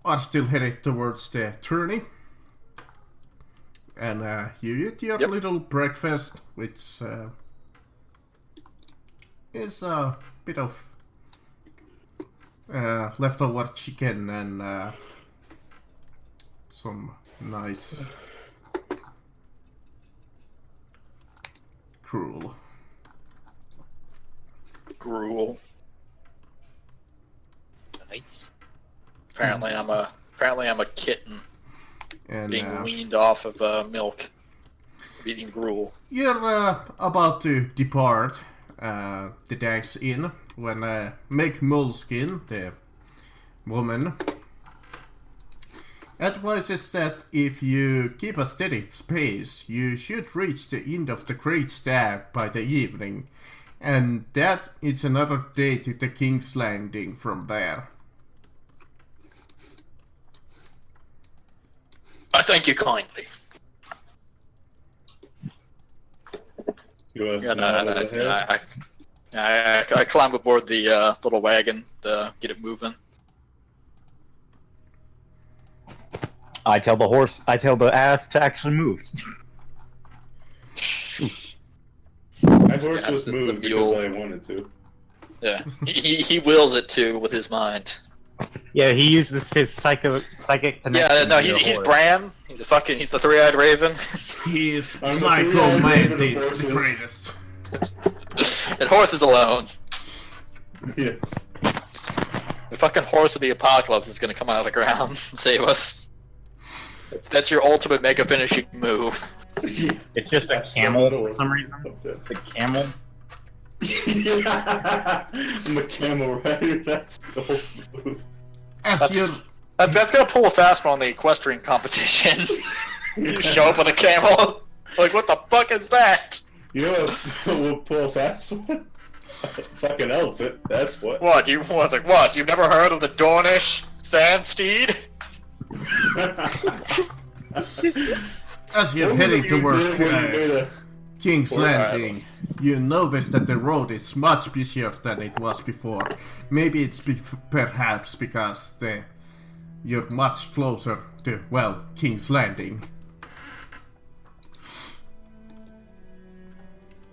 are still headed towards the tourney. And you eat your little breakfast, which is a bit of leftover chicken and some nice gruel. Nice. Apparently I'm a kitten And being weaned off of milk, eating gruel. you're about to depart the Dax Inn when Meg Moleskin, the woman, advises that if you keep a steady pace, you should reach the end of the Great Stag by the evening, and that it's another day to the King's Landing from there. I thank you kindly. I climb aboard the little wagon to get it moving. I tell the ass to actually move. My horse just the moved mule. because I wanted to. Yeah, he wills it to with his mind. Yeah, he uses his psychic connection. Yeah, no, to the he's horse. Bran. He's the three-eyed raven. He is I'm the Psycho three-eyed raven of Mantis, the horses. greatest. And horses alone. Yes. The fucking horse of the apocalypse is gonna come out of the ground and save us. That's your ultimate mega finishing move. It's just a That's camel so for some reason. The camel. Yeah. I'm a camel rider. That's the whole move. As you're That's gonna pull a fast one on the equestrian competition. You show up with a camel. Like, what the fuck is that? You know what will pull a fast one? Fucking elephant. That's what. What? You've never heard of the Dornish sand steed? As you're What heading did you towards do when you made a- King's Horse Landing, you notice that the road is much busier than it was before. Maybe it's perhaps because you're much closer to, well, King's Landing.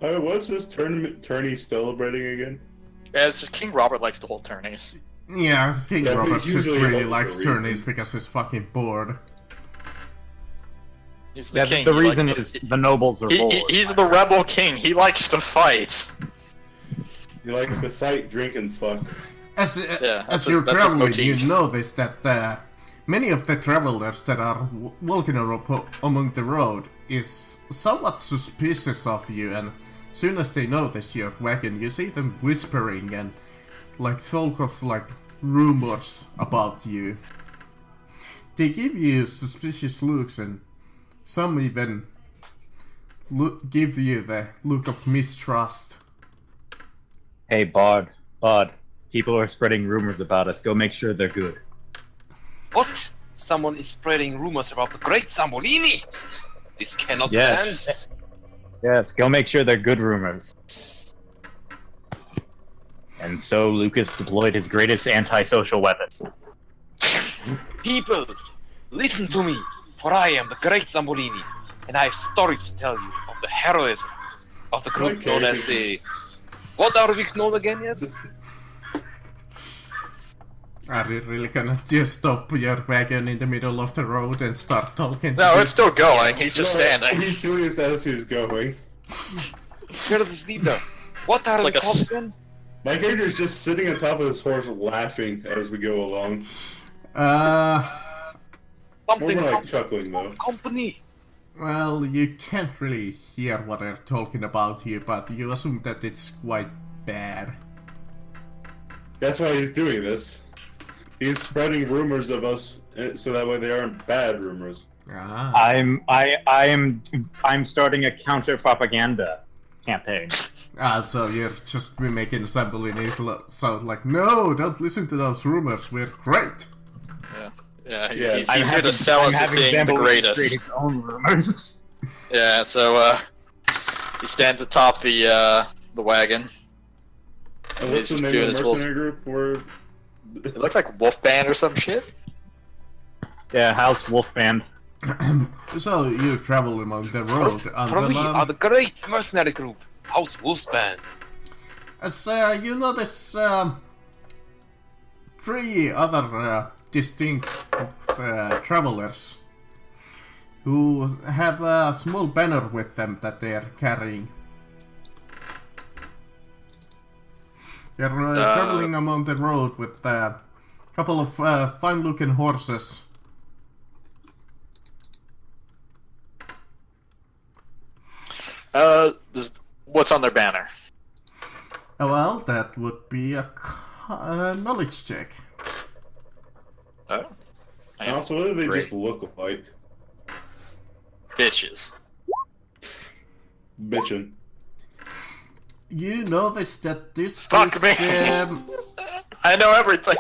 What's this tourney celebrating again? Yeah, it's just King Robert likes to hold tourneys. Yeah, King Yeah, but Robert just usually really about likes the tourneys reason. because he's fucking bored. He's the Yeah, king. the He likes reason to- is the nobles are bold. he's the rebel king. He likes to fight. He likes to fight, drink, and fuck. As that's you're his traveling, motif. you notice that many of the travelers that are walking among the road is somewhat suspicious of you, and soon as they notice your wagon, you see them whispering and talk of rumors about you. They give you suspicious looks, and some even give you the look of mistrust. Hey, Bud, people are spreading rumors about us. Go make sure they're good. What? Someone is spreading rumors about the great Zambolini! This cannot Yes. stand. Yes, go make sure they're good rumors. And so Lucas deployed his greatest antisocial weapon. People, listen to me, for I am the great Zambolini, and I have stories to tell you of the heroism of the group known as the... What are we known again yet? Are you really gonna just stop your wagon in the middle of the road and start talking? to No, this? it's still going. He's just No, standing. He's doing this as he's going. Fearless leader. What are It's we like a called s- again? My character's just sitting on top of his horse laughing as we go along. More Something, like something. chuckling though. Company. Well, you can't really hear what they're talking about here, but you assume that it's quite bad. That's why he's doing this. He's spreading rumors of us so that way they aren't bad rumors. Ah. I'm starting a counter propaganda campaign. So you're just making Zambolini sound like, no, don't listen to those rumors, we're great. Yeah, Yeah. he's here to sell us as being the greatest. Create his own rumors. Yeah, so he stands atop the wagon. And what's the He's name doing of the his whole- mercenary group? Where It looks like Wolf Band or some shit. Yeah, House Wolfband. So you travel along the road For we are the until great mercenary group, House Wolfsband. as you notice 3 other distinct travelers who have a small banner with them that they are carrying. They're traveling along the road with a couple of fine-looking horses. What's on their banner? Well, that would be a knowledge check. Oh. And also, what do they Great. just look like? Bitches. Bitchin'. You notice that this Fuck is me. I know everything.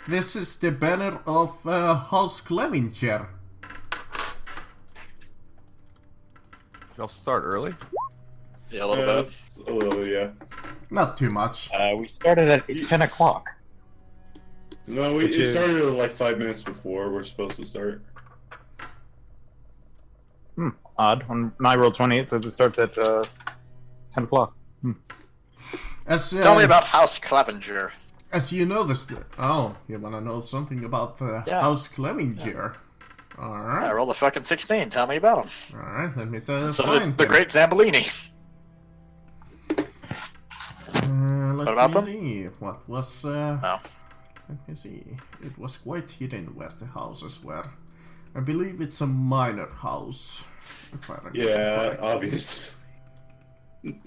this is the banner of House Clevenger. Y'all start early? Yeah, a little bit. A little, yeah. Not too much. We started at 10 o'clock. No, Which it is- started like 5 minutes before we're supposed to start. Odd. On my roll 20, it starts at 10 o'clock. As Tell me about House Clevenger. as you noticed. Oh, you wanna know something about Yeah. House Clevenger? I Alright, rolled a fucking 16. Tell me about him. alright, let me So find the them. great Zambolini. Let What about me them? see. What was Oh. Let me see. It was quite hidden where the houses were. I believe it's a minor house. If I remember Yeah, correctly. obvious.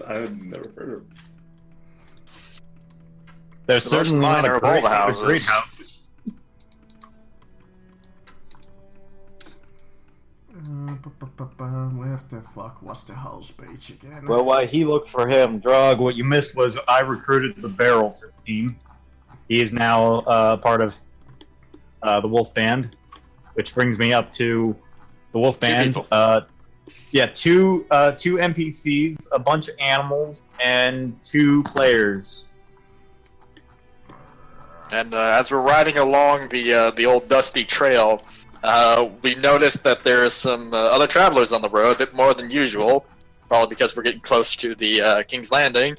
I've never heard of. There's The most certainly not minor a of all great, the a houses. great house. Where the fuck was the house page again? Well, while he looks for him, Drog, what you missed was I recruited the Barrel to the team. He is now part of the Wolf Band, which brings me up to the Wolf Band. people. Yeah, two NPCs, a bunch of animals, and 2 players. And as we're riding along the old dusty trail, we noticed that there are some other travelers on the road, a bit more than usual, probably because we're getting close to the King's Landing.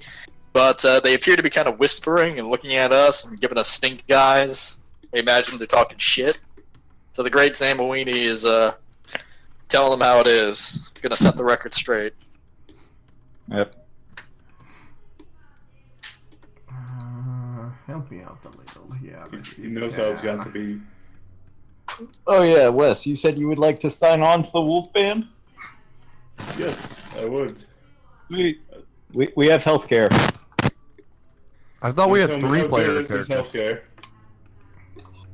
But they appear to be kind of whispering and looking at us and giving us stink guys. I imagine they're talking shit. So the great Zambolini is telling them how it is. Gonna set the record straight. Yep. Help me out a little here. if He you knows how it's can. got to be. Oh yeah, Wes, you said you would like to sign on to the Wolf Band? Yes, I would. We have healthcare. I thought we had Tell me 3 how player good is this characters. healthcare?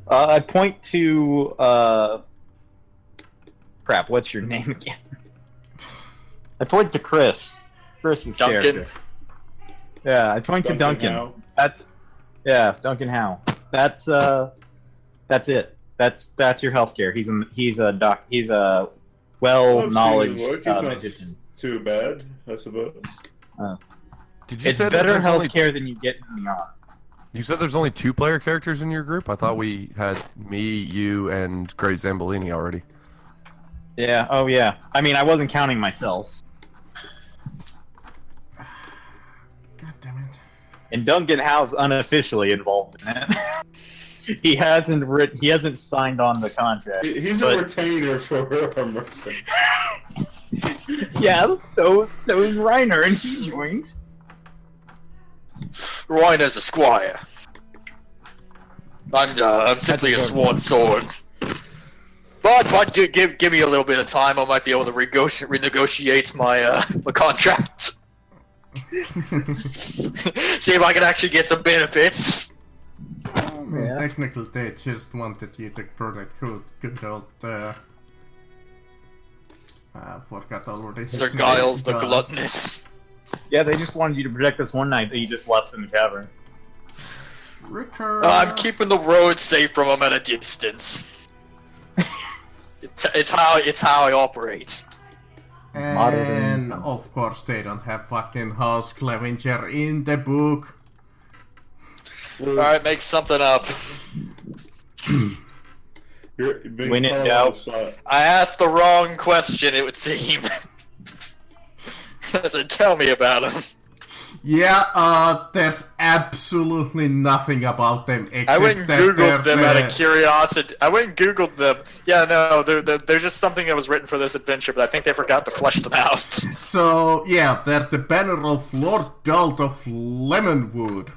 I point to crap. What's your name again? I point to Chris. Chris's Duncan. character. Yeah, I point to Duncan. Howe. Duncan Howe. That's it. That's your healthcare. He's a well I've seen knowledge his work. He's not magician. too bad, I suppose. Did you It's say that better there's only, healthcare than you get in Neon. you said there's only 2 player characters in your group? I thought we had me, you, and Great Zambolini already. Yeah. Oh yeah. I mean, I wasn't counting myself. God damn it. And Duncan Howe's unofficially involved in it. He hasn't signed on the contract. He's But- a retainer for our mercenary. Yeah, so is Reiner, and he joined. Ryan is a squire. I'm simply a sworn sword. But give me a little bit of time. I might be able to renegotiate my my contract. See if I can actually get some benefits. I mean, Yeah. technically, they just wanted you to protect good old. Forgot already. his Sir name. Giles the Giles. gluttonous. Yeah, they just wanted you to protect this one night that you just left in the cavern. Ricker. I'm keeping the road safe from him at a distance. It's how I operate. And of course, they don't have fucking House Clevenger in the book. All right, make something up. You're being When in called on doubt. the spot. I asked the wrong question, it would seem. So tell me about him. Yeah, there's absolutely nothing about them except I went and that googled them out they're of curiosity. I went and googled them. Yeah, no, they're just something that was written for this adventure, but I think they forgot to flesh them out. So, yeah, they're the banner of Lord Dalt of Lemonwood.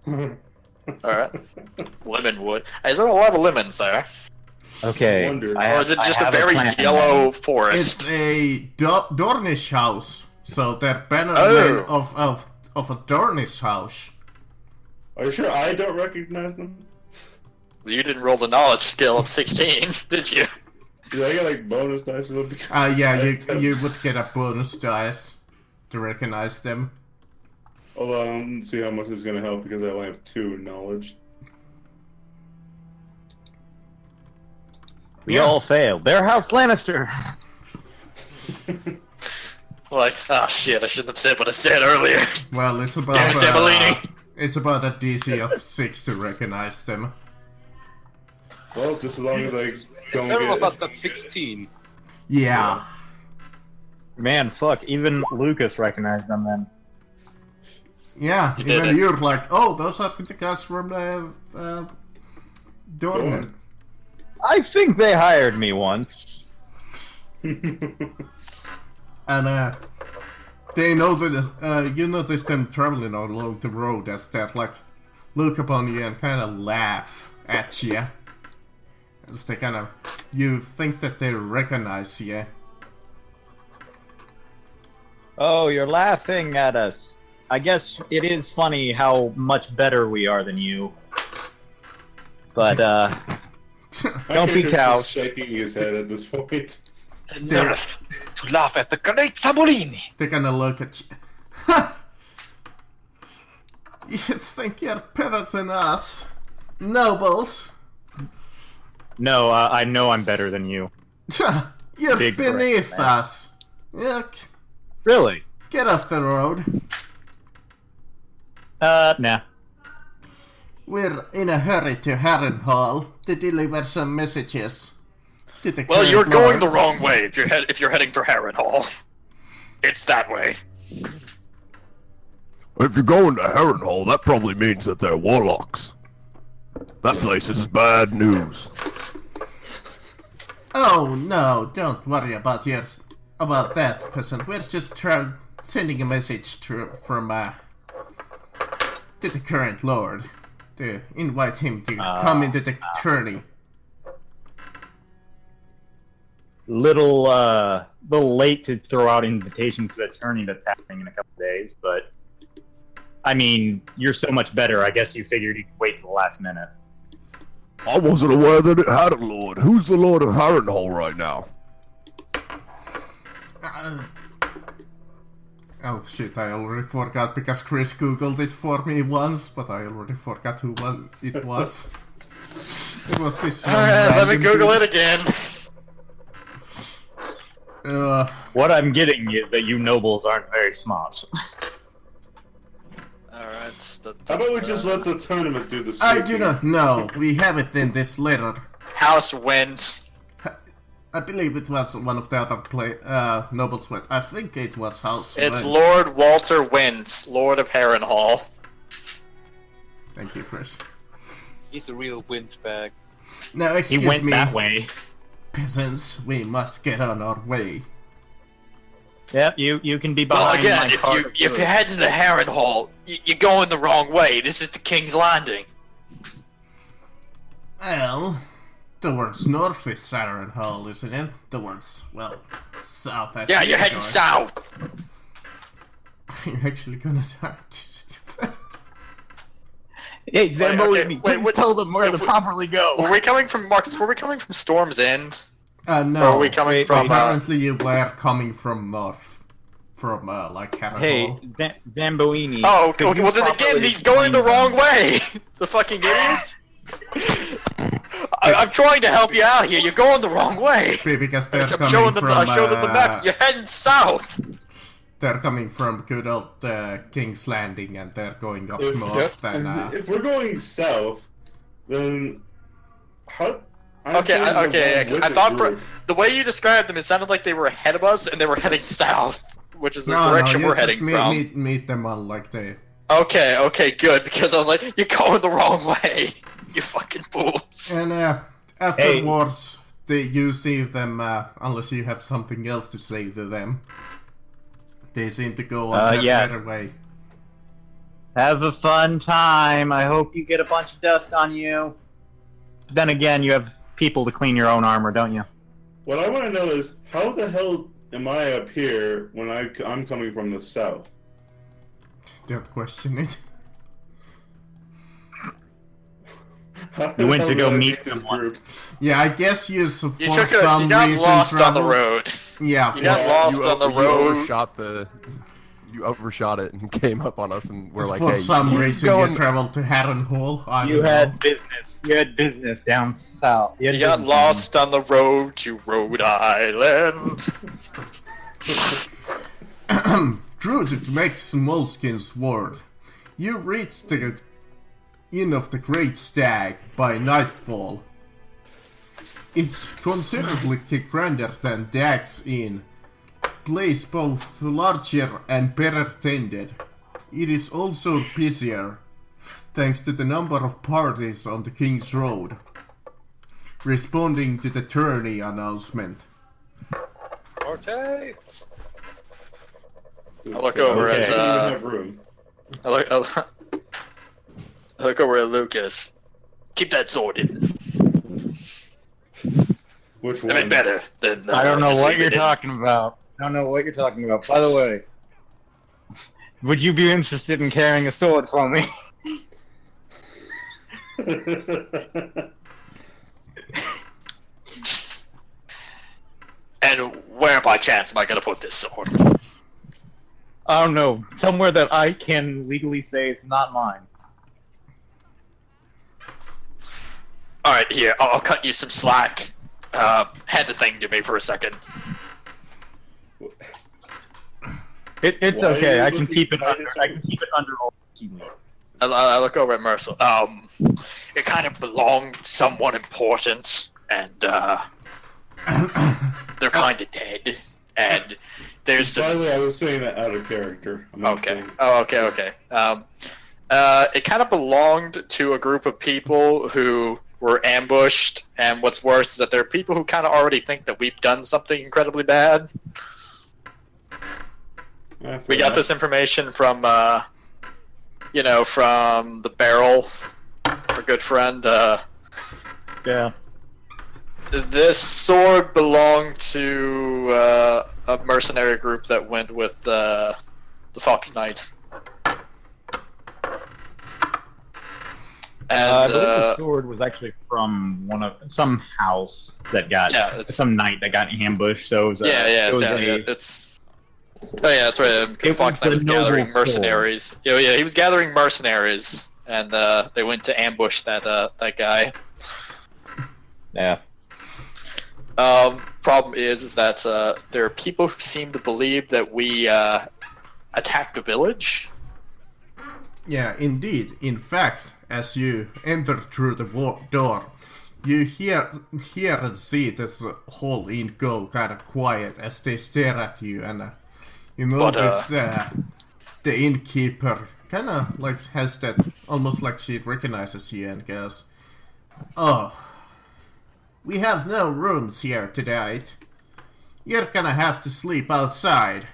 Alright. Lemonwood. Is there a lot of lemons there? Okay. Wonder. Or is it just a have very plan. yellow forest? It's a Dornish house, so they're banner Oh. of a Dornish house. Are you sure I don't recognize them? You didn't roll the knowledge skill of 16, did you? Did I get like bonus dice for them? Because Yeah, I- you would get a bonus dice to recognize them. Hold on, let's see how much is gonna help because I only have 2 knowledge. We all failed. They're House Lannister. Like, ah, shit, I shouldn't have said what I said earlier. Well, it's about Damn it, Zambellini. it's about a DC of 6 to recognize them. Well, just as long as I don't Several get of us got 16. Yeah. Man, fuck. Even Lucas recognized them then. Yeah, You did even it. you're like, oh, those are the guys from the Dorne. I think they hired me once. And they know that you notice them traveling along the road as they like look upon you and kind of laugh at you. As they kind of, you think that they recognize you. Oh, you're laughing at us. I guess it is funny how much better we are than you. But, My Don't be character's cow. just shaking his head at this point. The nerve to laugh at the great Zambolini. They kind of look at you. Ha! You think you're better than us, nobles? no, I know I'm better than you. You're Big beneath correct, man. us. Yuck. Really? Get off the road. Nah. We're in a hurry to Harrenhal to deliver some messages. To the Well, current you're going lord. the wrong way if you're heading for Harrenhal. It's that way. If you're going to Harrenhal, that probably means that they're warlocks. That place is bad news. Oh no, don't worry about that peasant. We're just sending a message to the current lord to invite him to come into the tourney. Little late to throw out invitations to the tourney that's happening in a couple days, but I mean, you're so much better. I guess you figured you could wait till the last minute. I wasn't aware that it had a lord. Who's the lord of Harrenhal right now? Oh shit, I already forgot because Chris googled it for me once, but I already forgot who it was. It was this Alright, let me Google it again. What I'm getting is that you nobles aren't very smart. Alright. How about we just let the tournament do the I speaking? do not know. We have it in this letter. House Wind. I believe it was one of the other nobles with. I think it was House. It's Wayne. Lord Walter Wind, Lord of Harrenhal. Thank you, Chris. He's a real windbag. Now, He excuse went me, that way. peasants. We must get on our way. Yep, you can be Well, behind again, my if cart you of if food. you're heading to Harrenhal, you're going the wrong way. This is the King's Landing. Well, towards north is Harrenhal, isn't it? Towards, well, south. as Yeah, we you're are heading going. south. You're actually gonna die. to see that. Hey, Zambo, okay, wait, what- tell them where to if we- properly go. Were we coming from Marcus? Were we coming from Storm's End? No. Or are we coming from? Apparently, you were coming from north, from like Harrenhal. Hey, Zamboini. Oh, could okay, you well then again, properly he's going the explain wrong them? way. The fucking idiots. I'm trying to help you out here. You're going the wrong way. Because they're I'm coming showing them. from. I showed them the map. You're heading south. They're coming from good old King's Landing, and they're going up If, north. And if we're going south, then How? Okay, I thought group. the way you described them, it sounded like they were ahead of us and they were heading south, which is the No, direction you we're just heading from. meet them all like they. Okay, good, because I was like, you're going the wrong way, you fucking fools. And afterwards, you see them, unless you have something else to say to them. They seem to go on their yeah. better way. Have a fun time. I hope you get a bunch of dust on you. But then again, you have people to clean your own armor, don't you? What I want to know is, how the hell am I up here when I'm coming from the south? Don't question it. How the You went hell to did go I meet this someone. group? Yeah, I guess you for You some got reason lost on the travel- road. Yeah, You got lost on the road. You overshot it and came up on us, and we're like, for hey, some you reason go you and- traveled to Harrenhal. I You don't had know. business. You had business down south. You got lost on the road to Rhode Island. True to make Moleskin's word, you reached the Inn of the Great Stag by nightfall. It's considerably grander than Dag's Inn, place both larger and better tended. It is also busier, thanks to the number of parties on the King's Road, responding to the tourney announcement. Okay. I look over I at don't even have room. I look over at Lucas. Keep that sword in. Which I one? mean, better than. I don't know just what leave you're it in. talking about. I don't know what you're talking about. By the way, would you be interested in carrying a sword for me? And where by chance am I gonna put this sword? I don't know. Somewhere that I can legally say it's not mine. Alright, here, I'll cut you some slack. Hand the thing to me for a second. It's Why okay. I was can he keep it hiding under. this I can keep it under all keyboard. I look over at Mercer. It kind of belonged to someone important, and, they're kind of dead. And there's some... By the way, I was saying that out of character. I'm not Okay. saying- Oh, okay. It kind of belonged to a group of people who were ambushed, and what's worse is that there are people who kind of already think that we've done something incredibly bad. We got this information from, from the Barrel, our good friend. Yeah. This sword belonged to a mercenary group that went with the Fox Knight. And I believe the sword was actually from some house that got some knight that got ambushed. So it was it's. Oh yeah, that's right. It Fox was Knight the was gathering noble sword. mercenaries. Yeah, he was gathering mercenaries, and they went to ambush that guy. Yeah. Problem is that there are people who seem to believe that we attacked a village. Yeah, indeed. In fact, as you enter through the door, you hear and see this whole inn go kind of quiet as they stare at you, and you notice the innkeeper kind of like has that almost like she recognizes you and goes, "Oh, we have no rooms here tonight. You're gonna have to sleep outside."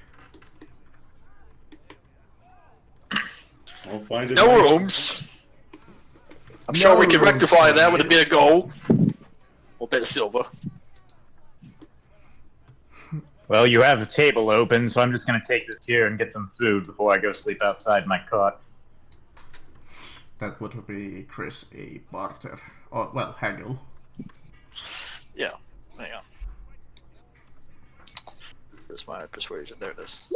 I'll find it. No rooms. I'm sure we can rooms, rectify that with a mate. bit of gold or a bit of silver. Well, you have a table open, so I'm just gonna take this here and get some food before I go sleep outside my cot. That would be Chris a barter. Or, well, haggle. Yeah, hang on. Where's my persuasion? There it is.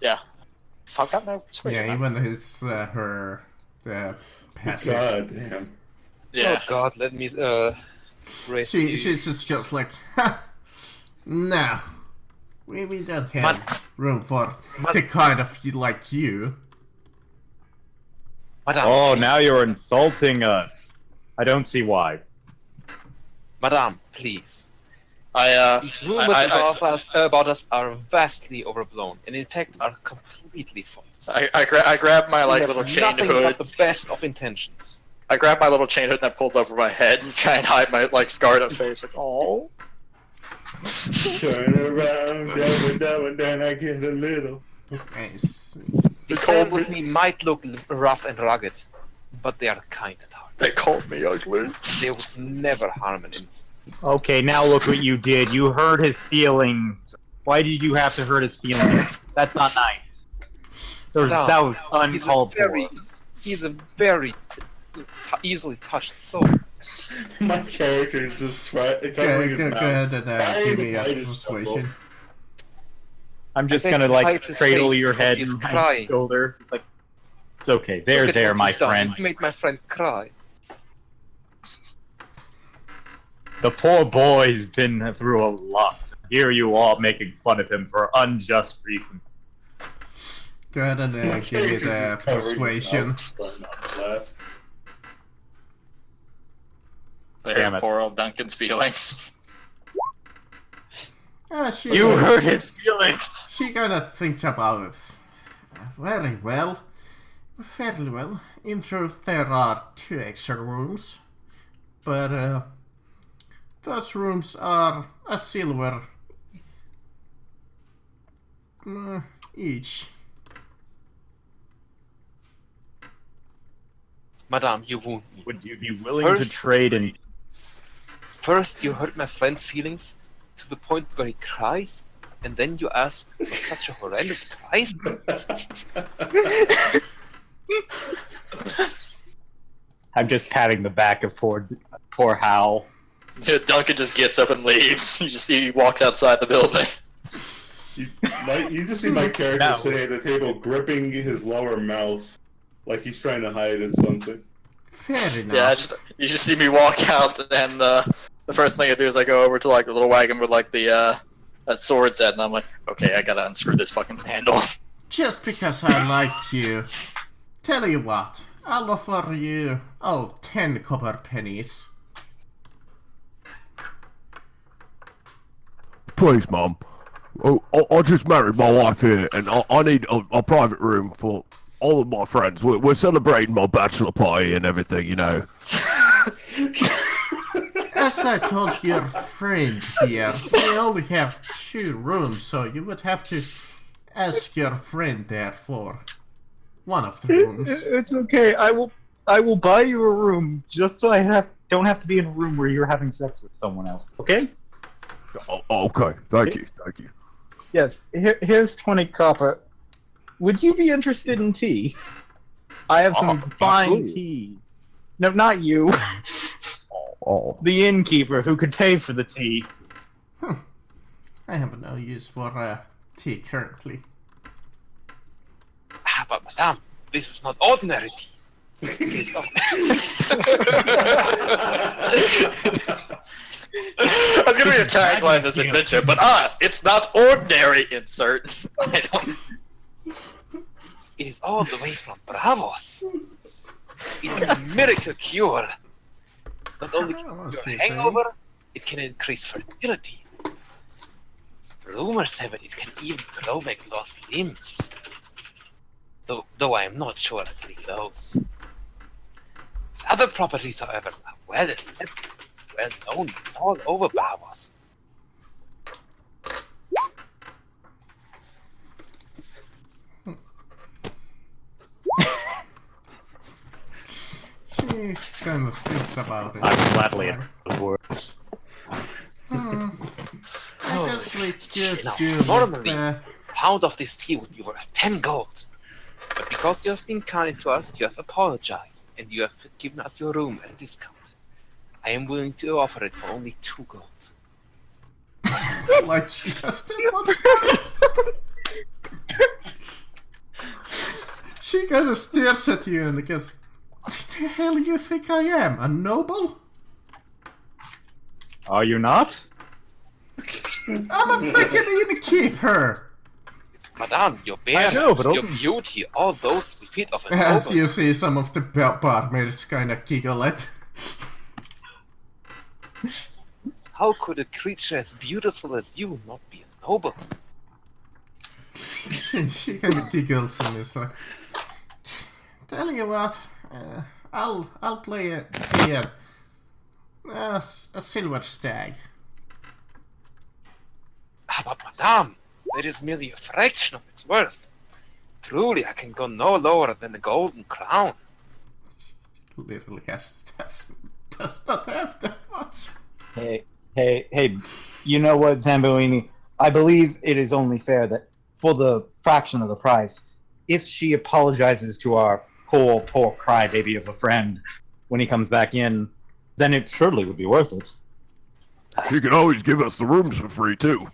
Yeah. Fuck, got no persuasion. Yeah, man. even his, her, passive. God damn. Yeah. Oh god, let me raise She you. just goes like, ha! No. We don't have room for the kind of like you. Madam, Oh, now you're insulting us. I don't see why. Madame, please. These rumors about us are vastly overblown, and in fact are completely false. I grabbed my We like have little chain nothing hood. but the best of intentions. I grabbed my little chain hood and I pulled over my head and try and hide my like scarred up face. Like, oh. Turn around, down, then I get a little. Nice. These men with me might look rough and rugged, but they are kind at heart. They called me ugly. They would never harm an innocent. Okay, now look what you did. You hurt his feelings. Why did you have to hurt his feelings? That's not nice. That was uncalled for. He's a very easily touched soul. My character is just Go covering his mouth. ahead and give me a Trying to persuasion. I'm just I think gonna he like hides his cradle face your because head he's and my crying. shoulder. It's like, it's okay. Look There, at there, what my you've done. friend. You've made my friend cry. The poor boy's been through a lot. Here you all making fun of him for unjust reasons. Go ahead and My give me character the is covering his persuasion. mouth, trying not to laugh. They Damn hurt it. poor old Duncan's feelings. She You hurt his feelings. She kind of thinks about it. Very well. Fairly well. In truth, there are 2 extra rooms. But, those rooms are a silver each. Madame, you wound me. Would you be willing to First- trade in? First, you hurt my friend's feelings to the point where he cries, and then you ask for such a horrendous price? I'm just patting the back of poor Hal. Duncan just gets up and leaves. You just see he walks outside the building. You just see my character No. sitting at the table, gripping his lower mouth, like he's trying to hide something. Fair enough. Yeah, you just see me walk out, and the first thing I do is I go over to like the little wagon with like the that sword's at, and I'm like, okay, I gotta unscrew this fucking handle. Just because I like you. Tell you what, I'll offer you, 10 copper pennies. Please, Mum. Oh, I just married my wife here, and I need a private room for all of my friends. We're celebrating my bachelor party and everything, you know. As I told your friend here, we only have 2 rooms, so you would have to ask your friend there for one of the rooms. It's okay. I will buy you a room just so I don't have to be in a room where you're having sex with someone else. Okay? Okay, thank you. Yes. Here's 20 copper. Would you be interested in tea? I have some fine absolutely. tea. No, not you. The innkeeper who could pay for the tea. I have no use for tea currently. But Madame, this is not ordinary tea. It is That's gonna be a tagline of this adventure, but it's not ordinary. Insert. I don't. It is all the way from Bravos. It is a miracle cure. Not only can Oh, it cure see, hangover, it can increase fertility. Rumors have it can even grow back lost limbs. Though I am not sure I believe those. Its other properties, however, are well established, well known all over Bravos. She kind of thinks about it. I'm gladly It's at like, those words. I guess we could Now, do normally- the... A pound of this tea would be worth 10 gold. But because you have been kind to us, you have apologized, and you have given us your room at a discount. I am willing to offer it for only 2 gold. like she has that much money. She kind of stares at you and goes, "What the hell do you think I am? A noble? Are you not? I'm a freaking innkeeper!" Madame, your I bareness, know, but your beauty, all those befit of a As noble. you see some of the barmaids kind of giggle at. How could a creature as beautiful as you not be a noble? She kind of giggles and is like, "Tell you what, I'll play a silver stag." Ah, but madame, it is merely a fraction of its worth. Truly, I can go no lower than the golden crown. Literally does not have that much. Hey, you know what, Zamboini? I believe it is only fair that for the fraction of the price, if she apologizes to our poor crybaby of a friend when he comes back in, then it surely would be worth it. She can always give us the rooms for free too.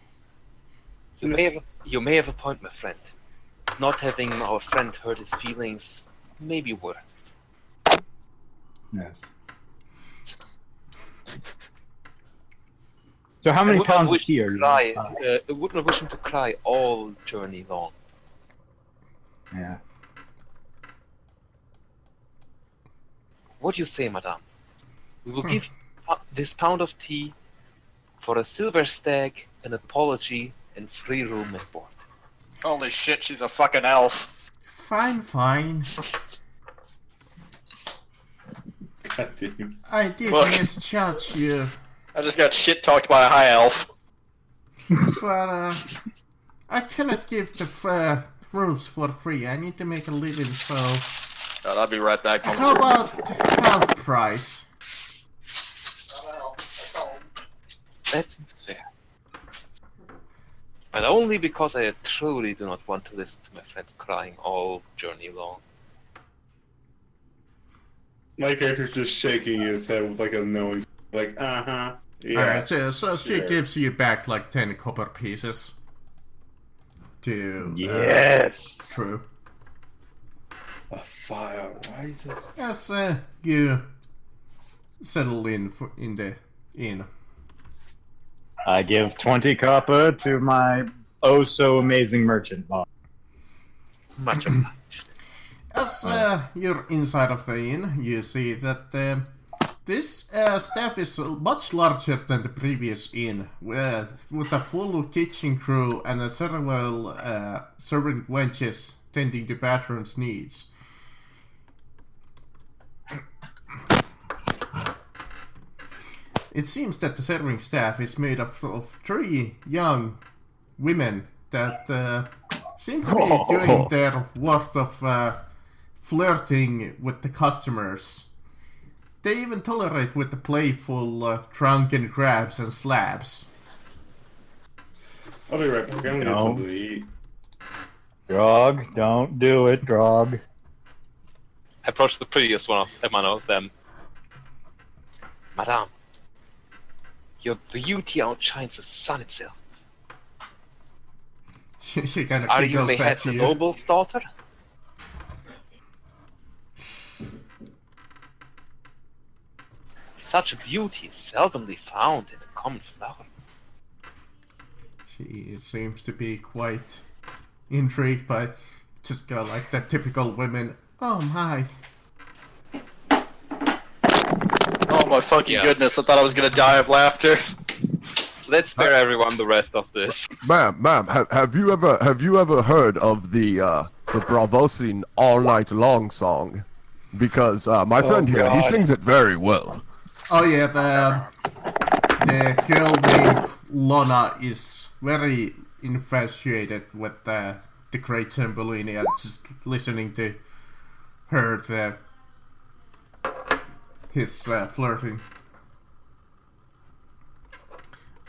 You may have a point, my friend. Not having our friend hurt his feelings may be worth. Yes. So how many pounds of tea are you? I would not wish him to cry all journey long. Yeah. What do you say, madame? We will give you this pound of tea for a silver stag, an apology, and free room and board. Holy shit, she's a fucking elf. Fine. God damn. I did Look. misjudge you, I just got shit talked by a high elf. but I cannot give the rooms for free. I need to make a living, so God, I'll be right back. how about half price? That seems fair. But only because I truly do not want to listen to my friends crying all journey long. My character's just shaking his head with like a knowing, like, yeah. Alright, so she Yeah. gives you back like 10 copper pieces. To Yes. true. A fire. Why is this? As you settle in in the inn. I give 20 copper to my oh so amazing merchant boss. Much obliged. As you're inside of the inn, you see that this staff is much larger than the previous inn, with a full kitchen crew and several servant wenches tending to patrons' needs. It seems that the serving staff is made of 3 young women that seem to be doing their worth of flirting with the customers. They even tolerate with the playful drunken grabs and slabs. I'll be right back. I'm gonna No. get something to eat. Drog, don't do it, Drog. I approached the prettiest one of them. Madame, your beauty outshines the sun itself. She kind of Are you giggles at perhaps a you. noble's daughter? Such beauty is seldomly found in a common flower. She seems to be quite intrigued by just go like the typical women. Oh my. Oh my fucking Yeah. goodness, I thought I was gonna die of laughter. Let's spare everyone the rest of this. Ma'am, have you ever heard of the Bravosine All Night Long song? Because my friend here, he God. sings it very well. Oh yeah, the girl named Lona is very infatuated with the great Zambolini and just listening to her his flirting.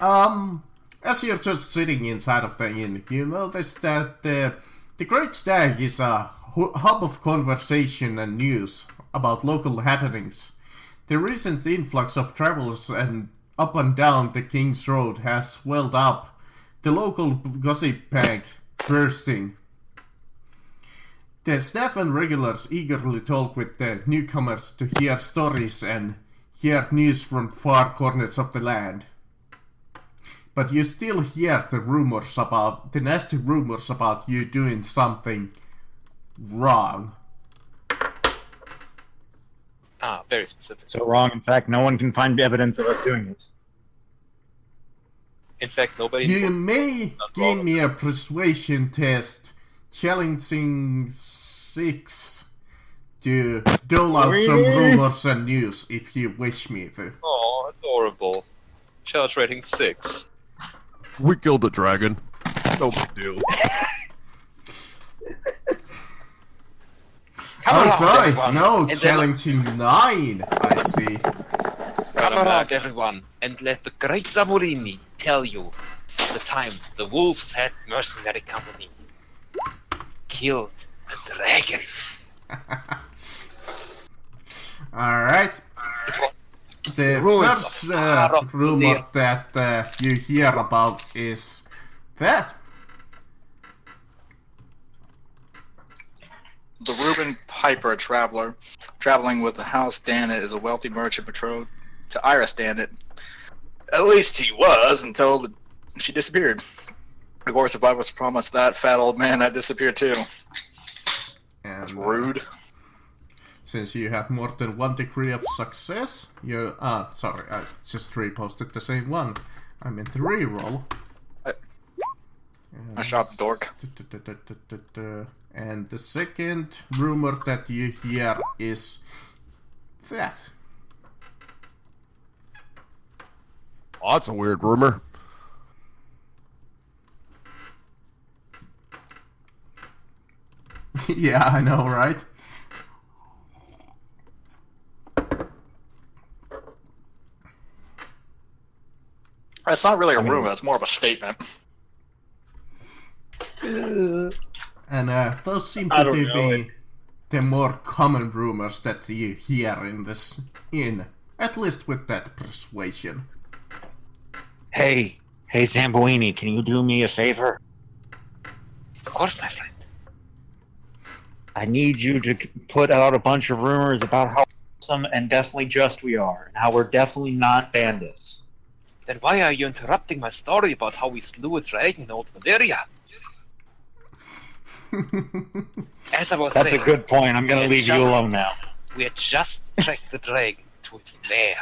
As you're just sitting inside of the inn, you notice that the Great Stag is a hub of conversation and news about local happenings. The recent influx of travelers and up and down the King's Road has swelled up, the local gossip bank bursting. The staff and regulars eagerly talk with the newcomers to hear stories and hear news from far corners of the land. But you still hear the nasty rumors about you doing something wrong. Ah, very specific. So wrong. In fact, no one can find evidence of us doing this. In fact, nobody You knows. may Not give wrong. me a persuasion test challenging 6 to dole out some Really? rumors and news if you wish me to. Oh, adorable. Challenge rating 6. We killed a dragon. No big deal. Come Oh, around, sorry, everyone, no, and then- challenging 9, I see. Come I'm around, back. everyone, and let the great Zamorini tell you the time the Wolves Head Mercenary Company killed a dragon. Alright. The Ruins first of Arok rumor that you hear about is that The Reuben Piper, a traveler, traveling with the House Danet, is a wealthy merchant betrothed to Iris Danet. At least he was until she disappeared. Of course, if I was promised that fat old man, that disappeared too. and It's rude. since you have more than 1 degree of success, you sorry, I just reposted the same one. I meant to reroll. I shot the dork. And the second rumor that you hear is that. Oh, that's a weird rumor. Yeah, I know, right? It's not really a rumor, it's more of a statement. And those seem I to don't know. be the more common rumors that you hear in this inn. At least with that persuasion. Hey, Zamboini, can you do me a favor? Of course, my friend. I need you to put out a bunch of rumors about how awesome and definitely just we are, and how we're definitely not bandits. Then why are you interrupting my story about how we slew a dragon in Old Valyria? As I was That's a saying, good point. I'm gonna It's leave you just- alone now. we had just tracked the dragon to its lair.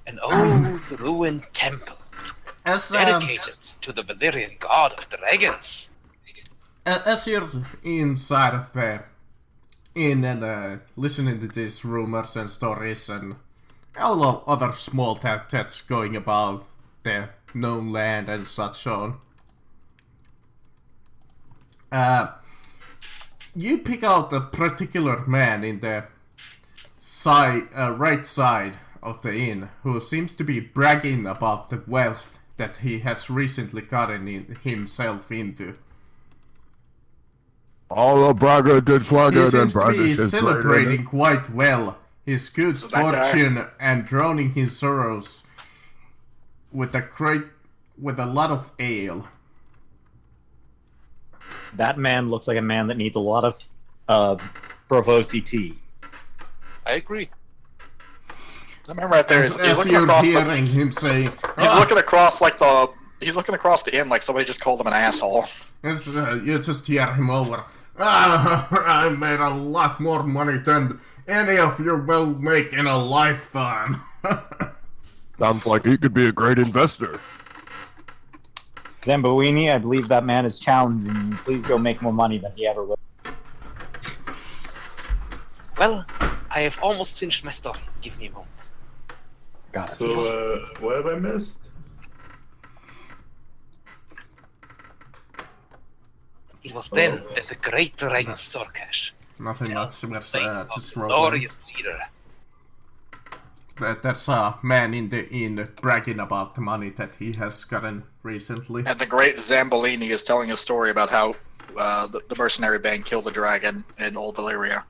An old ruined temple As dedicated to the Valyrian god of dragons. as you're inside of the inn and listening to these rumors and stories and all of other small that's going about the known land and such on, you pick out a particular man in the right side of the inn who seems to be bragging about the wealth that he has recently gotten himself into. All the bragger did He swagger and seems to bragger be is celebrating quite well his good So that guy- fortune and drowning his sorrows with a lot of ale. That man looks like a man that needs a lot of Provosi tea. I agree. That man right there is As looking you're across hearing him saying, he's "Ah, looking across he's looking across the inn like somebody just called him an asshole. you just hear him over. "Ah, I made a lot more money than any of you will make in a lifetime." Sounds like he could be a great investor. Zamboini, I believe that man is challenging you. Please go make more money than he ever will. Well, I have almost finished my story. Give me a moment. Got it. So, what have I missed? It was then that the great dragon Sorkash, Nothing much, we're the just rolling. glorious leader, There's a man in the inn bragging about the money that he has gotten recently. And the great Zambolini is telling a story about how the mercenary band killed the dragon in Old Valyria.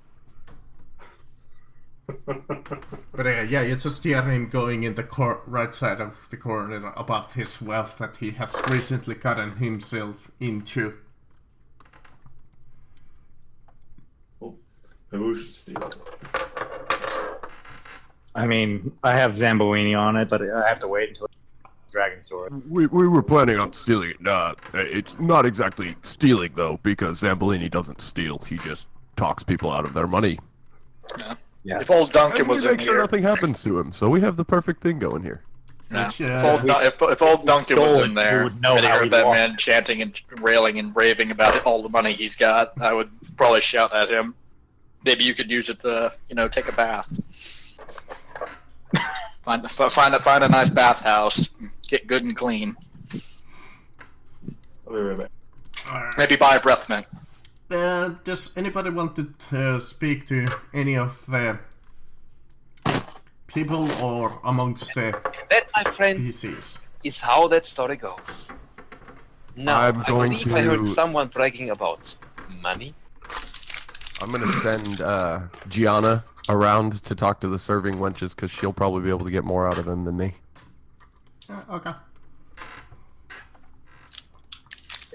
But yeah, you just hear him going in the right side of the corner about his wealth that he has recently gotten himself into. Maybe we should steal. I mean, I have Zamboini on it, but I have to wait until Dragon Sword. We were planning on stealing it. It's not exactly stealing, though, because Zambolini doesn't steal. He just talks people out of their money. Yeah. If old Duncan And we was in make sure here, nothing happens to him, so we have the perfect thing going here. yeah. Which, If old Duncan was in we there, would know and he how heard he that walked. man chanting and railing and raving about all the money he's got, I would probably shout at him. Maybe you could use it to, take a bath. find a nice bathhouse. Get good and clean. I'll be right back. Alright. Maybe buy a breath mint. Does anybody want to speak to any of the people or amongst the That, my friends, PCs? is how that story goes. Now, I'm I going believe I heard to- someone bragging about money. I'm gonna send Gianna around to talk to the serving wenches because she'll probably be able to get more out of them than me. Okay.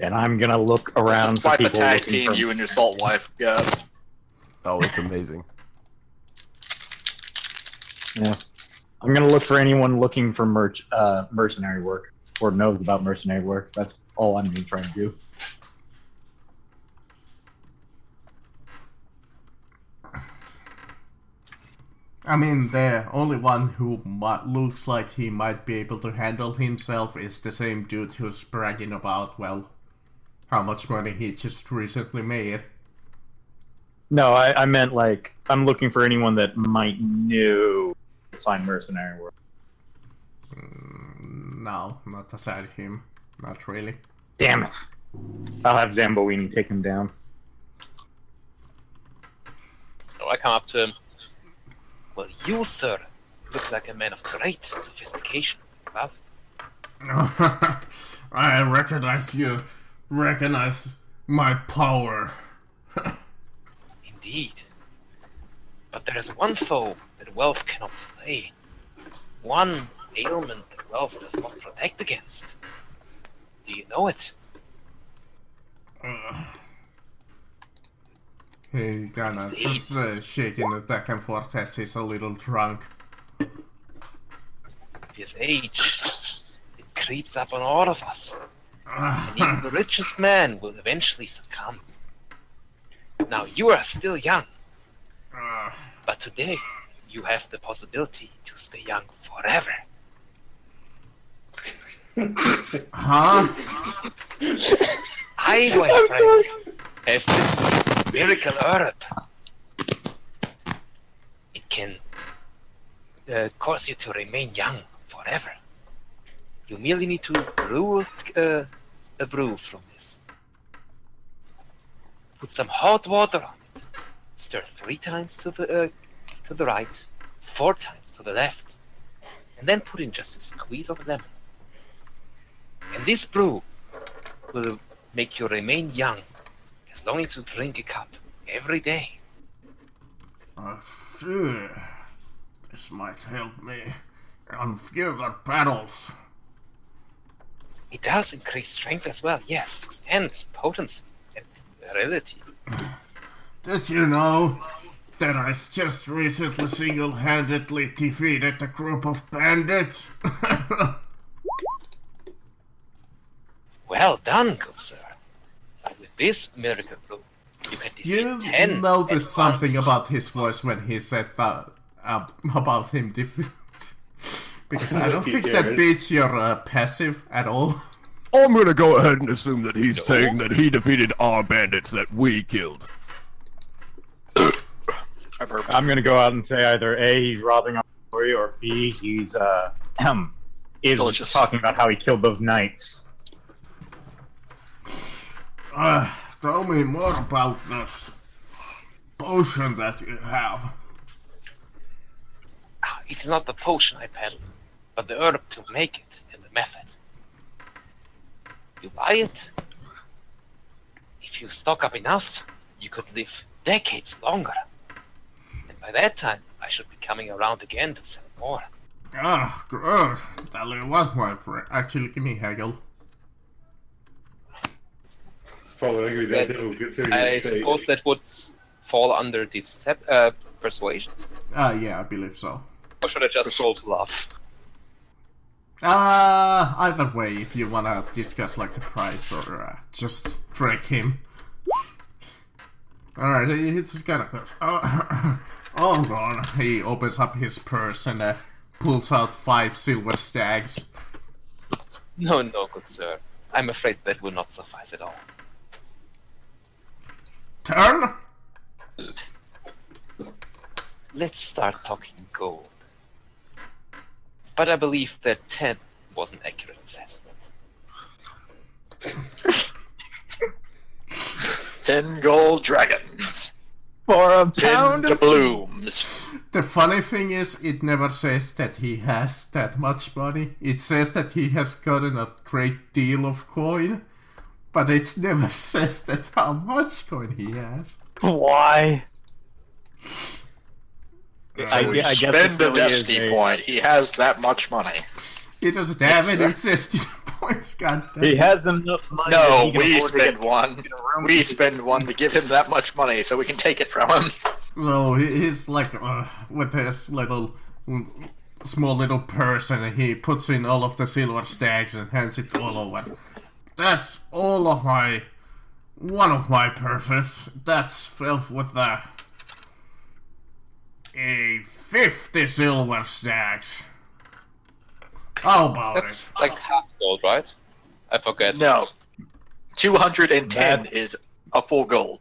And I'm gonna look around This is for quite the people tag looking team for... you and your salt wife got. Oh, it's amazing. Yeah. I'm gonna look for anyone looking for mercenary work or knows about mercenary work. That's all I'm gonna try and do. I mean, the only one who looks like he might be able to handle himself is the same dude who's bragging about, well, how much money he just recently made. No, I meant like I'm looking for anyone that might know to find mercenary work. No, not aside him. Not really. Damn it! I'll have Zamboini take him down. So I come up to him. Well, you, sir, look like a man of great sophistication. Well, I recognize you. Recognize my power. indeed. But there is one foe that wealth cannot slay. One ailment that wealth does not protect against. Do you know it? He kinda just shaking it back and forth as he's a little drunk. His age. It creeps up on all of us. And even the richest man will eventually succumb. Now, you are still young. But today, you have the possibility to stay young forever. Huh? I, my friend, have this miracle herb. It can cause you to remain young forever. You merely need to brew a brew from this. Put some hot water on it. Stir 3 times to the right, 4 times to the left, and then put in just a squeeze of lemon. And this brew will make you remain young as long as you drink a cup every day. Sure. This might help me on future battles. It does increase strength as well, yes, and potency and virility. Did you know that I just recently single-handedly defeated a group of bandits? Well done, good sir. But with this miracle brew, you can defeat You 10 noticed at something once. about his voice when he said that about him because I don't He think that cares. beats your passive at all. I'm gonna go ahead and assume that he's saying that he defeated our bandits that we killed. I've heard. I'm gonna go out and say either A, he's robbing our story, or B, he's is Delicious. talking about how he killed those knights. Tell me more about this potion that you have. It's not the potion I peddle, but the herb to make it and the method. You buy it. If you stock up enough, you could live decades longer. And by that time, I should be coming around again to sell more. Good. Tell you what, my friend. Actually, give me Hagel. It's probably not gonna be that difficult considering I his state. suppose that would fall under this persuasion. Yeah, I believe so. Or should I just roll bluff? Either way, if you wanna discuss like the price or just trick him. Alright, it's kinda close. Hold on. He opens up his purse and pulls out 5 silver stags. No, no, good sir. I'm afraid that will not suffice at all. Turn! Let's start talking gold. But I believe that 10 was an accurate assessment. 10 gold dragons. For a 10 pound of doubloons. The funny thing is, it never says that he has that much money. It says that he has gotten a great deal of coin, but it never says that how much coin he has. Why? So I we guess spend it a really is destiny a- point. He has that much money. He doesn't have any destiny points, goddamn. He has enough money. No, that he can we afford to get spend one. in a room. We spend one to give him that much money so we can take it from him. So he's like, with his little, small little purse, and he puts in all of the silver stacks and hands it all over. That's all of one of my purses. That's filled with a 50 silver stacks. How about That's like half gold, right? I forget. No. 210 That's- is a full gold.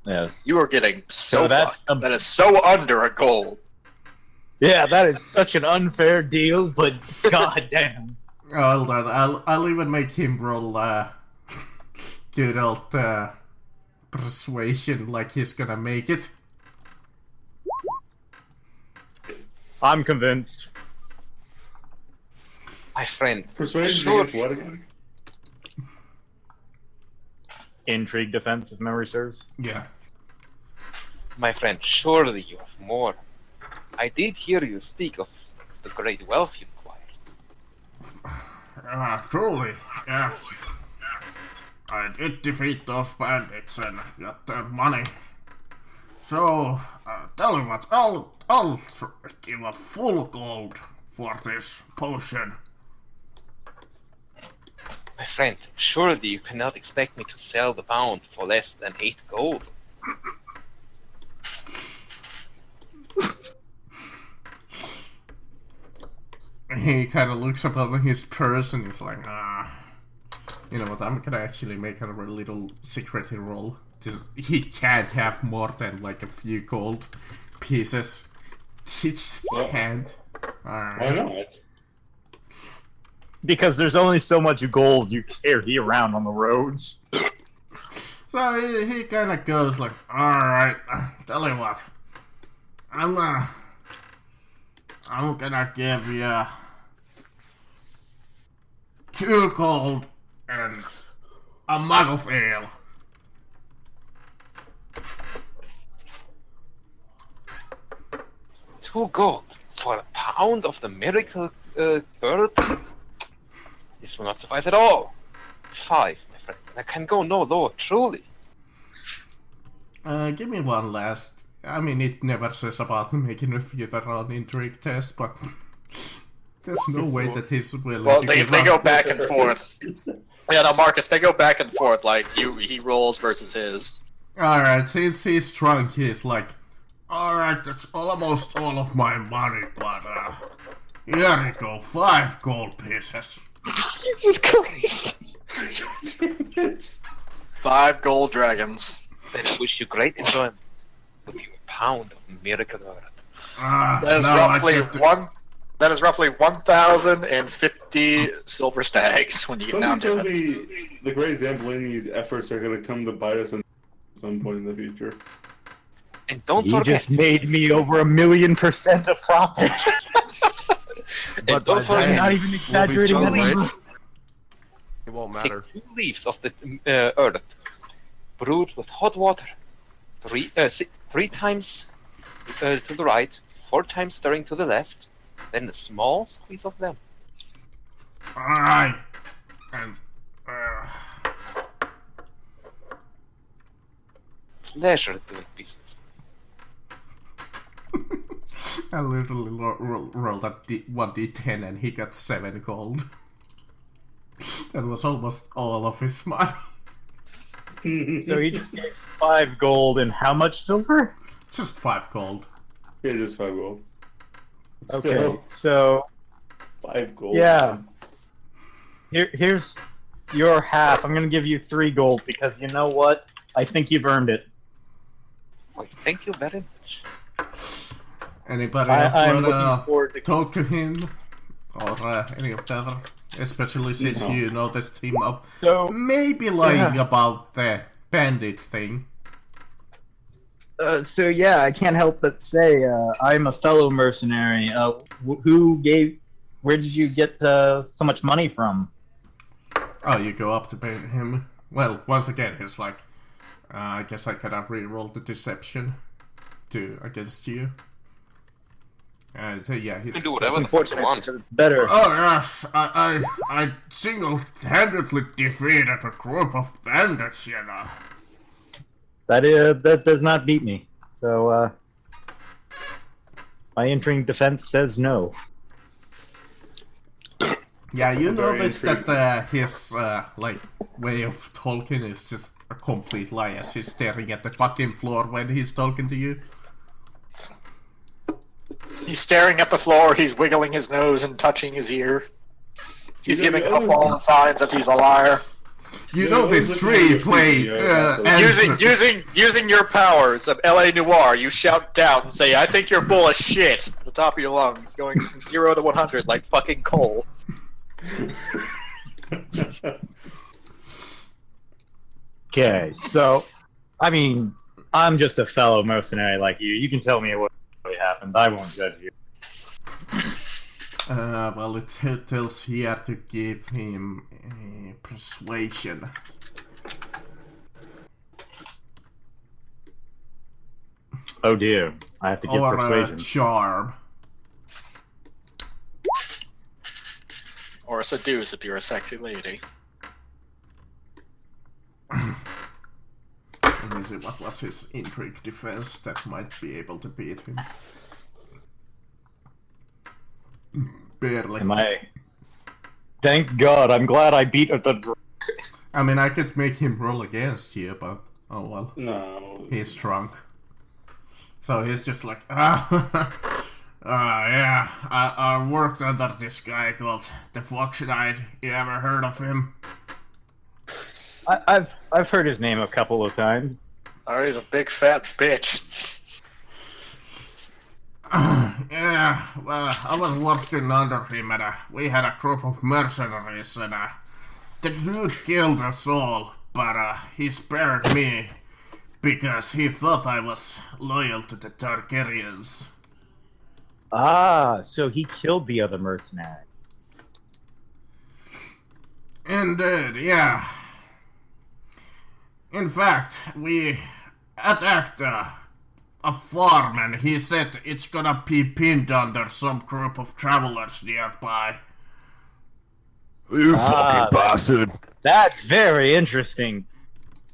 Yes. You are getting so So that's fucked. That is so under a gold. Yeah, that is such an unfair deal, but goddamn. Hold on, I'll even make him roll good old persuasion like he's gonna make it. I'm convinced. My friend, Persuasion Sure. against what again? Intrigue defense, if memory serves. Yeah. my friend, surely you have more. I did hear you speak of the great wealth you acquired. Truly, yes. I did defeat those bandits and got their money. So, tell you what, I'll give a full gold for this potion. My friend, surely you cannot expect me to sell the pound for less than 8 gold. He kind of looks up on his purse and he's like, you know what, I'm gonna actually make a little secret roll. He can't have more than like a few gold pieces. He just can't. Why not? Because there's only so much gold you carry around on the roads. So he kind of goes like, alright, tell you what, I'm gonna give you 2 gold and a mug of ale. $2 gold for a pound of the miracle herb? This will not suffice at all. 5, my friend. I can go no lower, truly. Give me one last. I mean, it never says about making a veteran intrigue test, but there's no way that he's willing Well, to they give go up. back and forth. Yeah, no, Marcus, they go back and forth. Like he rolls versus his. Alright, since he's drunk, he's like, alright, that's almost all of my money, but here you go, 5 gold pieces. Jesus Christ! 5 gold dragons. Then I wish you great enjoyment with your pound of miracle herb. That is No, roughly I get the- one. That is roughly 1,050 silver stags when you get down Something to tells it. me the Great Zambolini's efforts are going to come to bite us at some point in the future. And don't You forget, just made me over 1,000,000% of profit. and But don't by forget, then, not even we'll be exaggerating so that rich, number. it won't take matter. 2 leaves of the earth, brewed with hot water, 3 times to the right, 4 times stirring to the left, then a small squeeze of lemon. Alright, and Pleasure doing business. I literally rolled a 1d10 and he got 7 gold. That was almost all of his money. So he just gave 5 gold and how much silver? Just 5 gold. Yeah, just 5 gold. Okay, Still, so 5 gold. yeah. Here's your half. I'm gonna give you 3 gold because you know what? I think you've earned it. Well, thank you very much. Anybody else I'm wanna looking forward to. talk to him? Or any of the other? Especially since No. you know this team up. So, Maybe lying about the bandit thing. so yeah, I can't help but say I'm a fellow mercenary. Where did you get so much money from? Oh, you go up to pay him. Well, once again, he's like, I guess I gotta re-roll the deception against you. And yeah, he's You can do whatever the fuck you want. Better. Oh yes, I single-handedly defeated a group of bandits, you know. That does not beat me. So my entering defense says no. Yeah, you I'm very notice intrigued. that his like way of talking is just a complete lie as he's staring at the fucking floor when he's talking to you. He's staring at the floor, he's wiggling his nose and touching his ear. He's You know, giving you up always- all the signs that he's a liar. You Yeah, know I was this looking at tree your play video, Using your powers of LA Noir, you shout down and say, "I think you're full of shit," at the top of your lungs, going from 0 to 100 like fucking coal. Okay, so I mean, I'm just a fellow mercenary like you. You can tell me what really happened. I won't judge you. Well, it tells here to give him persuasion. Oh dear, I have to give Or persuasion. charm. Or seduce if you're a sexy lady. Let me see what was his intrigue defense that might be able to beat him. Barely. Am I? Thank God, I'm glad I beat the. I mean, I could make him roll against you, but oh well. No. He's drunk. So he's just like, yeah, I worked under this guy called the Fox Knight. You ever heard of him? I've heard his name a couple of times. Oh, he's a big fat bitch. Yeah, well, I was working under him and we had a group of mercenaries and the dude killed us all, but he spared me because he thought I was loyal to the Targaryens. Ah, so he killed the other mercenary. Indeed, yeah. In fact, we attacked a farm and he said it's gonna be pinned under some group of travelers nearby. You Ah, fucking bastard. That's very interesting.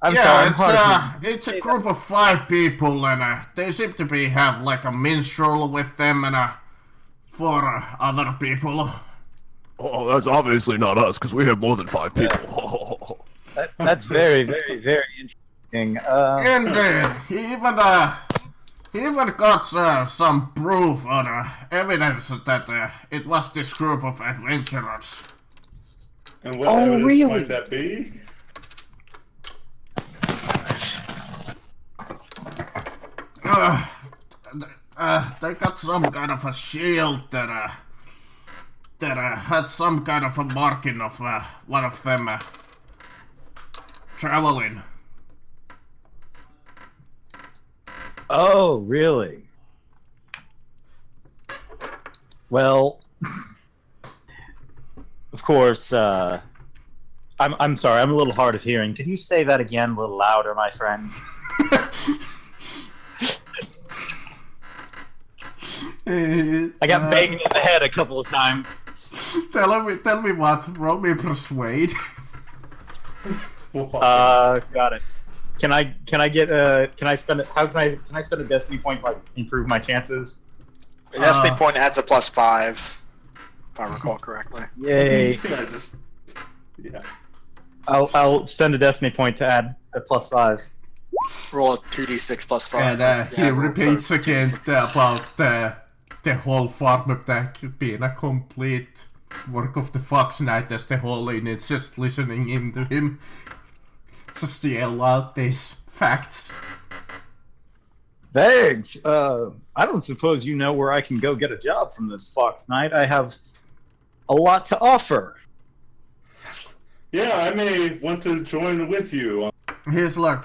I'm Yeah, sorry, I'm hard it's a group of 5 people and they seem to have like a minstrel with them and 4 other people. Oh, that's obviously not us, because we have more than 5 people. that's very, very, very interesting. Indeed, he even got some proof on evidence that it was this group of adventurers. And what Oh, evidence really? might that be? They got some kind of a shield that had some kind of a marking of one of them traveling. Oh, really? Well, of course, I'm sorry, I'm a little hard of hearing. Could you say that again a little louder, my friend? I got banged in the head a couple of times. Tell me what. Roll me persuade. Got it. Can I spend a destiny point to like improve my chances? The destiny point adds a +5, if I recall correctly. Yay! Yeah, just... Yeah. I'll spend a destiny point to add a +5. Roll a 2d6 plus 5. And he roll repeats first, again 2d6. about the whole farm attack being a complete work of the Fox Knight, as the whole unit's just listening into him just yell out these facts. Thanks. I don't suppose you know where I can go get a job from this Fox Knight. I have a lot to offer. Yeah, I may want to join with you. He's like,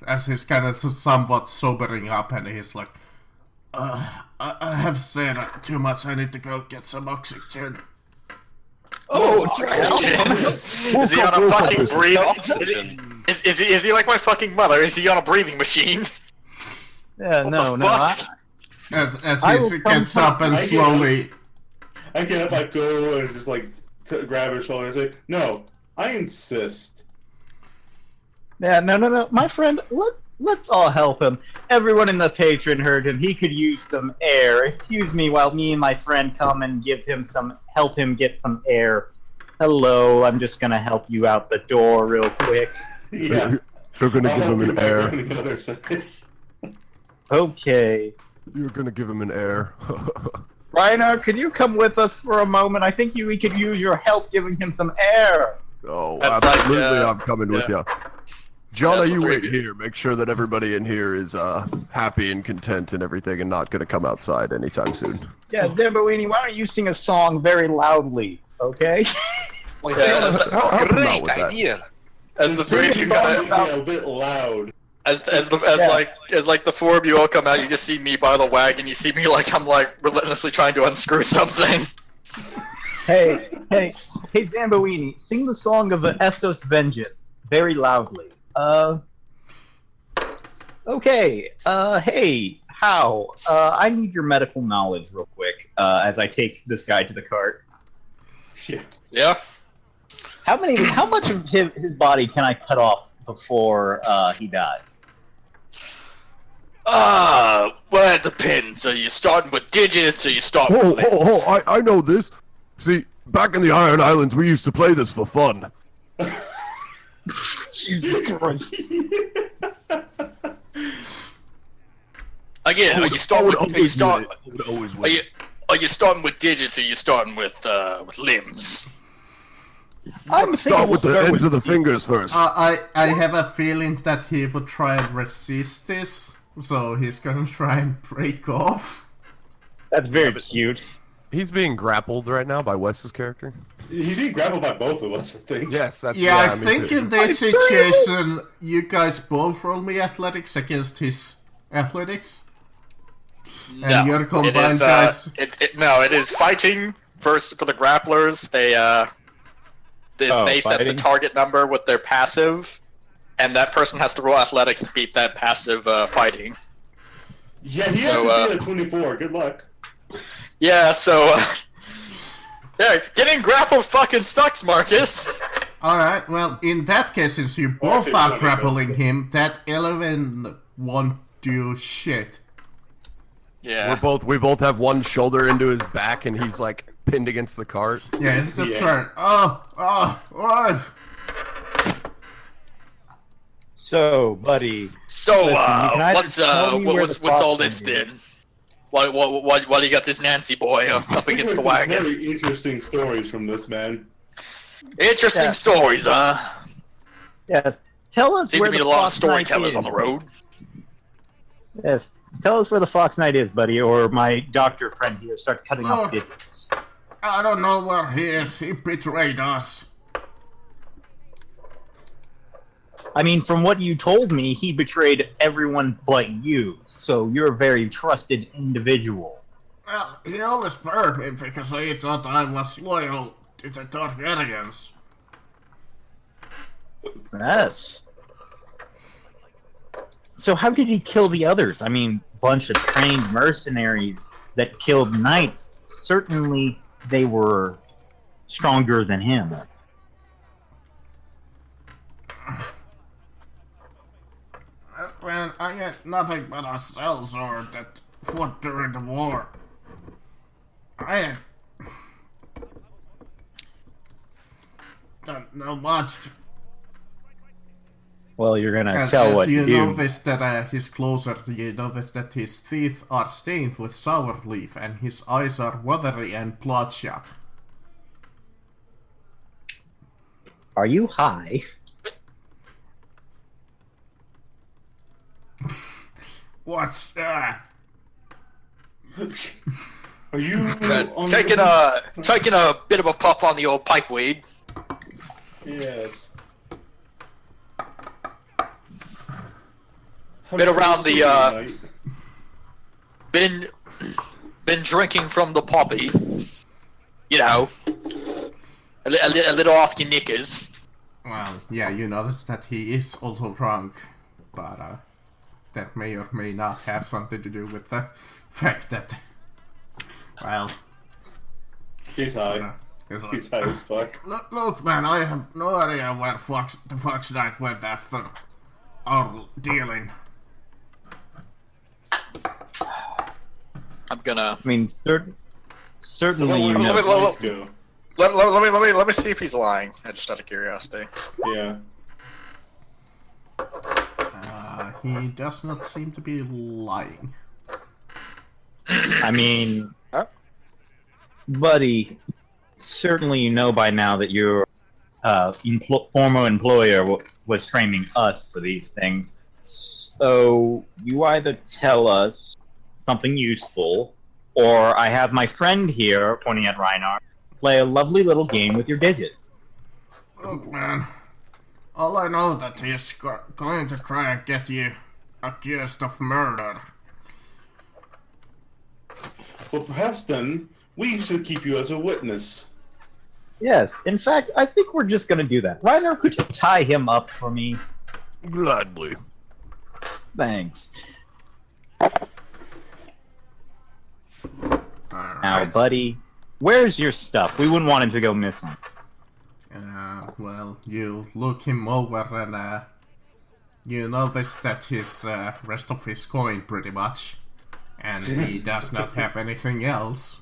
as he's kind of somewhat sobering up, and he's like, I have said too much, I need to go get some oxygen. Oh, is he on a fucking breathing? Is he like my fucking mother? Is he on a breathing machine? Yeah, What the fuck? As I he will come gets up and I get slowly... I get up, I go, and just like grab his shoulder and say, "No, I insist." Yeah, no. My friend, let's all help him. Everyone in the patron heard him. He could use some air. Excuse me while me and my friend come and help him get some air. Hello, I'm just gonna help you out the door real quick. Yeah. You're gonna give him an air. On the other side. Okay. You're gonna give him an air. Reiner, could you come with us for a moment? I think we could use your help giving him some air. Oh, That's like, absolutely, I'm coming with you. John, That's you the three wait of you. here. Make sure that everybody in here is happy and content and everything, and not gonna come outside anytime soon. Yeah, Zamboini, why don't you sing a song very loudly, okay? Wait, Yeah, that's help him a out great with that. idea. As the three of you kind of, Yeah, a bit loud. as Yeah. like the four of you all come out, you just see me by the wagon. You see me like I'm like relentlessly trying to unscrew something. Hey, Zamboini, sing the song of the Essos Vengeance very loudly. Okay, hey, How? I need your medical knowledge real quick, as I take this guy to the cart. Yeah. Yeah. How much of his body can I cut off before he dies? Well, it depends. Are you starting with digits or you starting with limbs? I know this. See, back in the Iron Islands, we used to play this for fun. Jesus Christ. Again, are you starting with are you starting with digits or are you starting with limbs? I'm Start with the ends of the fingers first. I have a feeling that he would try and resist this, so he's gonna try and break off. That's very cute. He's being grappled right now by Wes's character. He's being grappled by both of us, I think. Yes, that's Yeah, I me think too. in this situation, you guys both roll me athletics against his athletics. And your combined it is, guys. it is fighting first for the grapplers. They they set the fighting? target number with their passive, and that person has to roll athletics to beat that passive fighting. Yeah, he So, had to be at 24. Good luck. Yeah, so yeah, getting grappled fucking sucks, Marcus. Alright, well, in that case, since you both Okay, are sorry, grappling him, that 11 won't do shit. Yeah. We both have one shoulder into his back, and he's like pinned against the cart. Yeah, it's just Yeah. trying. Oh. So, buddy, So, Listen, you can either tell me where what's the all fox this is. then? Why do you got this Nancy boy up against the Some wagon? Very interesting stories from this man. Interesting Yeah. stories, huh? yes, tell us Seem where to be the a lot of Fox Knight storytellers is. on the road. Yes, tell us where the Fox Knight is, buddy, or my doctor friend here starts cutting Oh. off digits. I don't know where he is. He betrayed us. I mean, from what you told me, he betrayed everyone but you, so you're a very trusted individual. Well, he only spared me because he thought I was loyal to the Targaryens. Yes. So how did he kill the others? I mean, bunch of trained mercenaries that killed knights. Certainly, they were stronger than him. Well, I get nothing but a sellsword that fought during the war. I don't know much. Well, you're gonna As tell what you to do. notice that he's closer, you notice that his teeth are stained with sour leaf and his eyes are watery and bloodshot. Are you high? What's that? Are you taking a bit of a puff on the old pipe weed. Yes. Been around the, Night? been drinking from the poppy. You know, a little off your knickers. Well, yeah, you notice that he is also drunk, but that may or may not have something to do with the fact that, well, He's high. it's like, He's high as fuck. look, man, I have no idea where the Fox Knight went after our dealing. I'm gonna. I mean, certainly you Where know. did Well, Knight go? let me see if he's lying. Just out of curiosity. Yeah. He does not seem to be lying. I mean, Huh? buddy, certainly you know by now that your former employer was training us for these things. So you either tell us something useful, or I have my friend here, pointing at Reinhardt, play a lovely little game with your digits. Look, man, all I know that he's going to try and get you accused of murder. Well, perhaps then we should keep you as a witness. Yes, in fact, I think we're just gonna do that. Reinhardt, could you tie him up for me? Gladly. Thanks. Now, Alright. buddy, where's your stuff? We wouldn't want him to go missing. Well, you look him over and you notice that his rest of his coin pretty much, and he does not have anything else.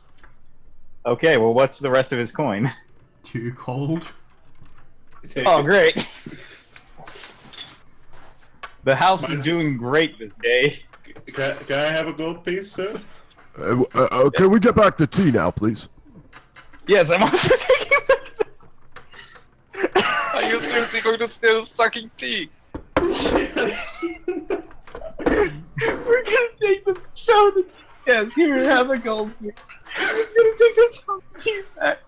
Okay, well, what's the rest of his coin? Too cold. Take Oh, it. great. The house is doing great this day. Can I have a gold piece, sir? Can we get back to tea now, please? Yes, I'm also taking back. Are you seriously going to steal sucking tea? Yes. We're gonna take the show. Yes, here, have a gold. We're gonna take the show back.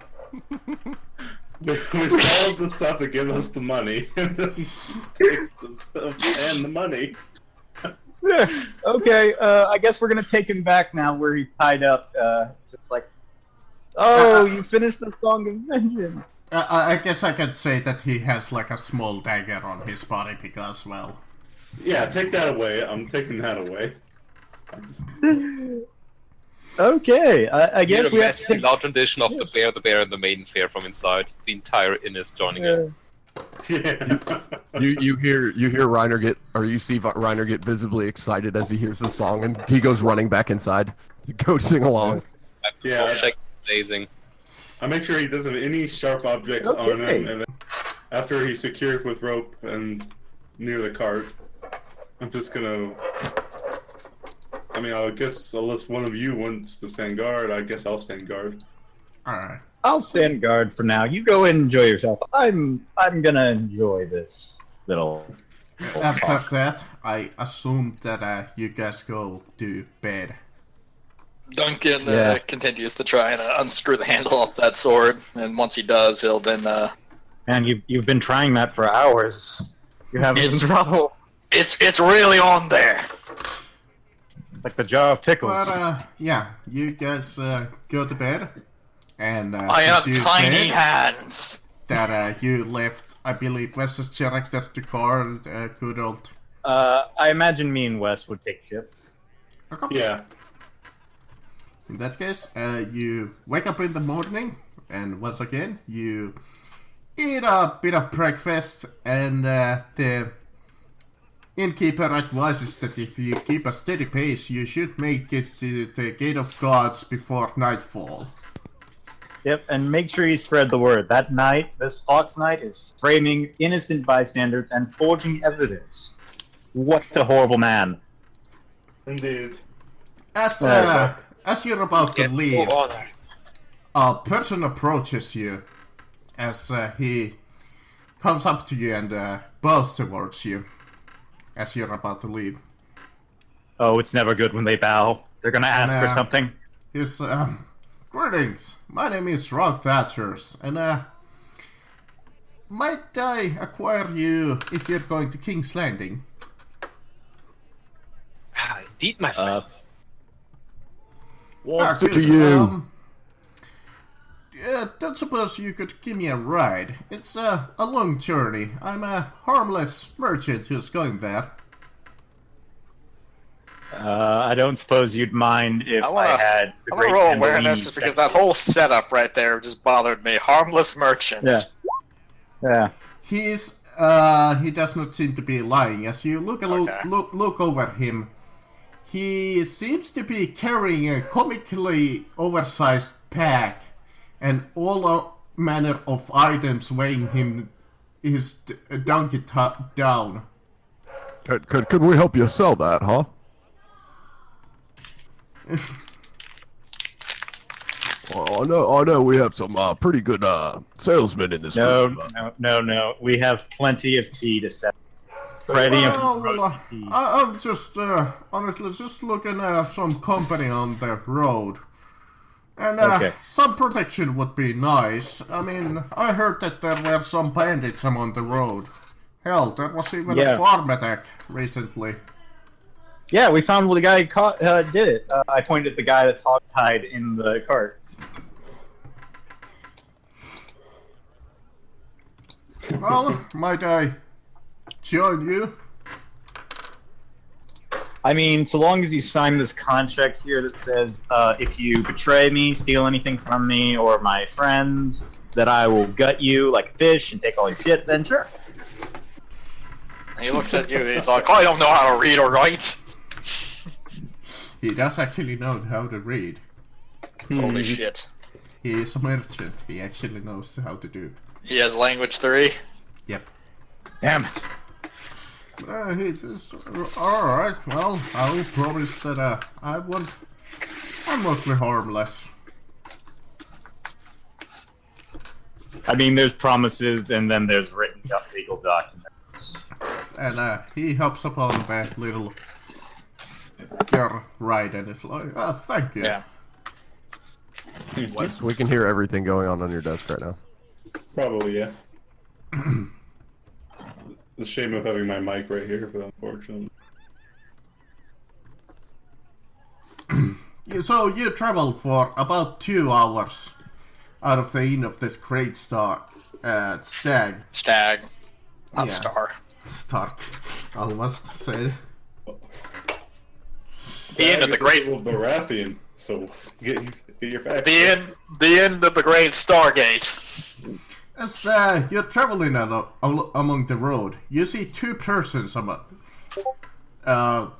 We sold the stuff to give us the money, and then just take the stuff and the money. Yeah, okay, I guess we're gonna take him back now where he's tied up. It's like, oh, you finished the Song of Vengeance. I guess I could say that he has like a small dagger on his body because, well, Yeah, take that away. I'm taking that away. I'm just... Okay, I guess Hear a we have to massive take... loud rendition of the Bear, and the Maiden Fair from inside. The entire inn is joining in. Yeah. You hear Reiner get, or you see Reiner get visibly excited as he hears the song, and he goes running back inside to go sing along. Yeah. Check amazing. I make sure he doesn't have any sharp objects on Okay. him, and then after he's secured with rope and near the cart, I'm just gonna... I mean, I guess unless one of you wants to stand guard, I guess I'll stand guard. alright. I'll stand guard for now. You go and enjoy yourself. I'm gonna enjoy this little After talk. that, I assume that you guys go to bed. Duncan Yeah. continues to try and unscrew the handle off that sword, and once he does, he'll then. Man, you've been trying that for hours. You're having It's- trouble. It's really on there. Like the jar of pickles. But yeah, you guys go to bed, and I have since you tiny said hands. that you left, I believe, Wes's character to guard good old. I imagine me and Wes would take ship. Yeah. In that case, you wake up in the morning, and once again, you eat a bit of breakfast, and the innkeeper advises that if you keep a steady pace, you should make it to the Gate of Gods before nightfall. Yep, and make sure you spread the word. That night, this Fox Knight is framing innocent bystanders and forging evidence. What a horrible man. Indeed. As you're about to Get leave, full order. a person approaches you as he comes up to you and bows towards you as you're about to leave. Oh, it's never good when they bow. They're gonna ask for something. He's, greetings, my name is Rock Thatchers, and might I acquire you if you're going to King's Landing? Ah, indeed, my friend. What's good. it to you? Yeah, don't suppose you could give me a ride. It's a long journey. I'm a harmless merchant who's going there. I don't suppose you'd mind if I had the I want to great roll Timberline awareness because that whole setup right there just bothered me. Harmless merchant. Yeah. He does not seem to be lying. As you look over him, he seems to be carrying a comically oversized pack and all manner of items weighing him his donkey down. Could we help you sell that, huh? Well, I know we have some pretty good salesmen in this group. No. We have plenty of tea to sell. Plenty of roast tea. I'm just honestly just looking at some company on the road. And Okay. some protection would be nice. I mean, I heard that there were some bandits among the road. Hell, there was even a farm attack recently. Yeah, we found the guy who did it. I pointed at the guy that's hog-tied in the cart. Well, might I join you? I mean, so long as you sign this contract here that says, if you betray me, steal anything from me, or my friends, that I will gut you like a fish and take all your shit, then sure. And he looks at you and he's like, I don't know how to read or write. He does actually know how to read. Holy shit. He is a merchant. He actually knows how to do. He has language 3. Yep. Damn it. He's just, alright, well, I will promise that I'm mostly harmless. I mean, there's promises, and then there's written legal documents. And he hops up on the little your ride and is like, oh, thank you. Yeah. Wes, we can hear everything going on your desk right now. Probably, yeah. The shame of having my mic right here, but unfortunately. So you travel for about 2 hours out of the inn of this great stag. Stag. Not Yeah. star. Stark, almost said. The end of the great. Baratheon. So get your facts. The end of the great Stargate. As you're traveling among the road, you see 2 persons in the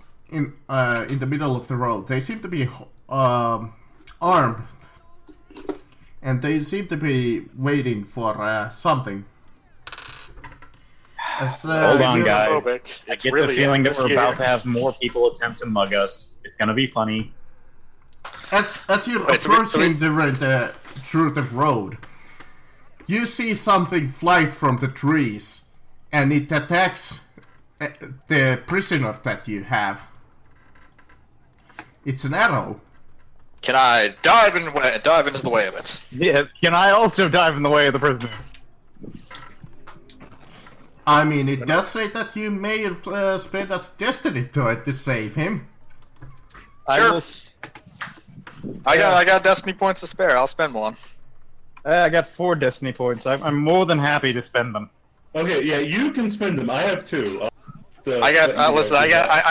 middle of the road. They seem to be armed, and they seem to be waiting for something. As, Hold on, guys. Homophobic. I It's get really the feeling that this we're year. about to have more people attempt to mug us. It's gonna be funny. As you're Wait, so approaching through the road, you see something fly from the trees, and it attacks the prisoner that you have. It's an arrow. Can I dive into the way of it? Yes, can I also dive in the way of the prisoner? I mean, it does say that you may spend a destiny point to save him. Sure. I got destiny points to spare. I'll spend one. I got 4 destiny points. I'm more than happy to spend them. Okay, yeah, you can spend them. I have 2. I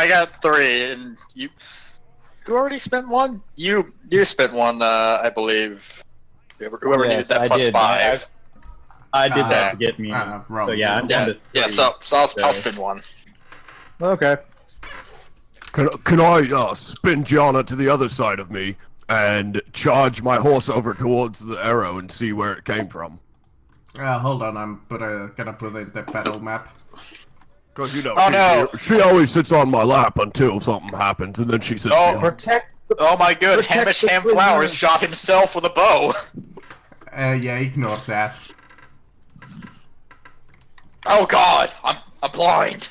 got 3, and you already spent one. You spent one, I believe. Whoever needed that I plus did. 5. I did that to get me. wrong. So yeah, I'm down to 3. Yeah. So I'll spend one. Okay. Can I spin Gianna to the other side of me and charge my horse over towards the arrow and see where it came from. Hold on, I'm gonna put in the battle map. Cause you know, Oh, no. she always sits on my lap until something happens, and then she sits Oh. down. Protect. Oh my good, Protect Hamish the Ham prisoner. Flowers shot himself with a bow. Yeah, ignore that. Oh god, I'm blind.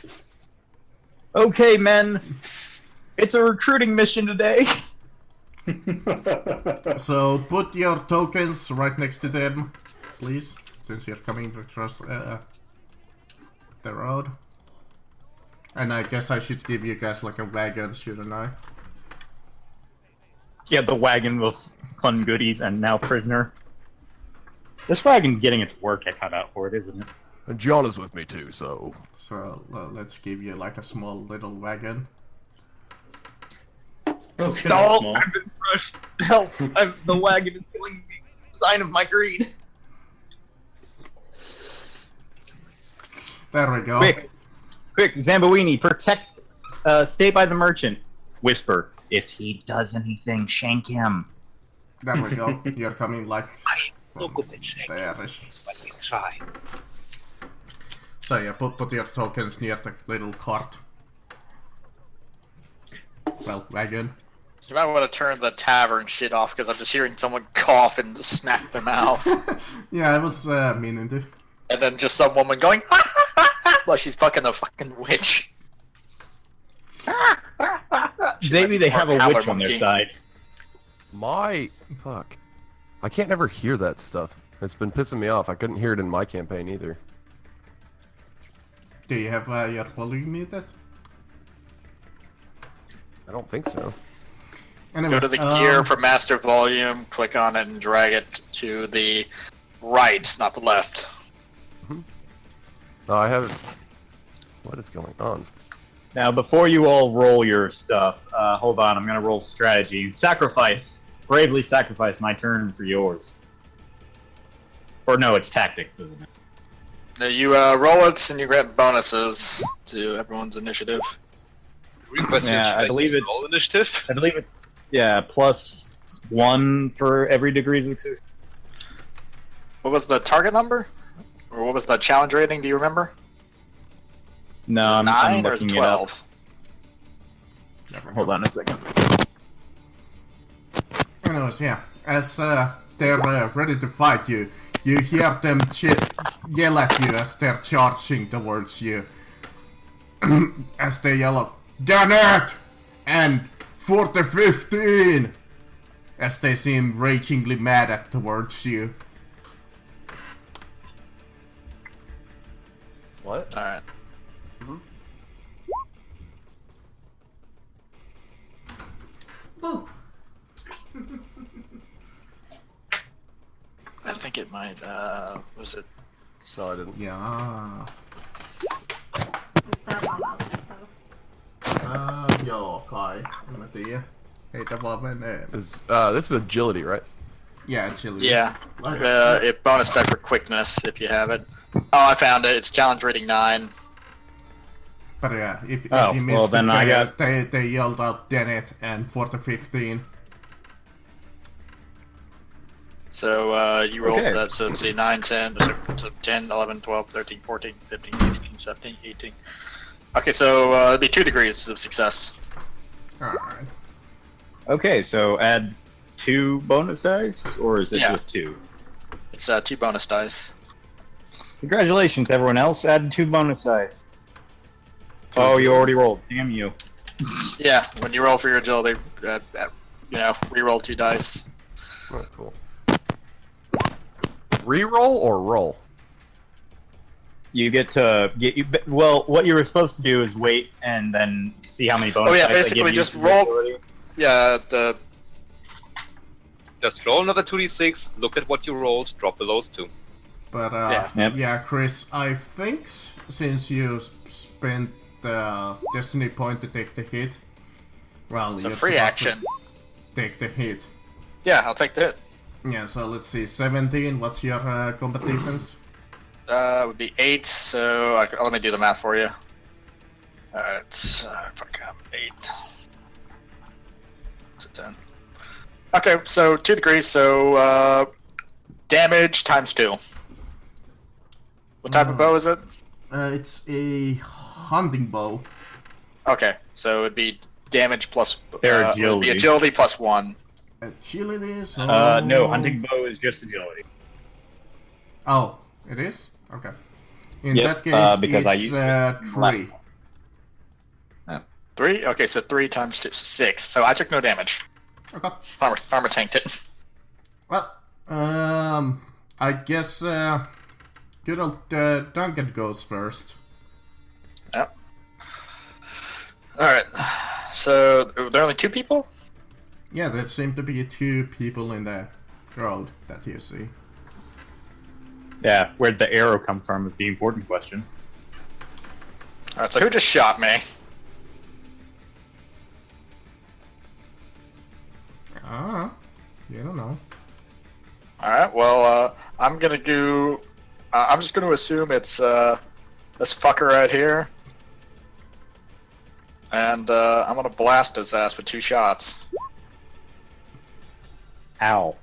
Okay, men. It's a recruiting mission today. So put your tokens right next to them, please, since you're coming across the road. And I guess I should give you guys like a wagon, shouldn't I? Yeah, the wagon with fun goodies and now prisoner. This wagon's getting its work cut out for it, isn't it? And John is with me too, so So let's give you like a small little wagon. Okay, that's small. I've been crushed. Help! The wagon is killing me. Sign of my greed. There we go. Quick, Zamboini, protect. Stay by the merchant. Whisper. If he does anything, shank him. There we go. You're coming like No good at shaking, there-ish. but we try. So yeah, put your tokens near the little cart. Well, wagon. You might want to turn the tavern shit off because I'm just hearing someone cough and smack their mouth. Yeah, I was meaning to. And then just some woman going, ha ha ha ha, while she's fucking a fucking witch. Maybe they have a Howler witch on their monkey. side. fuck. I can't ever hear that stuff. It's been pissing me off. I couldn't hear it in my campaign either. Do you have your volume muted? I don't think so. Anyways, Go to the gear for master volume, click on it, and drag it to the right, not the left. No, I haven't. What is going on? Now, before you all roll your stuff, hold on. I'm gonna roll strategy. Sacrifice. Bravely sacrifice my turn for yours. Or no, it's tactics, isn't it? Now you roll it, and you grant bonuses to everyone's initiative. Request Yeah, I believe it's- roll initiative. I believe it's +1 for every degree of success. What was the target number? Or what was the challenge rating? Do you remember? No, I'm 9 or is it looking it up. 12? Hold on a second. Anyways, yeah, as they're ready to fight you, you hear them yell at you as they're charging towards you. As they yell out, "Danet!" and "For the 15!" as they seem ragingly mad at towards you. What? Alright. I think it might, was it? No, I didn't. Ja. Joo, kai. En mä tiedä. Heitä vaan menee. This is agility, right? Yeah, actually. Yeah. It bonus die for quickness if you have it. Oh, I found it. It's challenge rating 9. But yeah, if Oh, you well, missed then it, I got- they yelled out Dennett and for the 15. So you rolled Okay. that, so let's see, 9, 10, so 10, 11, 12, 13, 14, 15, 16, 17, 18. Okay, so it'd be 2 degrees of success. Alright. Okay, so add 2 bonus dice, or is it Yeah. just 2? It's 2 bonus dice. Congratulations, everyone else. Add 2 bonus dice. Oh, you already rolled. Damn you. Yeah, when you roll for your agility, re-roll 2 dice. Oh, cool. Reroll or roll? You get to well. What you were supposed to do is wait and then see how many bonus. Oh, yeah, dice they basically give you just for roll- ability. Yeah, Just roll another 2d6, look at what you rolled, drop below 2. But Yeah. Yep. Chris, I think since you spent Destiny point to take the hit, well, it's a you're free supposed action. to take the hit. Yeah, I'll take the hit. Yeah, so let's see, 17, what's your combat defense? Would be 8, so let me do the math for you. Alright, fuck up, 8. It's a 10. Okay, so 2 degrees, so damage times 2. What type of bow is it? It's a hunting bow. Okay, so it'd be damage plus. Their It would be agility. agility plus 1. Agility, so... No, hunting bow is just agility. Oh, it is? Okay. In Yep, that case, because I it's used it 3. 3? Okay, so 3 times 2, 6. So I took no damage. Okay. Farmer tanked it. Well, I guess good old Duncan goes first. Yep. Alright. So, there are only 2 people? Yeah, there seem to be 2 people in the road that you see. Yeah, where'd the arrow come from is the important question. Alright, so who just shot me? Ah, you don't know. Alright, well, I'm gonna do... I'm just gonna assume it's, this fucker right here. And, I'm gonna blast his ass with 2 shots. Ow.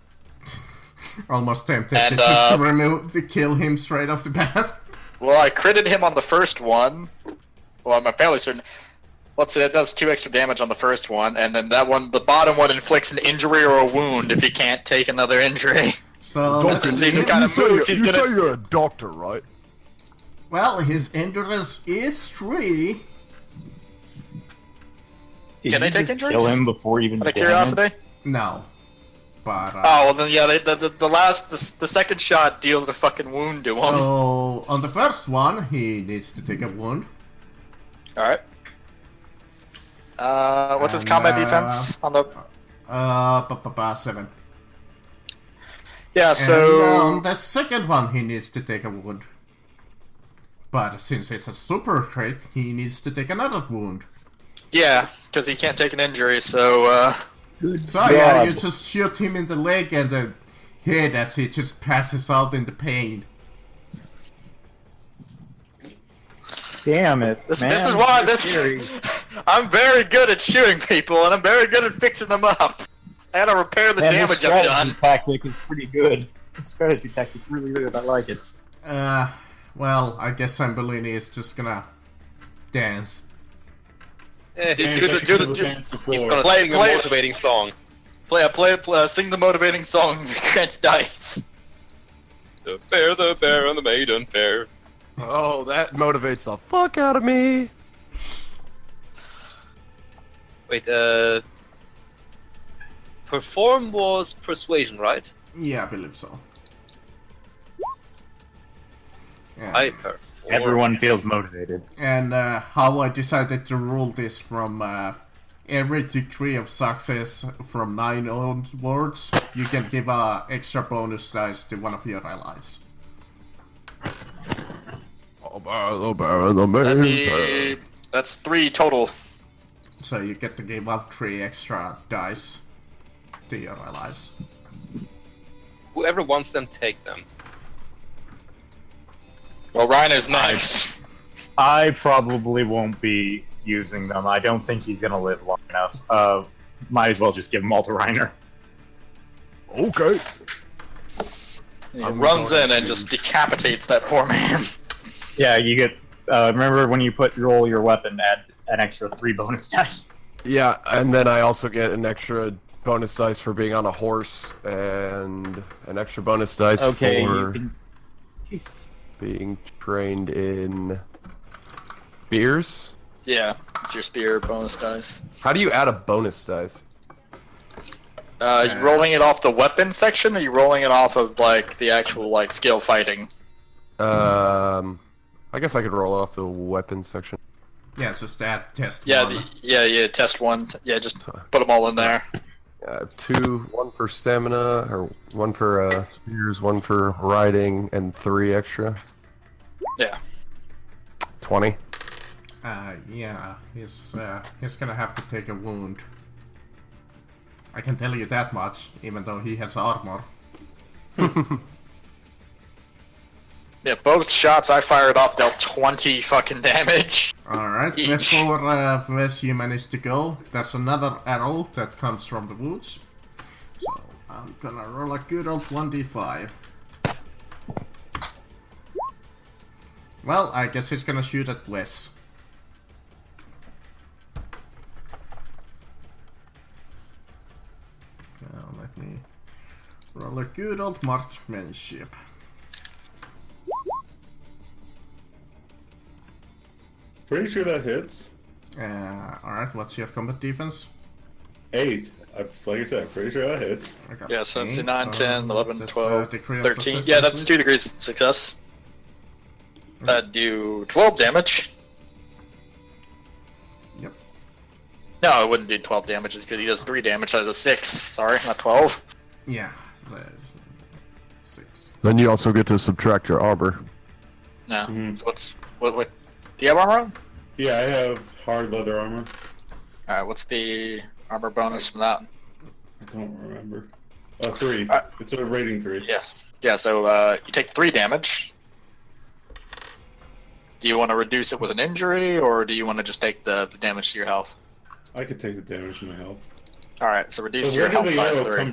Almost tempted And, to just to kill him straight off the bat. Well, I critted him on the first one. Well, I'm fairly certain. Let's say that does 2 extra damage on the first one, and then that one, the bottom one, inflicts an injury or a wound if he can't take another injury. So Duncan, let's he's see. kind of moved. He's you gonna. say you're a doctor, right? Well, his endurance is 3. Did Can you I take just injuries? kill him before even Out of damage? curiosity. No. But, Oh well, then yeah, the second shot deals a fucking wound to him. so on the first one, he needs to take a wound. All right. What's his And, combat defense on the? 7. Yeah, And so on the second one, he needs to take a wound. But since it's a super crit, he needs to take another wound. yeah, because he can't take an injury. So So yeah, you just shoot him in the leg and the head as he just passes out in the pain. Damn it, this man. is why Scary. I'm very good at shooting people, and I'm very good at fixing them up. I gotta repair the Man, damage this I've strategy done. tactic is pretty good. This strategy tactic's really good. I like it. Well, I guess Sambolini is just gonna dance. Eh, Do Dance the- like do you the- never do- danced before. he's gonna Play- sing play- a motivating song. Sing the motivating song against dice. The bear, and the maiden fair. Oh, that motivates the fuck out of me. Wait, perform was persuasion, right? Yeah, I believe so. Yeah. I perform. Everyone feels motivated. And how I decided to rule this from every degree of success from 9 onwards, you can give a extra bonus dice to one of your allies. That'd be, that's 3 total. So you get to give out 3 extra dice to your allies. Whoever wants them, take them. Well, Ryan is nice. I probably won't be using them. I don't think he's gonna live long enough. Might as well just give them all to Reiner. Okay. He runs in and just decapitates that poor man. Yeah, you get. Remember when you roll your weapon, add an extra 3 bonus dice. Yeah, and then I also get an extra bonus dice for being on a horse, and an extra bonus dice Okay, you for can. being trained in spears. Yeah, it's your spear bonus dice. How do you add a bonus dice? You rolling it off the weapon section, or you rolling it off of like the actual like skill fighting? I guess I could roll off the weapon section. Yeah, it's just that test Yeah, one. yeah. Test 1. Yeah, just put them all in there. I have 2, 1 for stamina, or 1 for spears, 1 for riding, and 3 extra. Yeah. 20. Yeah, he's gonna have to take a wound. I can tell you that much, even though he has armor. Yeah, both shots I fired off dealt 20 fucking damage. Alright, Each. before Vessi managed to go, there's another arrow that comes from the woods. I'm gonna roll a good old 1d5. Well, I guess he's gonna shoot at Wes. Now let me roll a good old marksmanship. Pretty sure that hits. Alright, what's your combat defense? 8. Like I said, pretty sure that hits. I got Yeah, so it's 8, 9, 10, 11, that's, 12, degree of 13. success Yeah, at that's least. 2 degrees of success. That'd do 12 damage. Yep. No, it wouldn't do 12 damage because he does 3 damage out of 6. Sorry, not 12. Yeah. 6. Then you also get to subtract your armor. No. Mhm. So what? Do you have armor on? Yeah, I have hard leather armor. Alright, what's the armor bonus from that? I don't remember. 3. It's a rating 3. Yeah. Yeah, so you take 3 damage. Do you want to reduce it with an injury, or do you want to just take the damage to your health? I could take the damage to my health. Alright, so reduce So your where health did the by arrow 3. come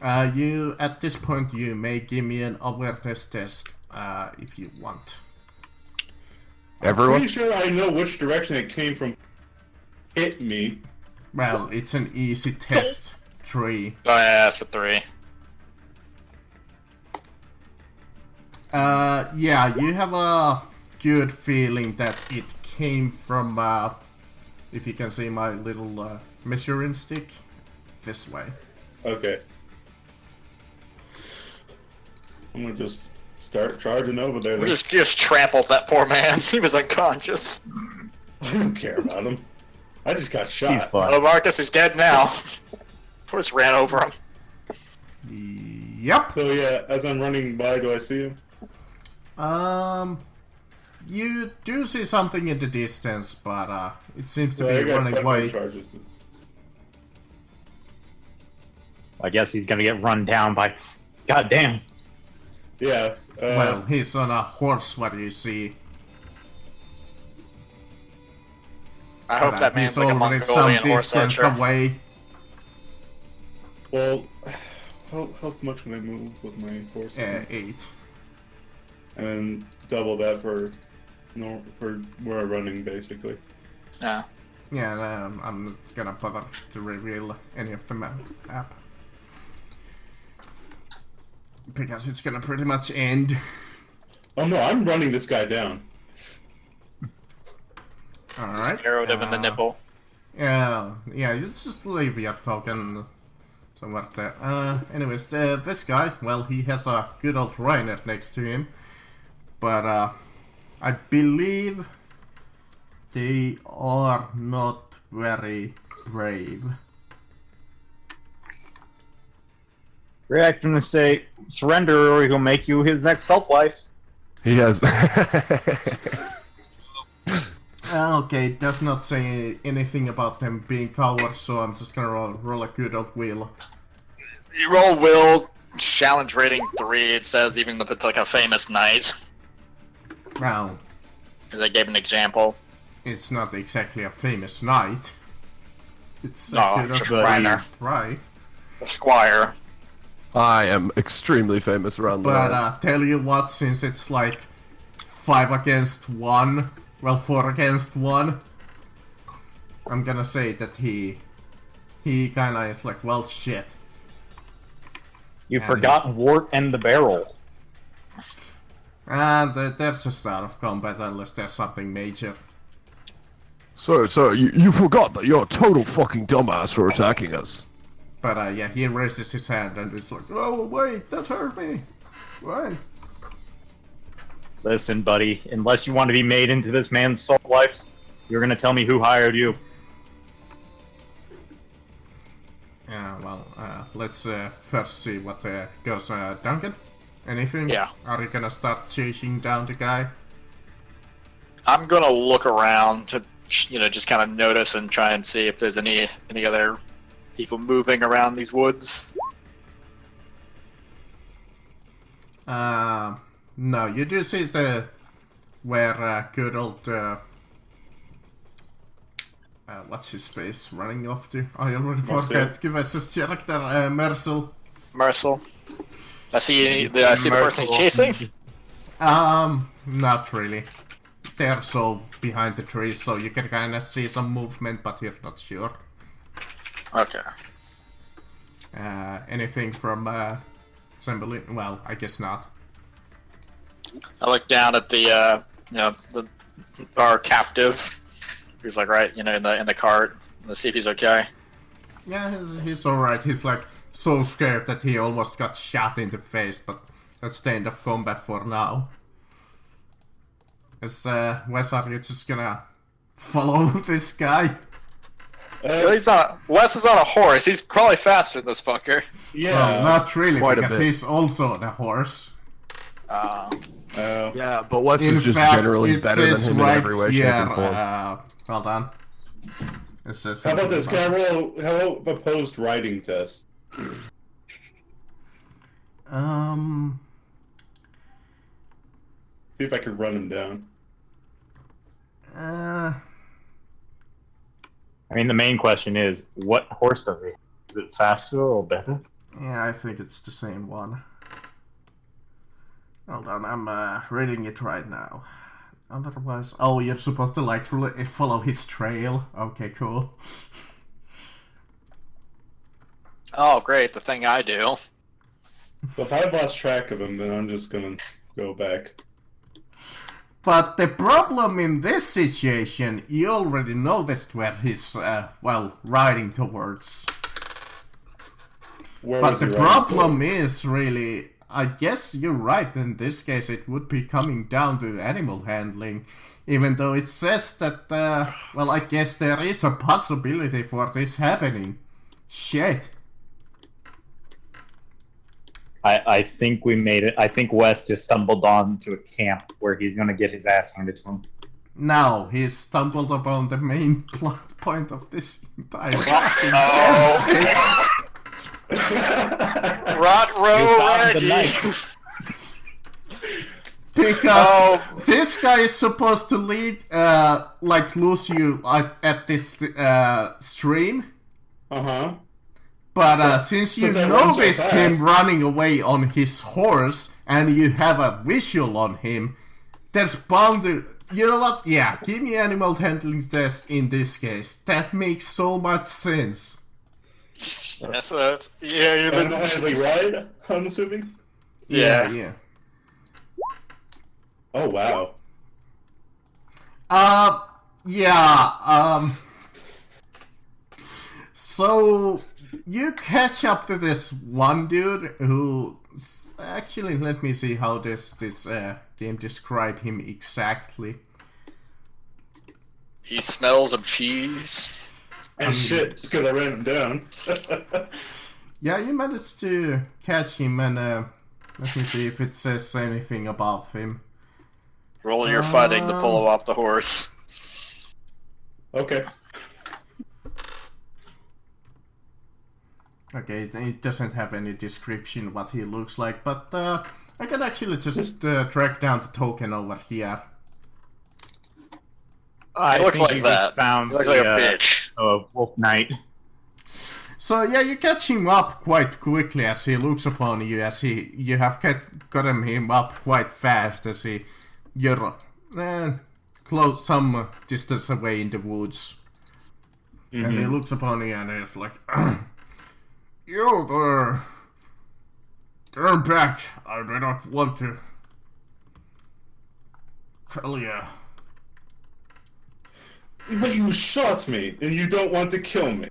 from? You at this point you may give me an awareness test if you want. Everyone? Pretty sure I know which direction it came from. Hit me. Well, it's an easy test. 3. Oh yeah, that's a 3. Yeah, you have a good feeling that it came from, if you can see my little measuring stick, this way. Okay. I'm gonna just start charging over there. We then. just trampled that poor man. He was unconscious. I don't care about him. I just got He's shot. fine. Oh, Marcus is dead now. Just ran over him. Yep. So yeah, as I'm running by, do I see him? You do see something in the distance, but it seems to Well, I be got running quite a away. bit of charges. Then. I guess he's gonna get run down by. God damn. Yeah. Well, he's on a horse, what do you see? I hope But, that he's man's like a already some Mongolian horse distance archer. away. Well, how much can I move with my horse? 8. And then double that for where I'm running, basically. Yeah. Yeah, I'm not gonna bother to reveal any of the map. Because it's gonna pretty much end. Oh no, I'm running this guy down. Alright. Arrowed him in the nipple. Yeah, you just leave your token somewhere there. Anyways, this guy, well, he has a good old Reiner next to him. But, I believe they are not very brave. React him to say, surrender or he'll make you his next self-life. He has. Okay, it does not say anything about them being cowards, so I'm just gonna roll a good old wheel. You roll will, challenge rating 3, it says, even if it's like a famous knight. Well, They gave an example. it's not exactly a famous knight. It's No, a good it's just old Reiner. right? A squire. I am extremely famous around the But land. tell you what, since it's like 5 against 1, well, 4 against 1, I'm gonna say that he kinda is like, well, shit. You Yeah, forgot Wart and the Barrel. And they're just out of combat unless there's something major. So you forgot that you're a total fucking dumbass for attacking us. But yeah, he raises his hand and is like, oh, wait, that hurt me. Wait. Listen, buddy, unless you want to be made into this man's soul life, you're gonna tell me who hired you. Yeah, well, let's first see what goes. Duncan? Anything? Yeah. Are you gonna start chasing down the guy? I'm gonna look around to, just kind of notice and try and see if there's any other people moving around these woods. No, you do see where good old what's his face running off to? I already Marcel. forgot. Give us his character, Mercel. Marcel. I see the person he's chasing. Not really. They're so behind the trees, so you can kind of see some movement, but you're not sure. Okay. Anything from Cymbeline? Well, I guess not. I look down at the our captive. He's like right, in the cart. Let's see if he's okay. Yeah, he's alright. He's like so scared that he almost got shot in the face, but that's the end of combat for now. Wes, are you just gonna follow this guy? Wes is on a horse. He's probably faster than this fucker. Yeah. Well, not really, Quite a because bit. he's also on a horse. Yeah, but Wes In is just fact, generally it better than says him right in every way, shape, here, and form. hold on. It says How about something this? Can I roll how about opposed riding test? See if I can run him down. I mean, the main question is, what horse does he have? Is it faster or better? Yeah, I think it's the same one. Hold on, I'm reading it right now. Otherwise, oh, you're supposed to like follow his trail. Okay, cool. Oh, great, the thing I do. Well, if I've lost track of him, then I'm just gonna go back. But the problem in this situation, you already noticed where he's, riding towards. Where But was the he riding problem towards? is really, I guess you're right, in this case it would be coming down to animal handling. Even though it says that, I guess there is a possibility for this happening. Shit. I think we made it. I think Wes just stumbled onto a camp where he's gonna get his ass handed to him. Now, he's stumbled upon the main plot point of this entire Oh. Rot row Raggy. Because this guy is supposed to lead, lose you at this stream. Uh-huh. But since you Since I run so noticed him fast. running away on his horse, and you have a visual on him, there's bound to... You know what? Yeah, give me animal handling test in this case. That makes so much sense. Yeah, so it's, yeah, you're And the, as we ride, I'm assuming? yeah. Yeah. Oh, wow. So you catch up to this one dude who actually, let me see how this game describe him exactly. He smells of cheese. And shit, because I ran him down. Yeah, you managed to catch him, and let me see if it says anything above him. Roll your fighting to pull him off the horse. Okay. Okay, it doesn't have any description what he looks like, but I can actually just track down the token over here. I looks think like you that. just Found He looks like a the, bitch. Wolf Knight. So yeah, you catch him up quite quickly as he looks upon you, as you have gotten him up quite fast as you're close some distance away in the woods. As he looks upon you and he's like, "You there, turn back. I do not want to kill you." But you shot me, and you don't want to kill me.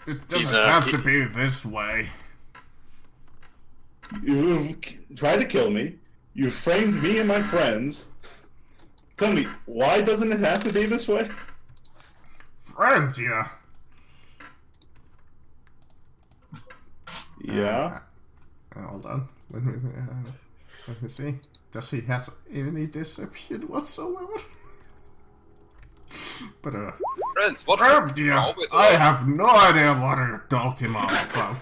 It doesn't have to be this way. You tried to kill me. You framed me and my friends. Tell me, why doesn't it have to be this way? Friend, yeah. Yeah. Hold on. Let me see. Does he have any deception whatsoever? But Friends, what? friend, yeah. Always I alone. have no idea what you're talking about.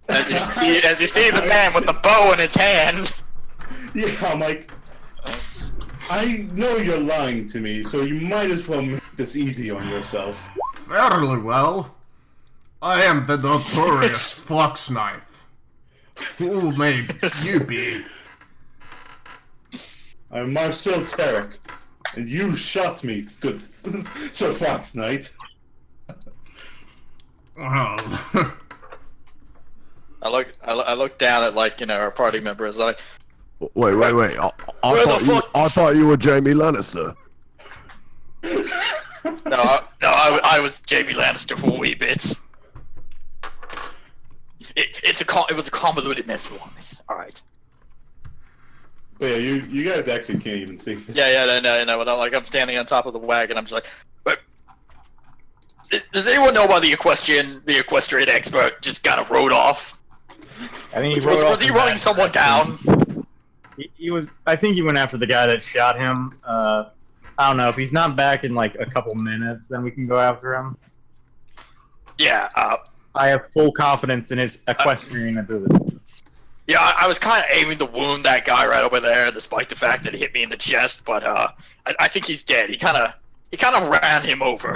As you see the man with the bow in his hand. Yeah, I'm like, I know you're lying to me, so you might as well make this easy on yourself. Fairly well. I am the notorious Fox Knife. Who may you be? I'm Marcel Tarek, and you shot me, good Sir Fox Knight. Well, I look down at like our party members like. Wait. I thought you were Jamie Lannister. No, I was Jamie Lannister for a wee bit. It was a convoluted mess once. All right. But yeah, you guys actually can't even see. Yeah. No. Like I'm standing on top of the wagon. I'm just like, but does anyone know why the equestrian expert just kind of rode off? I think Was he running someone down? He was. I think he went after the guy that shot him. I don't know if he's not back in like a couple minutes, then we can go after him. Yeah. I have full confidence in his equestrian ability. Yeah, I was kind of aiming to wound that guy right over there, despite the fact that he hit me in the chest. But I think he's dead. He kind of ran him over.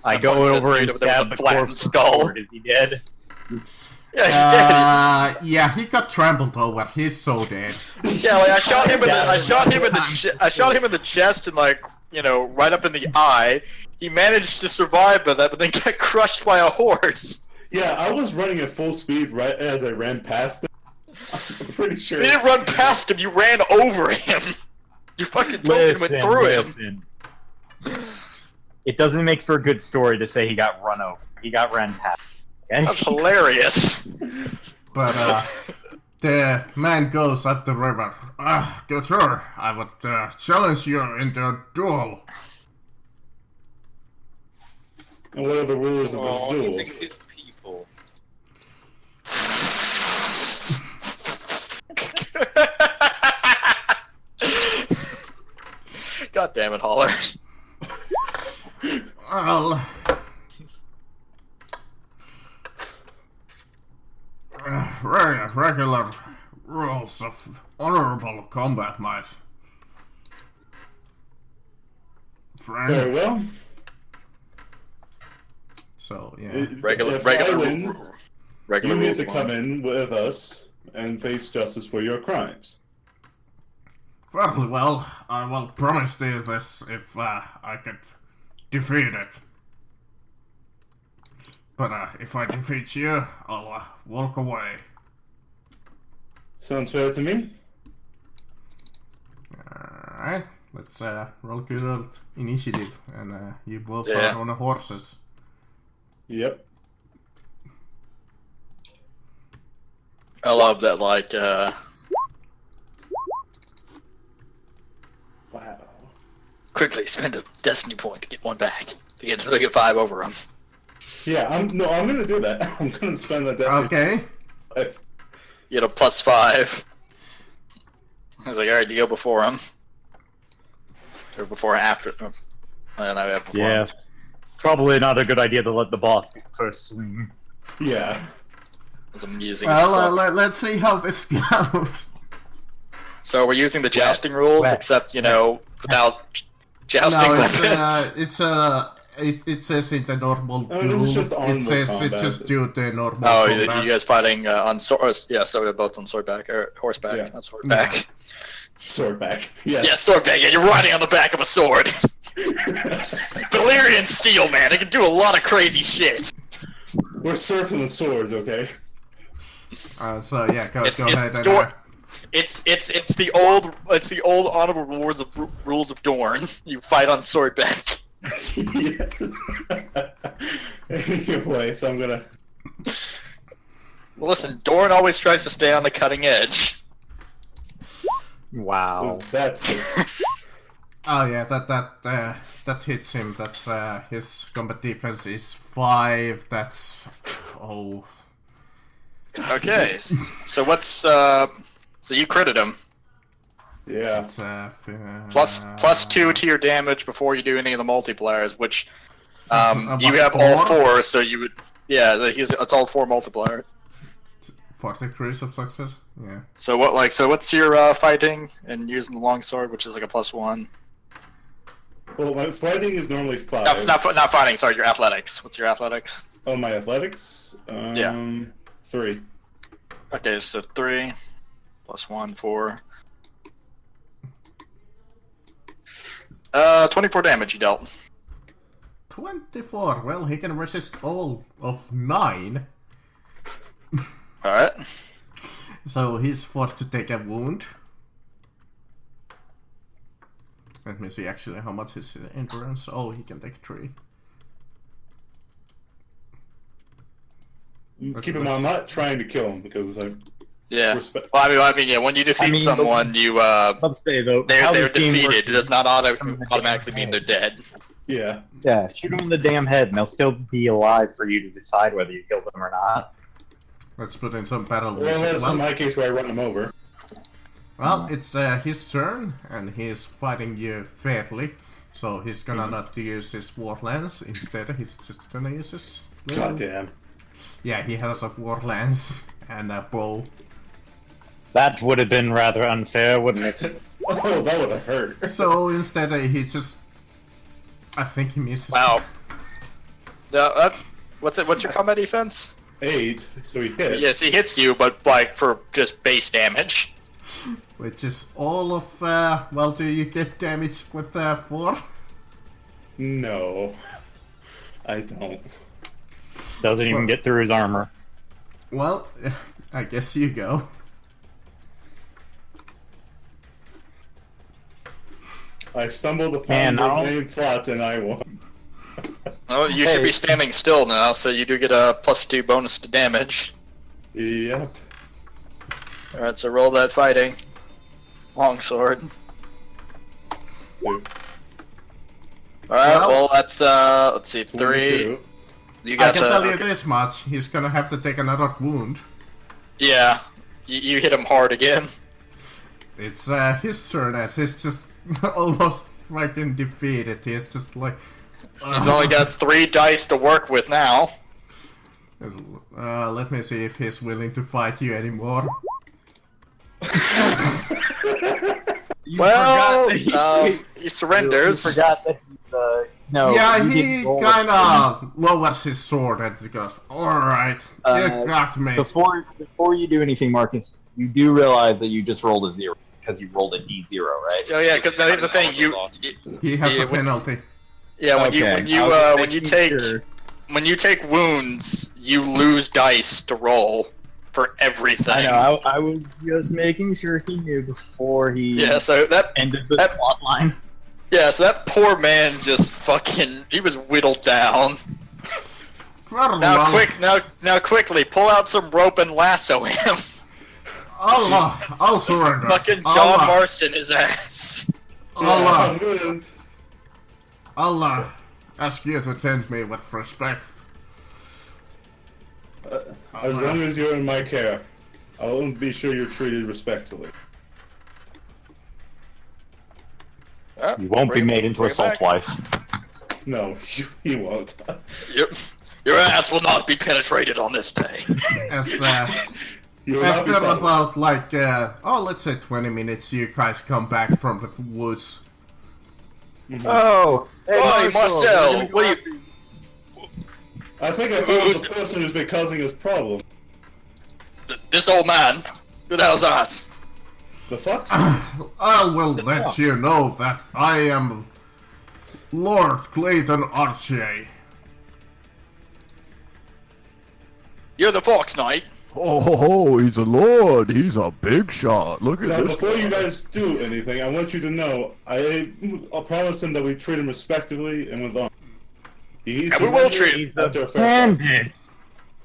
I go over and stab the corpse skull. Is he dead? Yeah, he's dead. Yeah, he got trampled over. He's so dead. Yeah, like I shot him in the chest and like right up in the eye. He managed to survive by that, but then got crushed by a horse. Yeah, I was running at full speed right as I ran past him. I'm pretty sure. You didn't run past him. You ran over him. You fucking totally went through him. It doesn't make for a good story to say he got run over. He got ran past. Okay? That's hilarious. But the man goes up the river. Good sir, I would challenge you into a duel. And what are the rules of this duel? Using his people. God damn it, Holler. Well, regular rules of honorable combat, my friend. Very well. So yeah, Regular you rules. need to come in with us and face justice for your crimes. fairly well. I will promise you this if I could defeat it. But if I defeat you, I'll walk away. Sounds fair to me. Alright, let's roll good old initiative, and you both Yeah. are on the horses. Yep. I love that, like, Wow. quickly spend a destiny point to get one back. To get 5 over him. Yeah, I'm gonna do that. I'm gonna spend that destiny. Okay. You get a +5. I was like, alright, you go before him. Or before or after him. And I have before Yeah. him. Probably not a good idea to let the boss get first swing. Yeah. It's amusing as Well, fuck. let's see how this goes. So we're using the jousting rules, Wet. except, without jousting No, weapons. it says it's a normal Oh, this is duel. just It honorable says combat. it just do the normal Oh, combat. you guys fighting on sword? Yeah, so we're both on swordback or horseback, Yeah. not swordback. Swordback. Yes. Yeah, swordback. Yeah, you're riding on the back of a sword. Valyrian steel, man. It can do a lot of crazy shit. We're surfing with swords, okay? So yeah, go It's ahead and Dor- It's the old honorable rules of Dorne. You fight on swordback. Anyway, so I'm gonna. Well, listen, Dorne always tries to stay on the cutting edge. Wow. Is that oh yeah, that hits him. That's his combat defense is 5. That's Okay, so what's so you critted him. Yeah. It's Plus 2 to your damage before you do any of the multipliers, which About you have all 4? 4, so you would it's all 4 multiplier. 4 degrees of success. Yeah. So what's your fighting and using the longsword, which is like a +1? Well, my fighting is normally 5. Not fighting. Sorry, your athletics. What's your athletics? Oh, my athletics? Yeah. 3. Okay, so 3 +1, 4. 24 damage you dealt. 24. Well, he can resist all of 9. Alright. So he's forced to take a wound. Let me see actually how much his endurance. Oh, he can take 3. Keep in mind, I'm not trying to kill him because I Yeah. respect. Well, I mean, yeah. When you defeat someone, you Let's say though, they're how this game defeated. works It does not automatically mean they're dead. Yeah. Yeah, shoot them in the damn head, and they'll still be alive for you to decide whether you killed them or not. Let's put in some battle Well, music. that's in my case where I run him over. Well, it's his turn, and he's fighting you fairly. So he's gonna not use his war lance. Instead, he's just gonna use his. God damn. Yeah, he has a war lance and a bow. That would have been rather unfair, wouldn't it? Oh, that would have hurt. So instead, he just. I think he misses. Wow. No, what's your combat defense? 8, so he hits. Yes, he hits you, but like for just base damage. Which is all of. Well, do you get damage with 4? No. I don't. Doesn't even get through his armor. Well, I guess you go. I stumbled upon Man, the no. main plot and I won. Oh, you should be standing still now, so you do get a +2 bonus to damage. Yep. Alright, so roll that fighting. Longsword. Dude, Alright, Well- well that's let's see, 3. 22. You I got can tell you okay. this much: he's gonna have to take another wound. Yeah. You hit him hard again. It's his turn, as he's just almost freaking defeated. He's just like. He's only got 3 dice to work with now. Let me see if he's willing to fight you anymore. Well, he surrenders. You forgot that no. Yeah, you he didn't roll it. kinda lowers his sword and he goes, "Alright, you got me." Before you do anything, Marcus, you do realize that you just rolled a 0 because you rolled an E0, right? Oh yeah, because here's the thing. He has Yeah, a penalty. Yeah, when Okay, you take wounds, you lose dice to roll for everything. I know. I was just making sure he knew before he Yeah, so that ended the plot line. so that poor man just fucking he was whittled down. Now quickly pull out some rope and lasso him. Allah, I'll surrender. Fucking John Allah, Marston his ass. Allah, Yeah. Allah, ask you to tend me with respect. As long as you're in my care, I'll be sure you're treated respectfully. You won't be made into a salt wife. No, you won't. Your ass will not be penetrated on this day. As You will not be after solid. about like let's say 20 minutes, you guys come back from the woods. Oh, Oi, Marcel, what are you? I think I found the person who's been causing this problem. This old man. Who the hell's that? The fuck? I will let you know that I am Lord Clayton Archie. You're the Fox Knight. Oh, he's a lord. He's a big shot. Look at Now, this. before you guys do anything, I want you to know I'll promise him that we treat him respectfully and with honor. He's And we will treat him. after a fair fight. Bandit.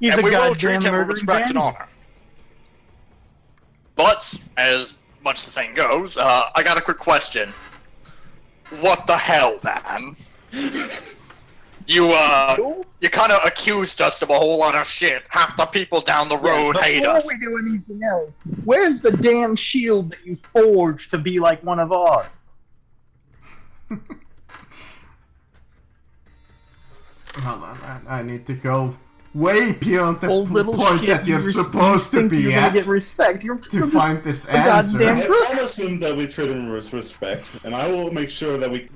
He's And a we will treat goddamn him with murdering respect and bandit. honor. But, as much the saying goes, I got a quick question. What the hell, man? You kind of accused us of a whole lot of shit. Half the people down the road hate Before us. we do anything else, where's the damn shield that you forged to be like one of ours? Hold on, I need to go way beyond the Old little point shit, that you're you supposed to think be you're gonna at get respect. You're to just find this a goddamn answer. I promise him that we treat him with respect, and I will make sure that we.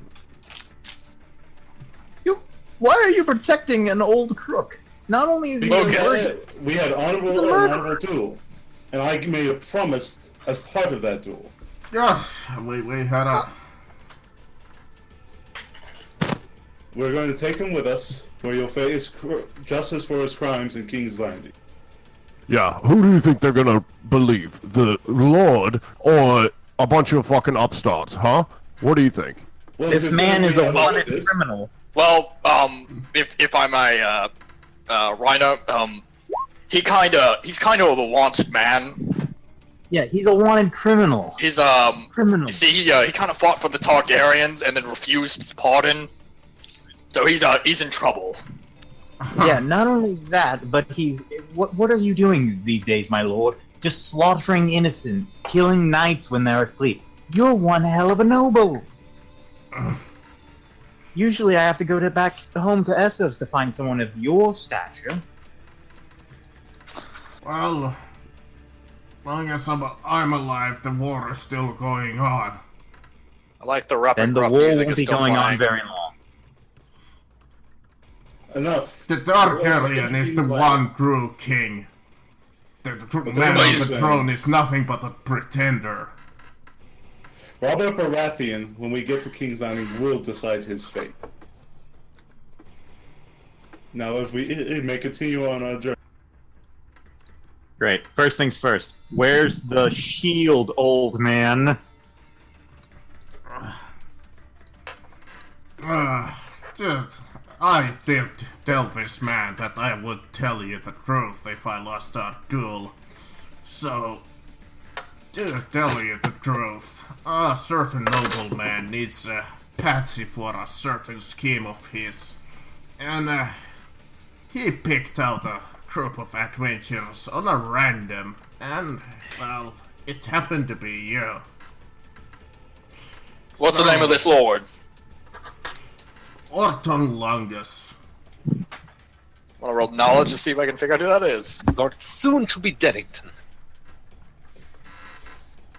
Why are you protecting an old crook? Not only is he a virgin, We had honorable and honorable duel, and I made a promise as part of that duel. Yes, we had a... We're going to take him with us, where you'll face justice for his crimes in King's Landing. Yeah, who do you think they're gonna believe? The Lord or a bunch of fucking upstarts, huh? What do you think? Well, this man is a considering we wanted have this- criminal. Well, if I may, Rhino, he's kind of a wanted man. Yeah, he's a wanted criminal. He's Criminal. you see, he kind of fought for the Targaryens and then refused his pardon. So he's in trouble. Yeah, not only that, but he's... What are you doing these days, my lord? Just slaughtering innocents, killing knights when they're asleep. You're one hell of a noble! Usually I have to go back home to Essos to find someone of your stature. Well, long as I'm alive, the war is still going on. I like the rough Then and the gruff war music won't is be still going playing. on very long. Enough. The Targaryen is the one true king. The man on the throne is nothing but a pretender. Robert Baratheon, when we get to King's Landing, will decide his fate. Now, if we may continue on our journey. Great. First things first. Where's the shield, old man? Dude, I did tell this man that I would tell you the truth if I lost our duel. So, to tell you the truth, a certain nobleman needs a patsy for a certain scheme of his. And, he picked out a group of adventurers on a random, and, well, it happened to be you. What's the name of this lord? Orton Longus. Want to roll knowledge to see if I can figure out who that is? Lord soon to be Derrington.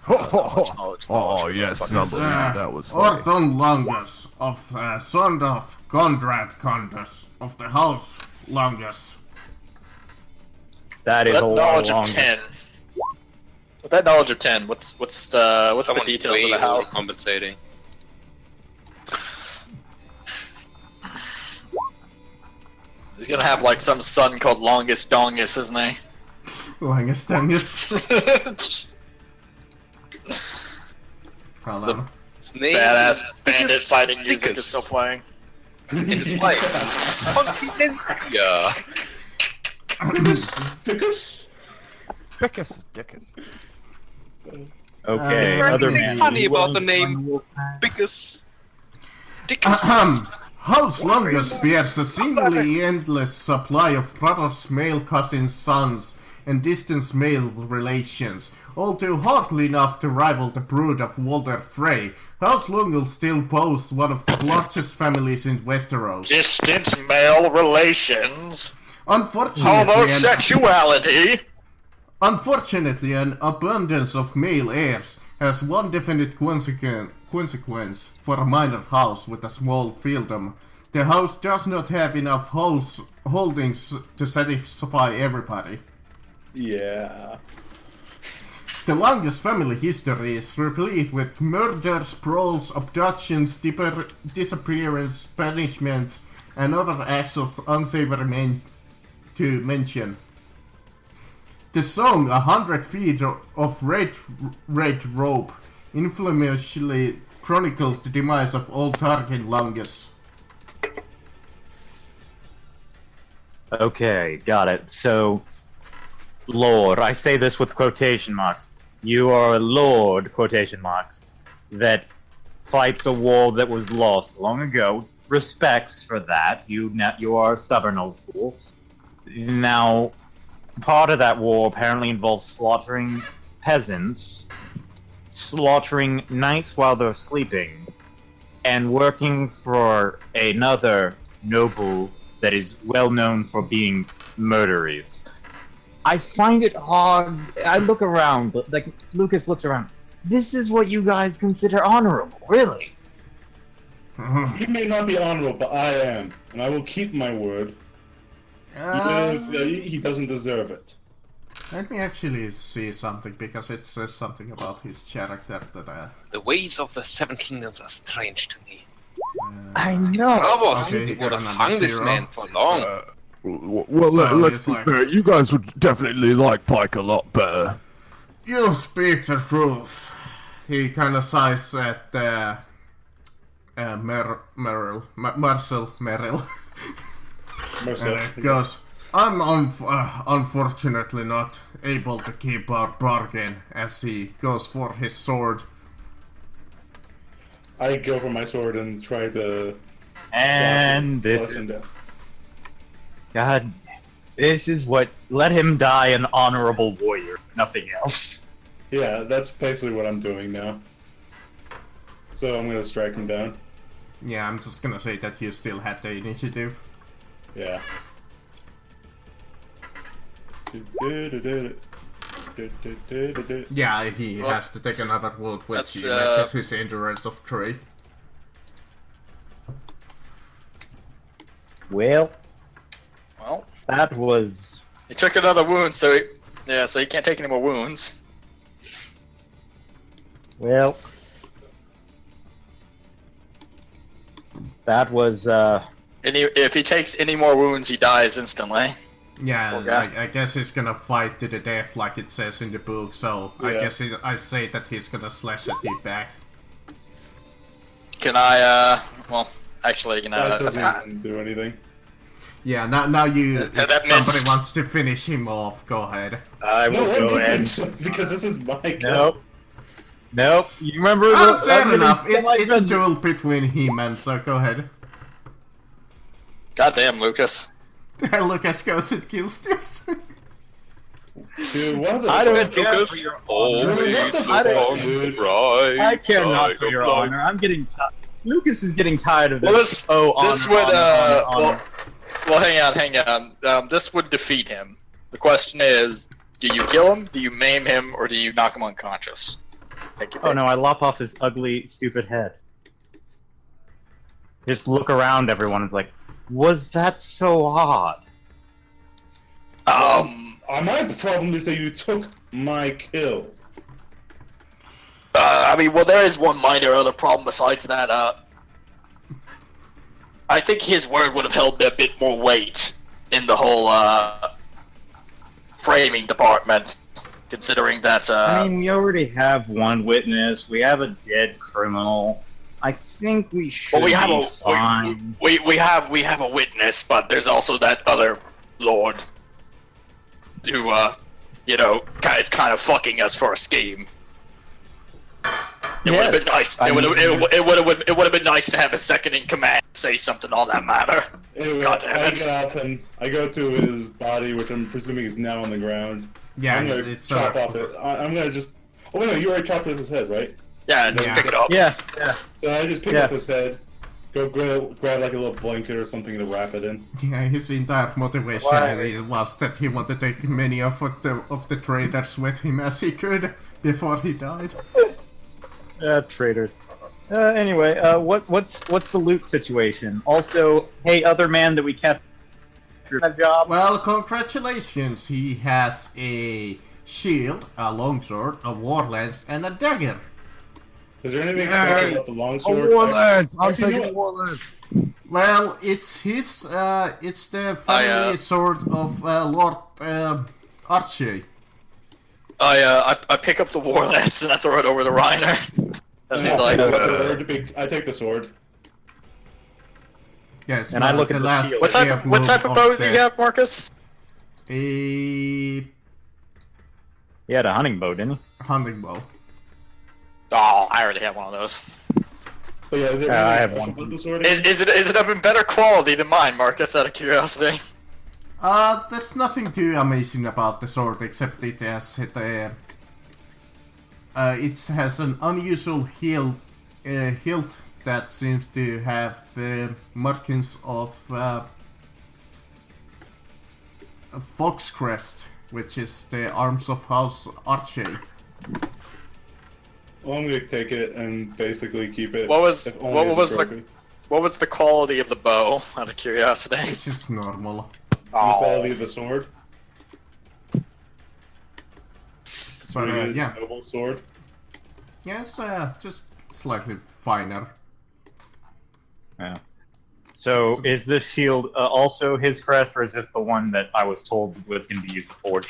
Oh, yes, number. That was funny. Orton Longus of son of Conrad Condus of the House Longus. That is With a that lot knowledge of of 10. With that knowledge of 10, what's the Someone details way of the house? compensating. He's gonna have like some son called Longus Dongus, isn't he? Longus Dongus. Hold on. His name Badass is bandit fighting music Pickus. is still playing. in his wife. Confidencia. Pickus, Dickens. Okay, Uh, other Anything man. funny about the name Pickus? Dickens. House Longus bears a seemingly endless supply of brothers, male cousins, sons, and distant male relations, although hardly enough to rival the brood of Walder Frey. House Longus still boasts one of the largest families in Westeros. Distant male relations. Unfortunately, Homosexuality. an abundance of male heirs has one definite consequence for a minor house with a small fieldom. The house does not have enough holdings to satisfy everybody. Yeah. The longest family history is replete with murders, brawls, abductions, disappearance, banishments, and other acts of unsavory to mention. The song 100 Feet of Red Rope infamously chronicles the demise of old Tarkin Longus. Okay, got it. So, Lord, I say this with quotation marks. You are a Lord, quotation marks, that fights a war that was lost long ago. Respects for that. You are a stubborn old fool. Now, part of that war apparently involves slaughtering peasants, slaughtering knights while they're sleeping, and working for another noble that is well known for being murderies. I find it hard. I look around, like Lucas looks around. This is what you guys consider honorable, really? He may not be honorable, but I am, and I will keep my word, even if he doesn't deserve it. Let me actually see something, because it says something about his character that The ways of the Seven Kingdoms are strange to me. I know. Bravos Okay, would have another hung this zero. man for long. Well, So let's it's be like- fair. You guys would definitely like Pike a lot better. you speak the truth. He kind of sighs at Marcel Merrill. Marcel, And it goes, I'm unfortunately not able to keep our bargain, as he goes for his sword. I go for my sword and try to. And this slash is him down. God. This is what let him die an honorable warrior. Nothing else. Yeah, that's basically what I'm doing now. So I'm gonna strike him down. Yeah, I'm just gonna say that you still had the initiative. Yeah. Yeah, he Well, has to take another wound, which that's, he matches his endurance of 3. Well, Well, that was he took another wound, so he can't take any more wounds. well. That was If he takes any more wounds, he dies instantly. Yeah, Poor guy. I guess he's gonna fight to the death like it says in the book, so I Yeah. guess I say that he's gonna slash at you back. Can I? Well, actually, That doesn't even do anything. Yeah, now you, if that somebody missed. wants to finish him off, go ahead. I will No, let go me ahead. finish him, because this is my kill. Nope. Nope. You remember Oh, the fair I'm getting enough, it's a semi-offended. duel between him and, so go ahead. Goddamn, Lucas. Lucas goes and kills this. Dude, what the I don't fuck? care for your always What the look fuck, on dude? the bright I care not side for of your life. honor. I'm getting Lucas is getting tired of this. Well, this honor, would honor. well, hang on. This would defeat him. The question is, do you kill him, do you maim him, or do you knock him unconscious? Take your Oh pick. no, I lop off his ugly, stupid head. Just look around, everyone is like, was that so odd? My problem is that you took my kill. I mean, well, there is one minor other problem besides that. I think his word would have held a bit more weight in the whole framing department, considering that. I mean, we already have one witness. We have a dead criminal. I think we should well, we have be a fine. we have a witness, but there's also that other lord who, is kind of fucking us for a scheme. It would have been nice. I It would mean- have been nice to have a second in command say something on that matter. Anyway, God damn I it. get up and I go to his body, which I'm presuming is now on the ground. Yeah, I'm gonna it's chop off it. I'm gonna just. Oh wait, no, you already chopped off his head, right? Yeah, just Yeah. pick it up. Yeah. So I just pick Yeah. up his head, go grab like a little blanket or something to wrap it in. Yeah, his entire motivation was that he wanted to take many of the traitors with him as he could before he died. Traitors. Anyway, what's the loot situation? Also, hey, other man that we kept that job. Well, congratulations, he has a shield, a longsword, a war lance, and a dagger. Is there anything Hey, special about the longsword? A war lance! I'm Actually, you know taking a what? war lance! Well, it's his, it's the family sword of Lord Archie. I pick up the war lance and I throw it over the Reiner. As he's like, I take the sword. Yes, And I look at the last shield. what type of bow do you have, Marcus? A He had a hunting bow, didn't he? hunting bow. Oh, I already have one of those. But yeah, is there I anything have special one. about the sword? Is it of better quality than mine, Marcus? Out of curiosity. There's nothing too amazing about the sword except it has it has an unusual hilt that seems to have the markings of Fox Crest, which is the Arms of House Archie. Well, I'm gonna take it and basically keep it. What was if only as a trophy. what was the quality of the bow? Out of curiosity. It's just normal. The quality of the sword. But yeah. Noble sword. Yes, just slightly finer. Yeah. So is this shield also his crest, or is it the one that I was told was going to be used to forge?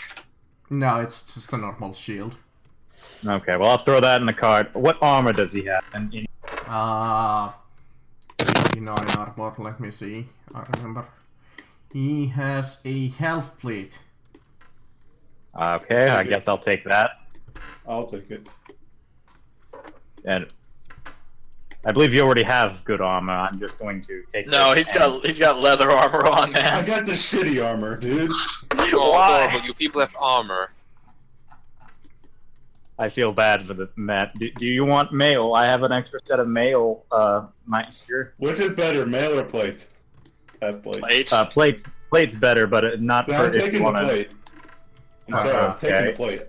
No, it's just a normal shield. Okay, well I'll throw that in the cart. What armor does he have? In armor, let me see. I remember. He has a health plate. Okay, I guess I'll take that. I'll take it. And I believe you already have good armor. I'm just going to take. No, this he's got leather armor on, I man. got the shitty armor, dude. Why? But you people have armor. I feel bad for the Matt. Do you want mail? I have an extra set of mail, Meister. Which is better, mail or plate? Half plate. Plate's better, but not Then for I'm if you taking the want to. plate. I'm sorry, I'm taking Okay. the plate.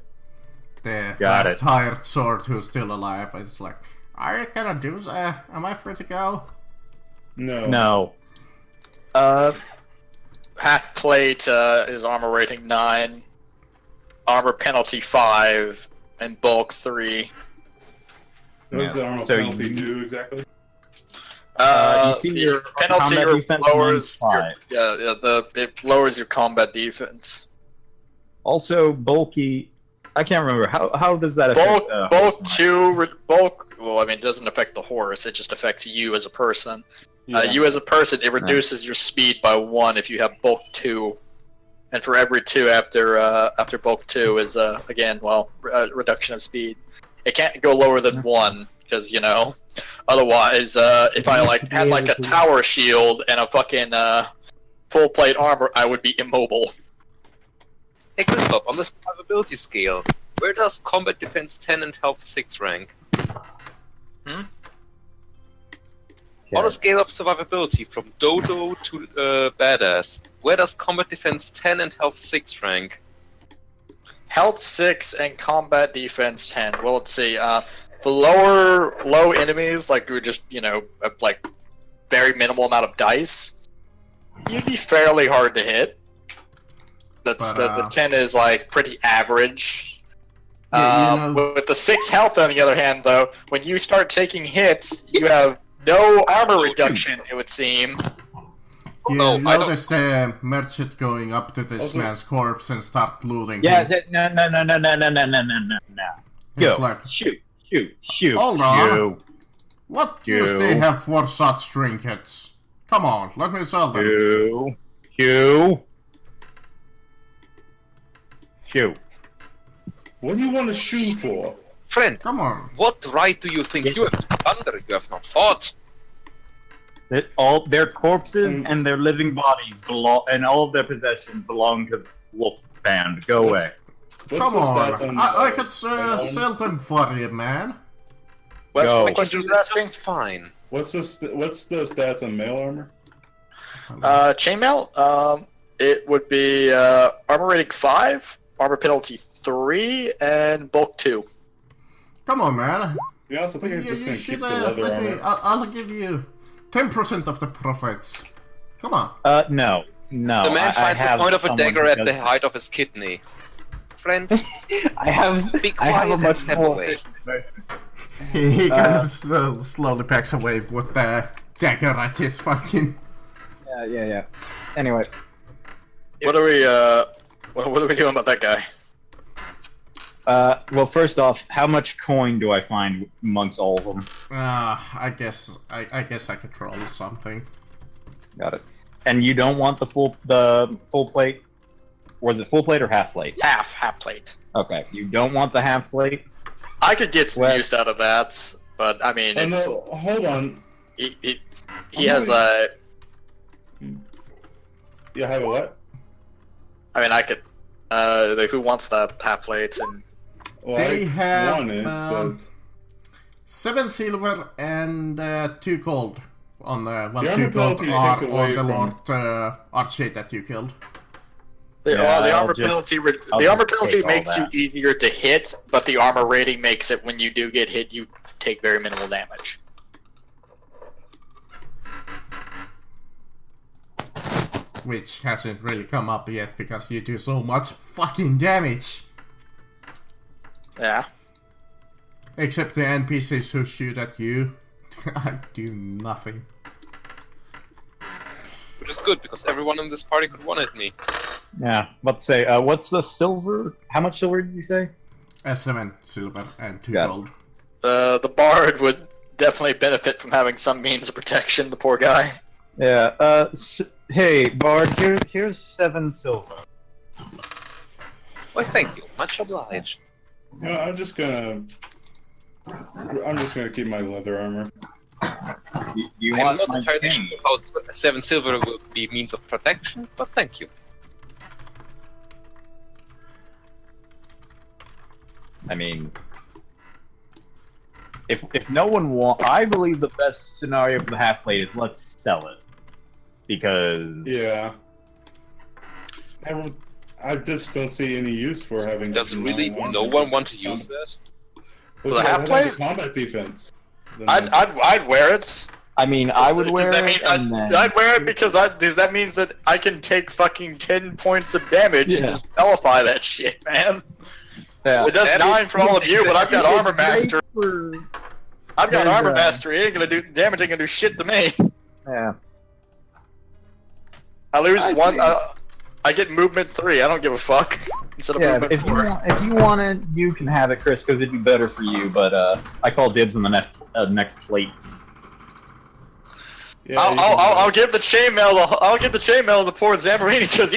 The Got last it. hired sword who's still alive. It's like, are you gonna do that? Am I free to go? No. No. Half plate is armor rating 9, armor penalty 5, and bulk 3. What does the armor So penalty you- do exactly? you see the your penalty combat defense lowers -5. it lowers your combat defense. Also, bulky. I can't remember how does that affect Bulk. Well, I mean, it doesn't affect the horse. It just affects you as a person. Yeah. You as a person, it reduces your speed by 1 if you have bulk 2, and for every 2 after bulk 2 is again, reduction of speed. It can't go lower than 1 because otherwise, if I had like a tower shield and a fucking full plate armor, I would be immobile. Hey, Christoph, on the survivability scale, where does combat defense 10 and health 6 rank? On a scale of survivability from Dodo to Badass, where does combat defense 10 and health 6 rank? Health 6 and combat defense 10. Well, let's see. For low enemies, like who just like very minimal amount of dice, you'd be fairly hard to hit. The 10 is like pretty average. With the 6 health, on the other hand, though, when you start taking hits, you have no armor reduction. It would seem. You no, I notice the merchant going up to this man's corpse and start looting Yeah, him. No. It's Yo, like, shoot. hold on. You. What use do they have for such trinkets? Come on, let me sell them. Shoot. What do you want to shoot for? Friend, Come on. what right do you think you have to plunder? You have not fought. That all their corpses and their living bodies belong, and all of their possessions belong to the Wolf Band. Go away. What's Come the on. stats on I could sell them for you, man. What's Go. the I can question do you're that asking? just fine. What's the stats on mail armor? Chainmail, it would be armor rating 5, armor penalty 3, and bulk 2. Come on, man. Yeah, I think I'm You just gonna should, keep the leather let me, armor. I'll give you 10% of the profits. Come on. No. The man finds the point of a dagger at the height of his kidney. Friend, I have be I have quiet a and much step more away. He kind of slowly backs away with the dagger at his fucking... Yeah. Anyway, What are we doing about that guy? well, first off, how much coin do I find amongst all of them? I guess I could roll something. Got it. And you don't want the full plate? Was it full plate or half plate? Half plate. Okay, you don't want the half plate. I could get some Well- use out of that, but I mean, Oh, it's no, hold on. he has a. You have a what? I mean, I could. Who wants the half plates and Well, They have, one is, but 7 silver and 2 gold on the The armor 2 gold penalty are takes on away the from- Lord Archie that you killed. The I'll armor just- penalty. I'll The armor just penalty take all makes you that. easier to hit, but the armor rating makes it when you do get hit, you take very minimal damage. Which hasn't really come up yet because you do so much fucking damage. Yeah. Except the NPCs who shoot at you. I do nothing. Which is good because everyone in this party could one-hit me. Yeah, let's say, what's the silver? How much silver did you say? 7 silver and 2 Got it. gold. The bard would definitely benefit from having some means of protection. The poor guy. Yeah, hey, Bard, here's 7 silver. Why, thank you. Much obliged. You know, I'm just gonna keep my leather armor. You I'm want not my entirely chain? sure how 7 silver will be means of protection, but thank you. I mean, if no one I believe the best scenario for the half plate is let's sell it, because Yeah. I just don't see any use for having. Does this really armor. no one want to use that? Well, The yeah, half I'd plate? have combat defense. Then I'd wear it. I mean, I would wear Does that it, mean and then I'd wear it because does that means that I can take fucking 10 points of damage and Yeah. just nullify that shit, man? yeah. It does That 9 is- for all of you, but I've got It's armor master. great for- I've got there's, armor uh, mastery. It ain't gonna do damage. Ain't gonna do shit to me. Yeah. I lose I one. see. I get movement 3. I don't give a fuck. Instead of Yeah, movement if 4. if you want it, you can have it, Chris, because it'd be better for you. But I call dibs on the next plate. yeah, you can- I'll give the chainmail. I'll give the chainmail to poor Zamborini because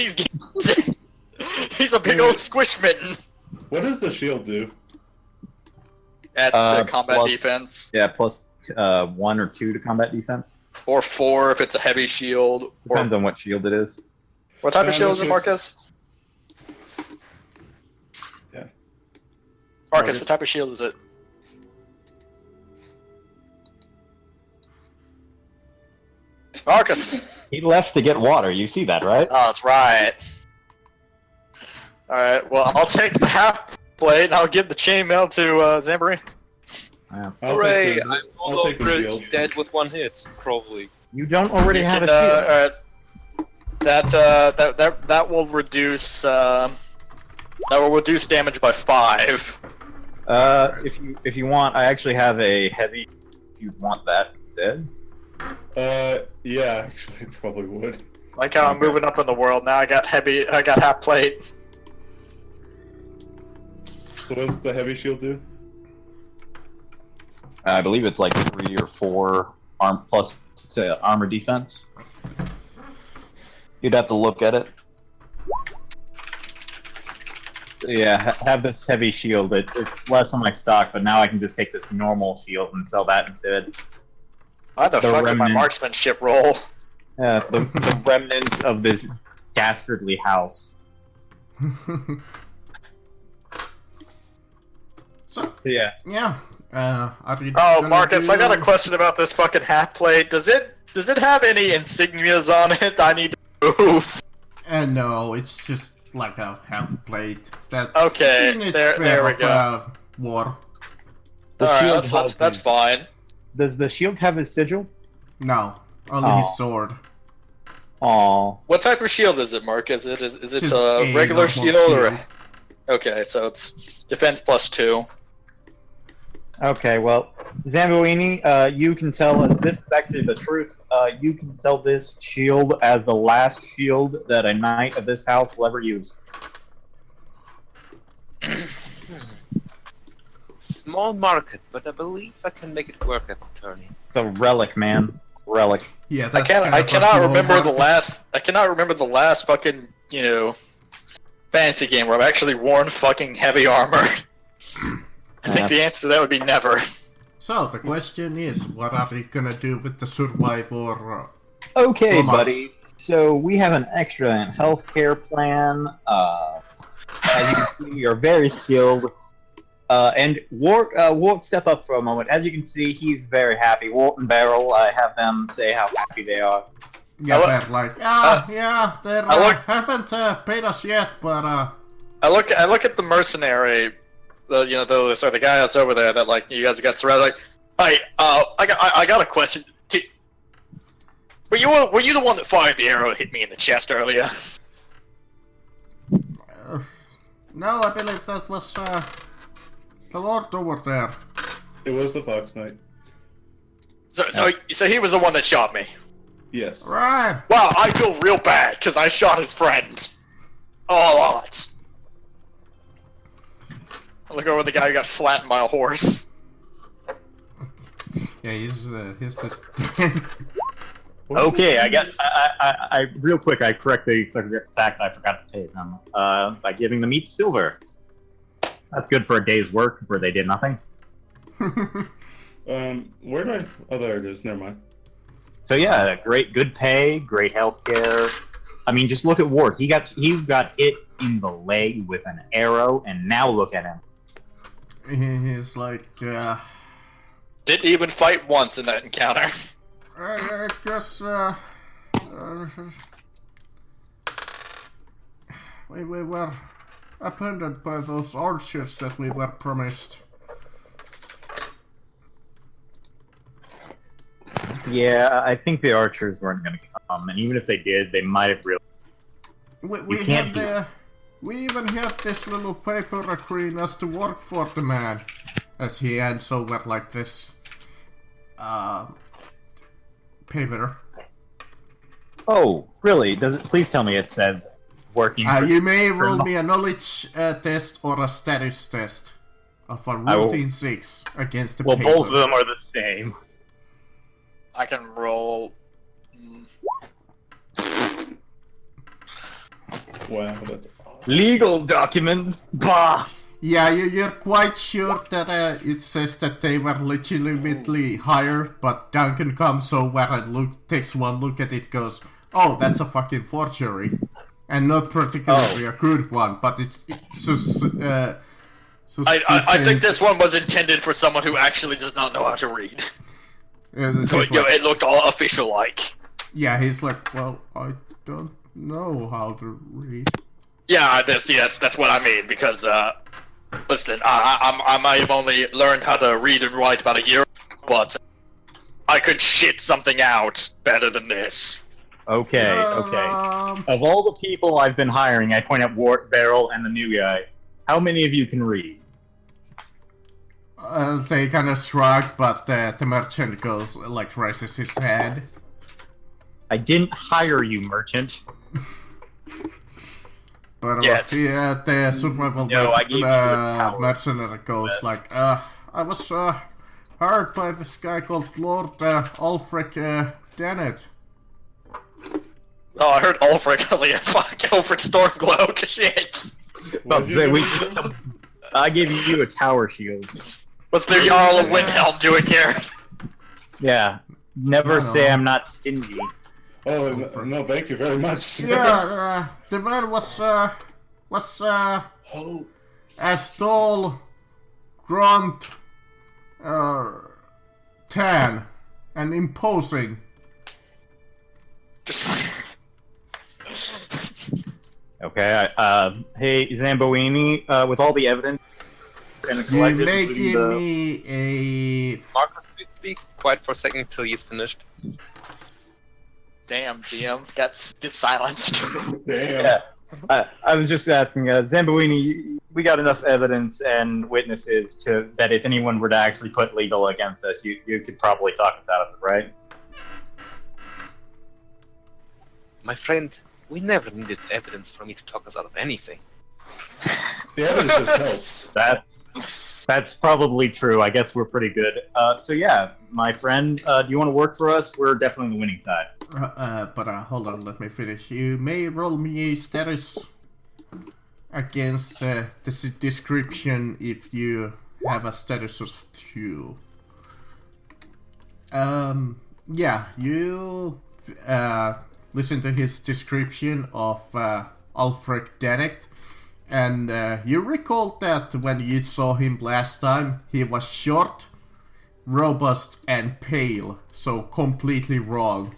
he's a big old squish mitten. What does the shield do? Adds to combat plus- defense, Yeah, plus 1 or 2 to combat defense. or 4 if it's a heavy shield. Or Depends on what shield it is. what type of shield is it, just- Marcus? Yeah. Marcus, what type of shield is it? Marcus. He left to get water. You see that, right? Oh, that's right. Alright, well, I'll take the half plate and I'll give the chainmail to Zamborini. Yeah. I'll Hooray! take the, I'm I'll all take the over shield. dead with 1 hit, probably. You don't already have a Can, shield. that will reduce damage by 5. If you want, I actually have a heavy. If you want that instead. Yeah, actually, I probably would. Like how I'm moving up in the world now. I got half plate. So what's the heavy shield do? I believe it's like 3 or 4 plus armor defense. You'd have to look at it. Yeah, have this heavy shield. It's less on my stock, but now I can just take this normal shield and sell that instead. What the The fuck did my remnant. marksmanship roll? Yeah, the remnants of this dastardly house. So, Yeah. yeah. Are you Oh, gonna Marcus, do- I got a question about this fucking half plate. Does it have any insignias on it I need to move? No, it's just like a half plate. That's Okay, seen its there fair we of, go. War. The Alright, shield that's has fine. Does the shield have his sigil? No, only Oh. his sword. Aw. What type of shield is it, Mark? Is it Just a regular normal shield or? Okay, so it's defense plus 2. Okay, well, Zamboini, you can tell us this is actually the truth. You can sell this shield as the last shield that a knight of this house will ever use. Small market, but I believe I can make it work at the tourney. It's a relic, man. Relic. Yeah, I that's can't. kind I of a cannot small remember the market. last. I cannot remember the last fucking fantasy game where I've actually worn fucking heavy armor. I think the answer to that would be never. So the question is, what are you gonna do with the survivor? Okay, Thomas. buddy. So we have an excellent healthcare plan. As you can see, you're very skilled. And Wart, step up for a moment. As you can see, he's very happy. Wart and Beryl, I have them say how happy they are. Yeah, I look- they're like, they I look- haven't paid us yet, but I look at the mercenary, the guy that's over there that like you guys got surrounded. Like, hey, I got a question. Were you the one that fired the arrow that hit me in the chest earlier? no, I believe that was the Lord over there. It was the Fox Knight. So he was the one that shot me. Yes. Right. Wow, I feel real bad because I shot his friend. A lot. I look over the guy who got flattened by a horse. Yeah, he's just. Okay, I guess I real quick I correct the fact I forgot to pay them by giving them each silver. That's good for a day's work where they did nothing. Where do I? Oh, there it is. Never mind. So yeah, good pay, great healthcare. I mean, just look at Ward. He got hit in the leg with an arrow, and now look at him. He's like, Didn't even fight once in that encounter. I guess, we were abandoned by those archers that we were promised. Yeah, I think the archers weren't going to come, and even if they did, they might have really. We can't had, we even had this little paper agreeing us to work for the man, as he hands over like this, paper. Oh, really? Does it? Please tell me it says working. For You may roll me a knowledge test or a status test of a routine 6 against the well, paper. both of them are the same. I can roll. Wow, that's awesome. Legal documents. Bah. Yeah, you're quite sure that it says that they were legitimately hired, but Duncan comes over and takes one look at it, goes, "Oh, that's a fucking forgery," and not particularly a good one, but it's I think this one was intended for someone who actually does not know how to read. So it looked all official-like. Yeah, he's like, "Well, I don't know how to read." Yeah, that's what I mean, because, listen, I might have only learned how to read and write about a year ago, but I could shit something out better than this. Okay. Of all the people I've been hiring, I point out Wart, Beryl, and the new guy. How many of you can read? They kind of shrug, but the merchant goes, like, raises his head. I didn't hire you, merchant. But Yet. the survival No, I gave you a power. mercenary goes like, I was hired by this guy called Lord Ulfric Dennett. Oh, I heard Ulfric. I was like, fuck, Ulfric Stormglow, shit. I gave you a tower shield. What's the Jarl of Windhelm doing here? Yeah. Never No. say I'm not stingy. Oh, no, thank you very much. Yeah, the man was as tall, gaunt, tan, and imposing. Okay. Hey, Zamboini, with all the evidence and the You collective, may including give the- me a... Marcus, be quiet for a second till he's finished. Damn, GM did silenced. Damn. Yeah. I was just asking, Zamboini, we got enough evidence and witnesses that if anyone were to actually put legal against us, you could probably talk us out of it, right? My friend, we never needed evidence for me to talk us out of anything. The evidence just helps. That's probably true. I guess we're pretty good. So yeah, my friend, do you want to work for us? We're definitely on the winning side. But hold on, let me finish. You may roll me a status against the description if you have a status of 2. Yeah, you listen to his description of Ulfric Dennett, and you recall that when you saw him last time, he was short, robust, and pale, so completely wrong.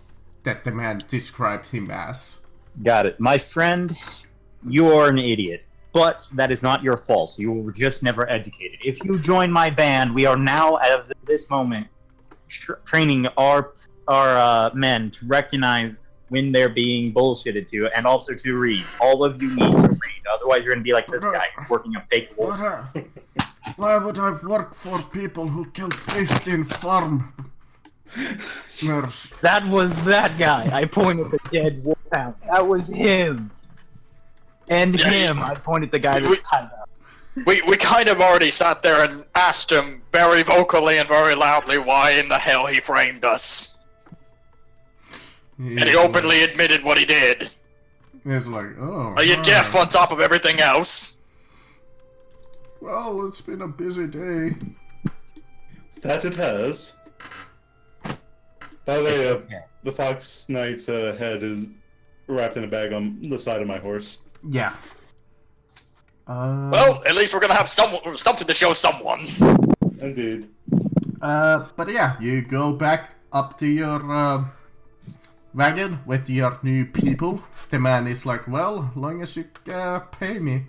that the man described him as. Got it. My friend, you are an idiot. But that is not your fault. You were just never educated. If you join my band, we are now, at this moment, training our men to recognize when they're being bullshitted to, and also to read. All of you need to read. Otherwise, you're going to be like this guy, working up fake wolf. Why would I work for people who killed 15 farmers? That was that guy. I pointed the dead wolfhound. That was him. And him. I pointed the guy that's tied up. We kind of already sat there and asked him very vocally and very loudly why in the hell he framed us. And he openly admitted what he did. He's like, oh. Are you deaf on top of everything else? Well, it's been a busy day. That it has. By the way, the Fox Knight's head is wrapped in a bag on the side of my horse. Yeah. Well, at least we're gonna have something to show someone. Indeed. But yeah, you go back up to your wagon with your new people. The man is like, well, long as you pay me.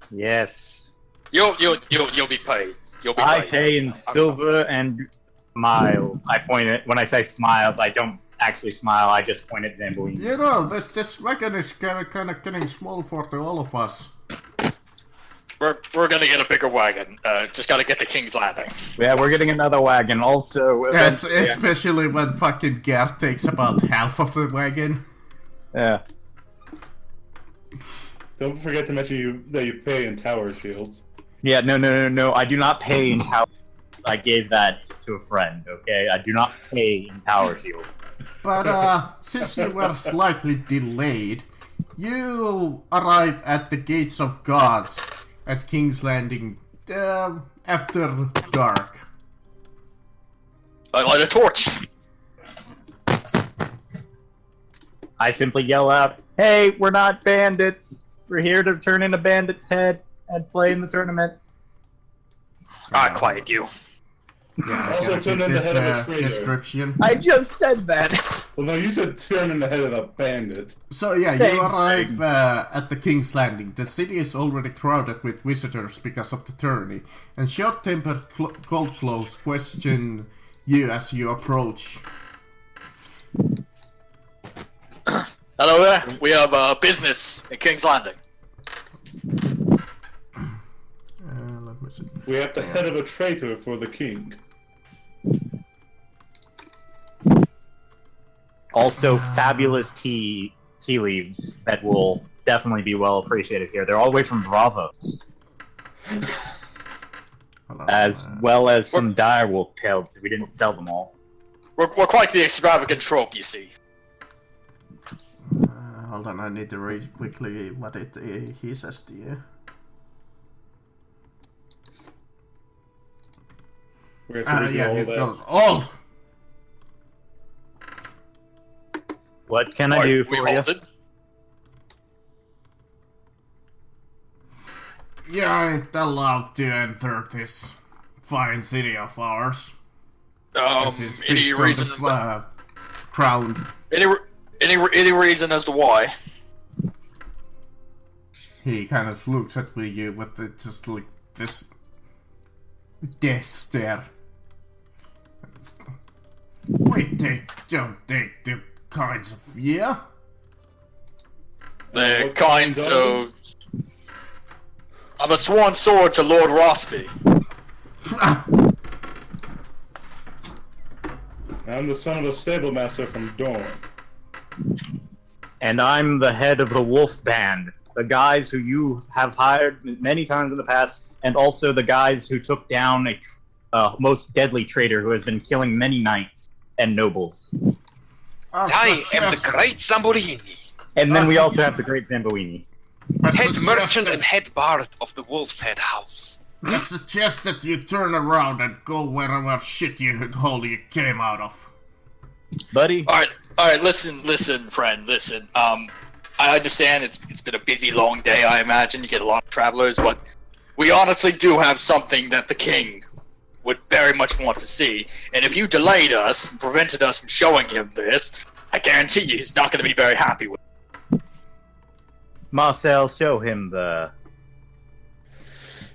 Yes. You'll be paid. You'll be paid. I pay in silver and smiles. I point it when I say smiles. I don't actually smile. I just point at Zamboini. You know, this wagon is kind of getting small for all of us. We're gonna get a bigger wagon. Just gotta get to King's Landing. Yeah, we're getting another wagon. Also, yes, especially when fucking Gert takes about half of the wagon. Yeah. Don't forget to mention that you pay in tower shields. Yeah, no. I do not pay in tower. I gave that to a friend. Okay, I do not pay in tower shields. But since you were slightly delayed, you arrive at the Gates of Gods at King's Landing after dark. I light a torch. I simply yell out, "Hey, we're not bandits. We're here to turn in a bandit's head and play in the tournament." Quiet you. Yeah, Also turn in the head of a traitor. Description. I just said that. Well, no, you said turn in the head of a bandit. So yeah, you arrive at the King's Landing. The city is already crowded with visitors because of the tourney, and short-tempered Cold Clothes question you as you approach. Hello there. We have business at King's Landing. Let me see. We have the head of a traitor for the king. Also, fabulous tea leaves that will definitely be well appreciated here. They're all the way from Bravos. As well as some direwolf pelts. We didn't sell them all. We're quite the extravagant trope, you see. Hold on, I need to read quickly what he says to you. Yeah, it goes all. What can I do for you? You aren't allowed to enter this fine city of ours. Any reason? Crown. Any reason as to why? He kind of looks at you with just like this death stare. We don't take the kinds of The kinds of. I'm a sworn sword to Lord Rossby. I'm the son of a stable master from Dorne. And I'm the head of the Wolf Band, the guys who you have hired many times in the past, and also the guys who took down a most deadly traitor who has been killing many knights and nobles. I am the great Zamborini, And then we also have the great Zamboini. head merchant and head bard of the Wolf's Head House. I suggest that you turn around and go wherever shit hole you came out of. Buddy? Alright, listen, friend, listen. I understand it's been a busy, long day, I imagine. You get a lot of travelers, but we honestly do have something that the king would very much want to see. And if you delayed us and prevented us from showing him this, I guarantee you he's not going to be very happy with it. Marcel, show him the.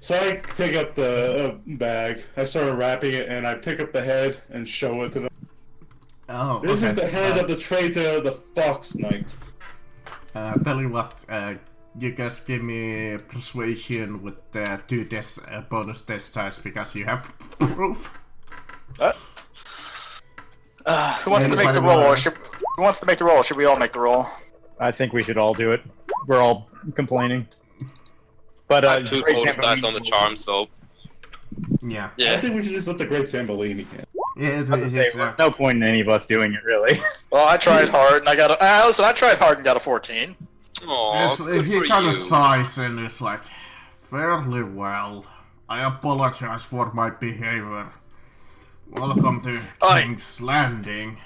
So I take up the bag, I start wrapping it, and I pick up the head and show it to them. Oh, This okay. is the head of the traitor, the Fox Knight. Tell you what, you guys give me persuasion with 2 bonus test dice because you have proof. Who wants to make the roll? Who wants to make the roll? Should we all make the roll? I think we should all do it. We're all complaining. But I have 2 Great bonus dice Zambolini on the charm, so Yeah. I Yeah. think we should just let the Great Zambolini in. Yeah, I was gonna say, there's no point in any of us doing it, really. Well, I tried hard and I got a. Listen, I tried hard and got a 14. Aw, good he for kind you. of sighs and is like, fairly well. I apologize for my behavior. Welcome to Aye. King's Landing.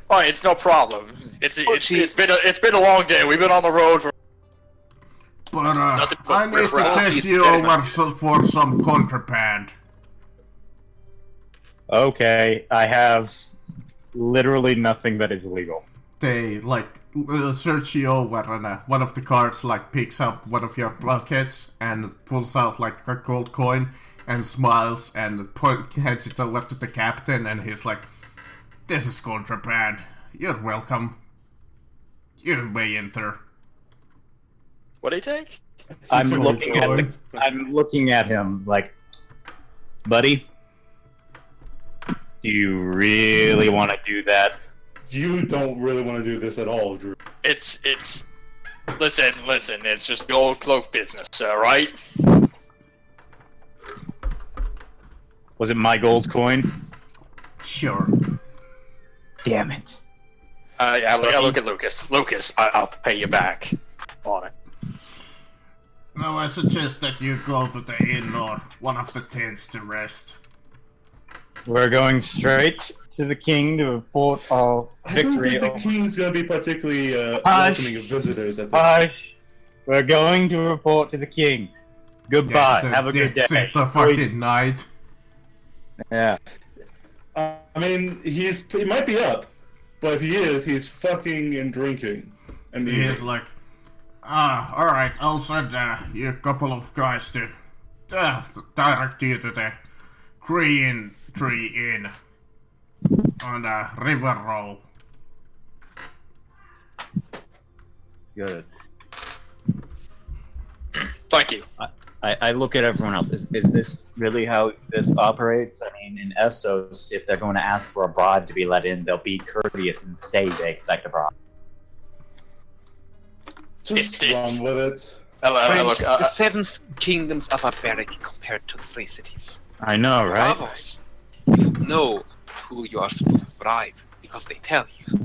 Alright, it's no problem. It's been a long day. We've been on the road for. But Nothing but I need to riffraff. take He's you very over much- for some contraband. Okay, I have literally nothing that is illegal. They like search you over and one of the guards like picks up one of your buckets and pulls out like a gold coin and smiles and hands it over to the captain and he's like, "This is contraband. You're welcome. You may enter." What do you take? I'm took looking the at coin. I'm looking at him like, buddy, do you really want to do that? You don't really want to do this at all, Drew. It's. Listen. It's just gold cloak business, alright? Was it my gold coin? Sure. Damn it. Yeah, look at Lucas. Lucas, I'll pay you back on it. Now I suggest that you go to the inn or one of the tents to rest. We're going straight to the king to report our I don't victory. think the king's gonna be particularly Hush. welcoming of visitors at this. Hush. We're going to report to the king. Goodbye. Have a good That's day. it, the fucking night. Yeah. I mean, he might be up, but if he is, he's fucking and drinking. And He is like, alright, I'll send you a couple of guys to direct you to the Green Tree Inn on River Row. Good. Thank you. I look at everyone else. Is this really how this operates? I mean, in Essos, if they're going to ask for a bribe to be let in, they'll be courteous and say they expect a bribe. just It's- run with it. Look, the 7 kingdoms are barbaric compared to the 3 cities. I know, right? Bravos know who you are supposed to bribe because they tell you.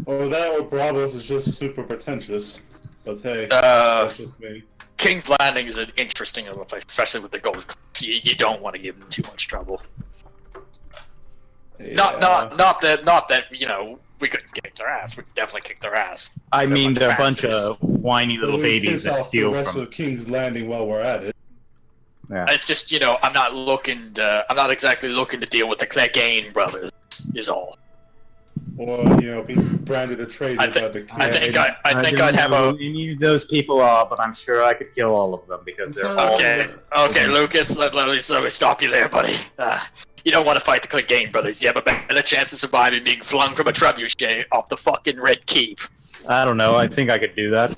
Or that or Bravos is just super pretentious. But hey, Uh, that's just me. King's Landing is an interesting little place, especially with the gold. You don't want to give them too much trouble. Yeah. Not that you know we couldn't kick their ass. We could definitely kick their ass. I mean, they're a bunch bastards. of whiny little We babies piss that off steal the rest from. of King's Landing while we're at it. It's just I'm not exactly looking to deal with the Clegane brothers. Is all. Or, being branded a traitor I by think- the king. I think don't I'd have know a. who any of those people are, but I'm sure I could kill all of them because they're So- all. Okay, Lucas, let me stop you there, buddy. You don't want to fight the Clegane brothers. You have a better chance of surviving being flung from a trebuchet off the fucking Red Keep. I don't know. I think I could do that.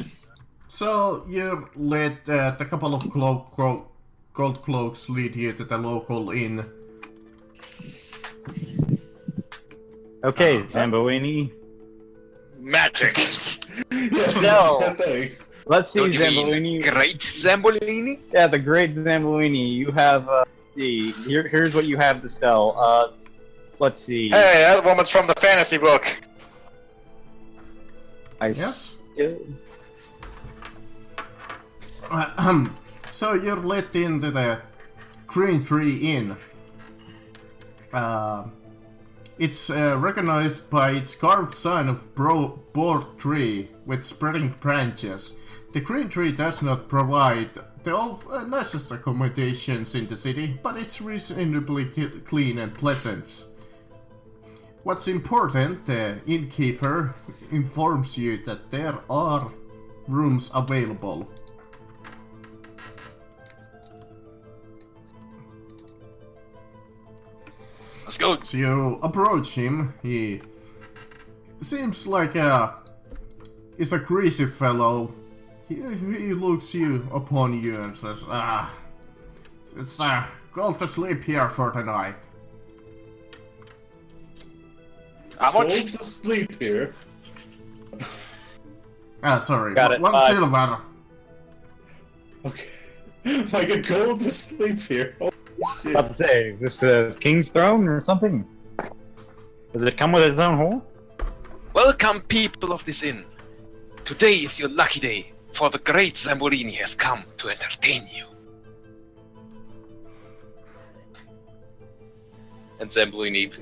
So you let the couple of gold cloaks lead you to the local inn. Okay, Zambolini. Magic. Yes, No. that thing. Let's see, Don't you mean Zambolini. great Zambolini? Yeah, the great Zambolini. You have. See, here's what you have to sell. Let's see. Hey, that woman's from the fantasy book. I Yes? still- So you're let into the Green Tree Inn. It's recognized by its carved sign of boar tree with spreading branches. The green tree does not provide the nicest accommodations in the city, but it's reasonably clean and pleasant. What's important, the innkeeper informs you that there are rooms available. Let's go. So you approach him. He seems like he's a greasy fellow. He looks upon you and says, it's go to sleep here for the night. How Go much? to sleep here. Sorry, Got it. one silver. Okay. Like a gold to sleep here. Oh, shit. About to say, is this the king's throne or something? Does it come with its own hall? Welcome, people of this inn. Today is your lucky day, for the great Zamborini has come to entertain you. And Zamborini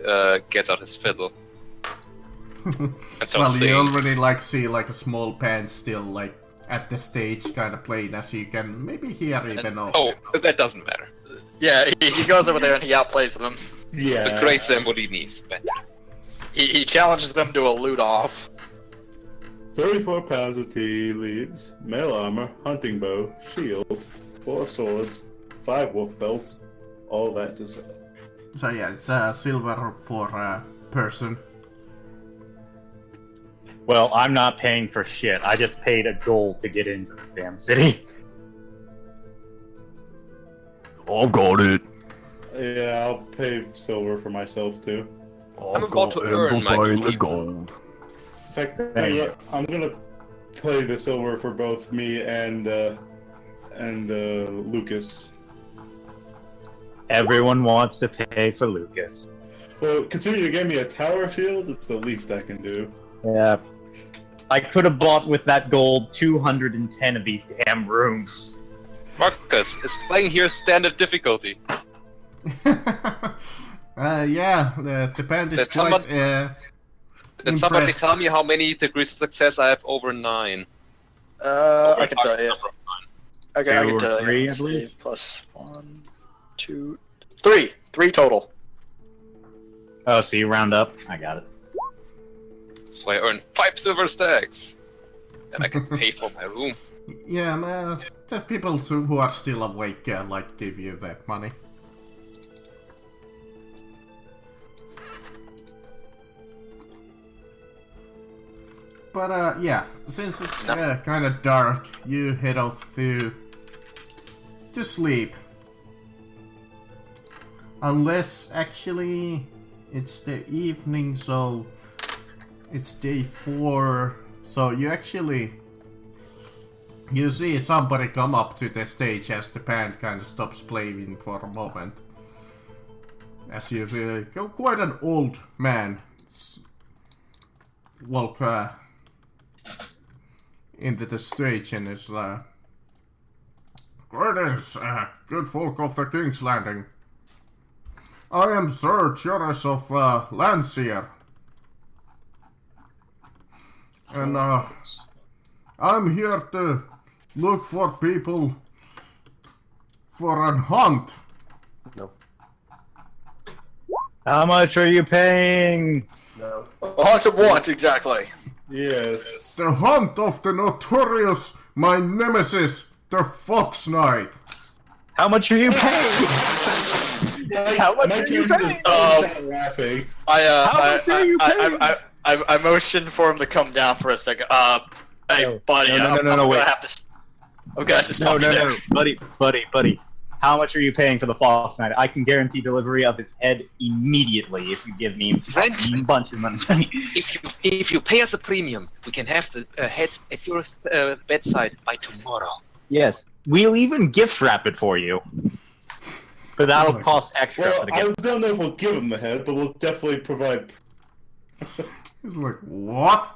gets out his fiddle. And starts Well, you singing. already see a small band still at the stage kind of playing, as you can maybe hear even. Oh, that doesn't matter. Yeah, he goes over there and he outplays them. Yeah. The great Zamborini is better. He challenges them to a loot off. 34 pounds of tea leaves, mail armor, hunting bow, shield, 4 swords, 5 wolf belts, all that to sell. So yeah, it's silver for a person. Well, I'm not paying for shit. I just paid a gold to get into this damn city. I've got it. Yeah, I'll pay silver for myself too. I've about to earn my paying the keep. gold. In fact, Thank you. I'm gonna play the silver for both me and Lucas. Everyone wants to pay for Lucas. Well, considering you gave me a tower shield, it's the least I can do. Yeah. I could have bought with that gold 210 of these damn rooms. Marcus, is playing here standard difficulty? Yeah, the band is Did quite Did somebody impressed. tell me how many degrees of success I have over 9? I can tell you. Okay, I 2 can or tell 3, you. I Let's see, believe. plus 1, 2, 3. 3 total. Oh, so you round up? I got it. So I earn 5 silver stacks. And I can pay for my room. Yeah, man, the people who are still awake give you that money. But yeah, since it's kind of dark, you head off to sleep. Unless actually it's the evening, so it's day 4. So you see somebody come up to the stage as the band kind of stops playing for a moment. As you see, quite an old man walk into the stage and is greetings, good folk of the King's Landing. I am Sir Joris of Landseer. And I'm here to look for people for a hunt. How much are you paying? Hunt of what, exactly? Yes. The hunt of the notorious, my nemesis, the Fox Knight. How much are you paying? How much are you paying? Laughing. I motioned for him to come down for a second. Hey, No, buddy, no, I'm wait. gonna have to. I'm gonna have to stop you there. buddy. How much are you paying for the Fox Knight? I can guarantee delivery of his head immediately if you give me a bunch of money. If you pay us a premium, we can have the head at your bedside by tomorrow. Yes, we'll even gift wrap it for you. But that'll cost extra Well, for the I gift. don't know if we'll give him the head, but we'll definitely provide. He's like, what?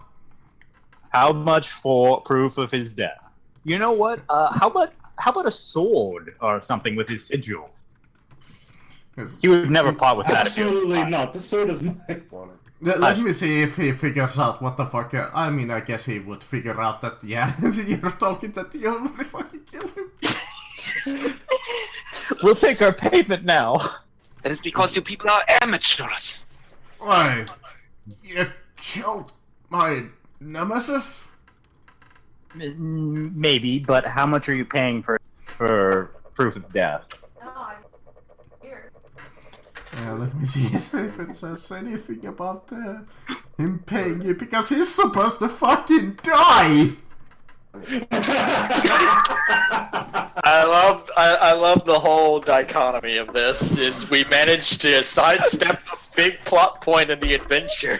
How much for proof of his death? You know what? How about a sword or something with his sigil? He would never part with that. if he was Absolutely alive. not. The sword is mine. Let me see if he figures out what the fuck. I mean, I guess he would figure out that, yeah, you're talking that you already fucking killed him. We'll take our payment now. That is because you people are amateurs. Why? You killed my nemesis? Maybe, but how much are you paying for proof of death? Let me see if it says anything about him paying you, because he's supposed to fucking die! I love the whole dichotomy of this. Is we managed to sidestep a big plot point in the adventure.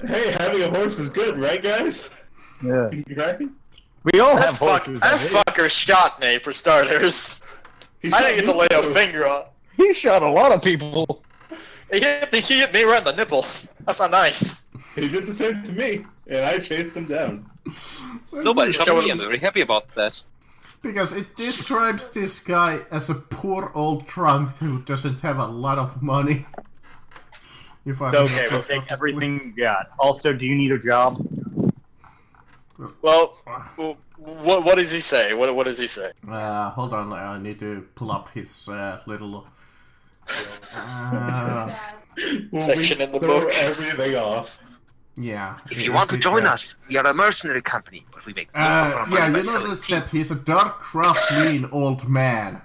Hey, having a horse is good, right, guys? Yeah. Right? We all That, have horses. that fucker shot me for starters. I didn't get to lay a finger on. He shot a lot of people. He hit me right in the nipple. That's not nice. He did the same to me, and I chased him down. Nobody So shot me. it I'm was- very happy about that. Because it describes this guy as a poor old drunk who doesn't have a lot of money. If I Okay, we'll take everything you got. Also, do you need a job? Well, what does he say? What does he say? Hold on, I need to pull up his little... Section in the throw book. everything off. yeah. If you want to join us, we are a mercenary company, but we make most of our money Yeah, by you selling notice tea. that he's a dark, rough, lean old man.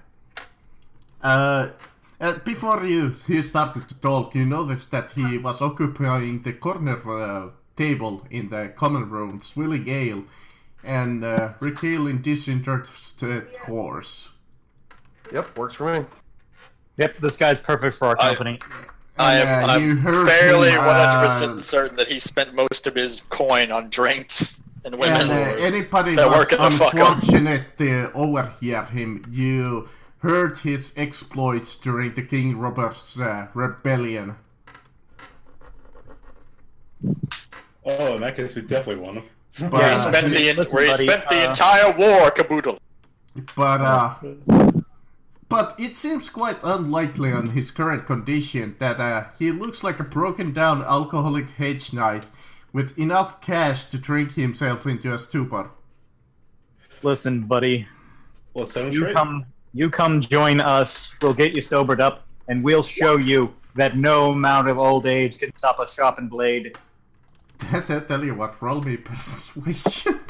Before he started to talk, you noticed that he was occupying the corner table in the common room, swilling ale, and regaling disinterested horse. Yep, works for me. Yep, this guy's perfect for our company. You heard fairly him, 100% certain that he spent most of his coin on drinks and women. And anybody that was work in the fuck up. unfortunate to overhear him. You heard his exploits during the King Robert's rebellion. Oh, in that case, we definitely want him. But, Where he spent the entire war, caboodle. But it seems quite unlikely on his current condition that he looks like a broken down alcoholic hedge knight with enough cash to drink himself into a stupor. Listen, buddy, Well, sounds you right. come join us. We'll get you sobered up, and we'll show you that no amount of old age can stop a sharpened blade. Tell you what, roll me persuasion.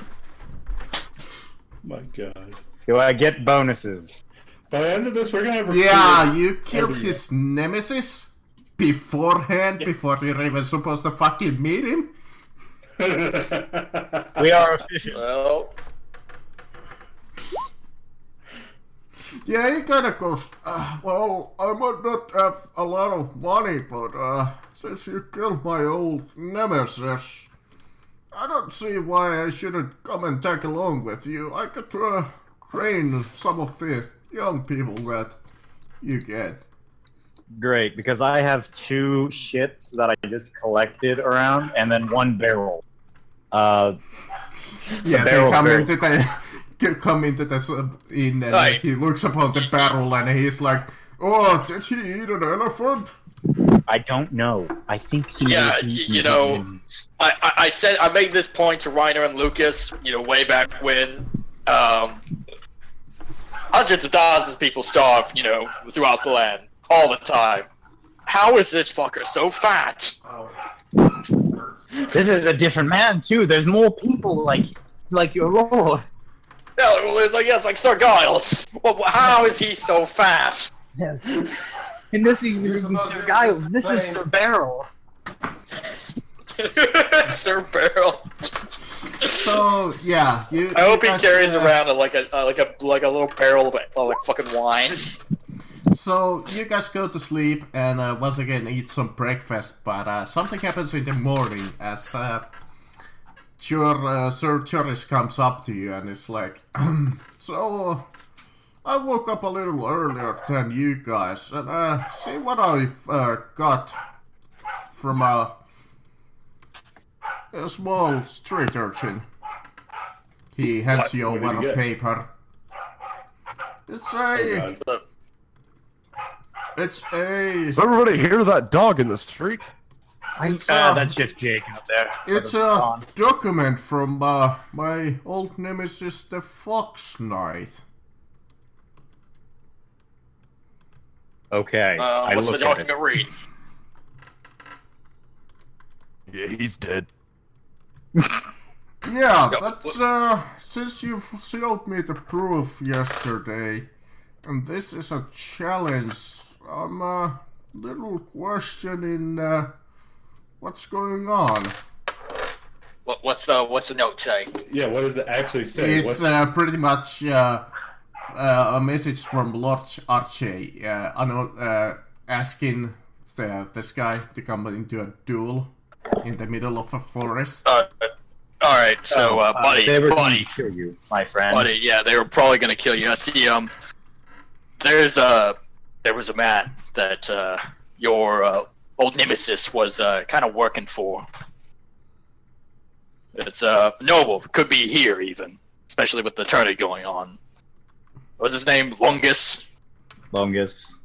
My God. Do I get bonuses? By the end of this, we're gonna have. Yeah, you killed his nemesis beforehand, before you're even supposed to fucking meet him. We are efficient. Well, Yeah, he kinda goes, well, I might not have a lot of money, but since you killed my old nemesis, I don't see why I shouldn't come and tag along with you. I could train some of the young people that you get. Great, because I have 2 shits that I just collected around, and then 1 barrel. Yeah, they barrel's come very- into the inn, and Right. he looks upon the barrel and he's like, "Oh, did he eat an elephant?" I don't know. I think he. Yeah, may eat you me. know, I made this point to Reiner and Lucas, way back when, hundreds of thousands of people starve, throughout the land, all the time. How is this fucker so fat? This is a different man too. There's more people like your lord. Yeah, well, it's like Sir Giles. Well, how is he so fat? Yes. And this is Sir Giles. This is Sir Barrel. Sir Barrel. So yeah, you. I hope he you guys, carries around like a little barrel of like fucking wine. So you guys go to sleep and once again eat some breakfast, but something happens in the morning as Sir Joris comes up to you and it's like, so I woke up a little earlier than you guys and see what I've got from a small street urchin. He hands you What did over you a get? paper. It's Oh, a... God. It's a... Does everybody hear that dog in the street? That's just Jake out there. It's a document from my old nemesis, the Fox Knight. Okay. I What's the look at it. document read? Yeah, he's dead. Yeah, Yeah, that's since you showed me the proof yesterday, and this is a challenge, I'm a little questioning what's going on. What's the note say? Yeah, what does it actually say? It's pretty much a message from Lord Archie, asking this guy to come into a duel in the middle of a forest. All right, so buddy, they were going buddy, to kill you, my friend. buddy. Yeah, they were probably gonna kill you. I see. There was a man that your old nemesis was kind of working for. It's noble. Could be here even, especially with the tourney going on. What's his name? Longus. Longus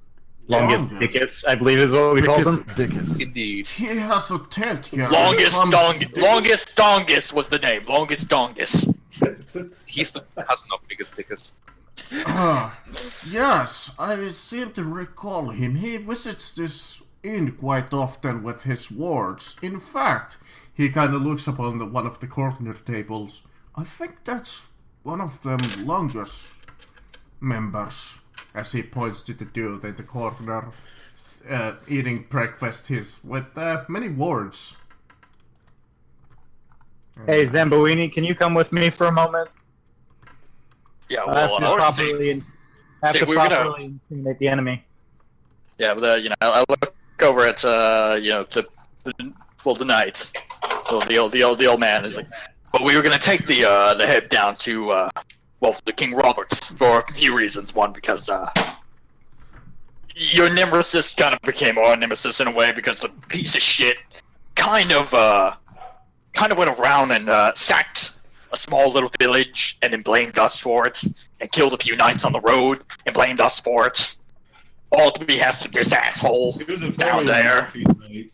Longus. Dickus, I believe is what we called him. Dickus. Indeed. He has a tent here. Longus Dongus was the name. Longus Dongus. He's the cousin of Biggest Dickus. Yes, I seem to recall him. He visits this inn quite often with his wards. In fact, he kind of looks upon one of the corner tables. I think that's one of them Longus members, as he points to the dude in the corner, eating breakfast with many wards. Hey, Zamboini, can you come with me for a moment? Yeah, I have well, to properly intimidate the enemy. Yeah, but I look over at the knights. So the old man is like, but we were gonna take the head down to the King Robert for a few reasons. One, because your nemesis kind of became our nemesis in a way because the piece of shit kind of went around and sacked a small little village and then blamed us for it and killed a few knights on the road and blamed us for it. All to be behest of this asshole He was a down very there. naughty knight.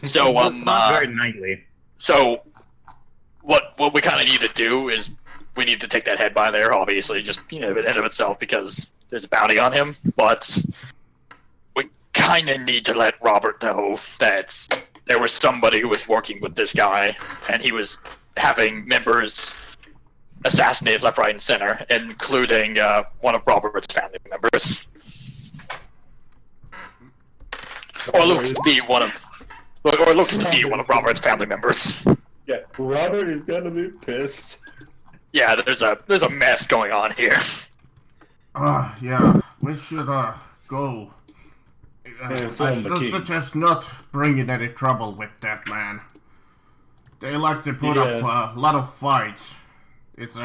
So Not very knightly. So, what we kind of need to do is we need to take that head by there, obviously, just in and of itself, because there's a bounty on him. But we kind of need to let Robert know that there was somebody who was working with this guy, and he was having members assassinated left, right, and center, including one of Robert's family members, or looks to be one of Robert's family members. Yeah, Robert is gonna be pissed. Yeah, there's a mess going on here. Yeah, we should go. I inform the king. suggest not bringing any trouble with that man. They like to put up a lot of fights. It's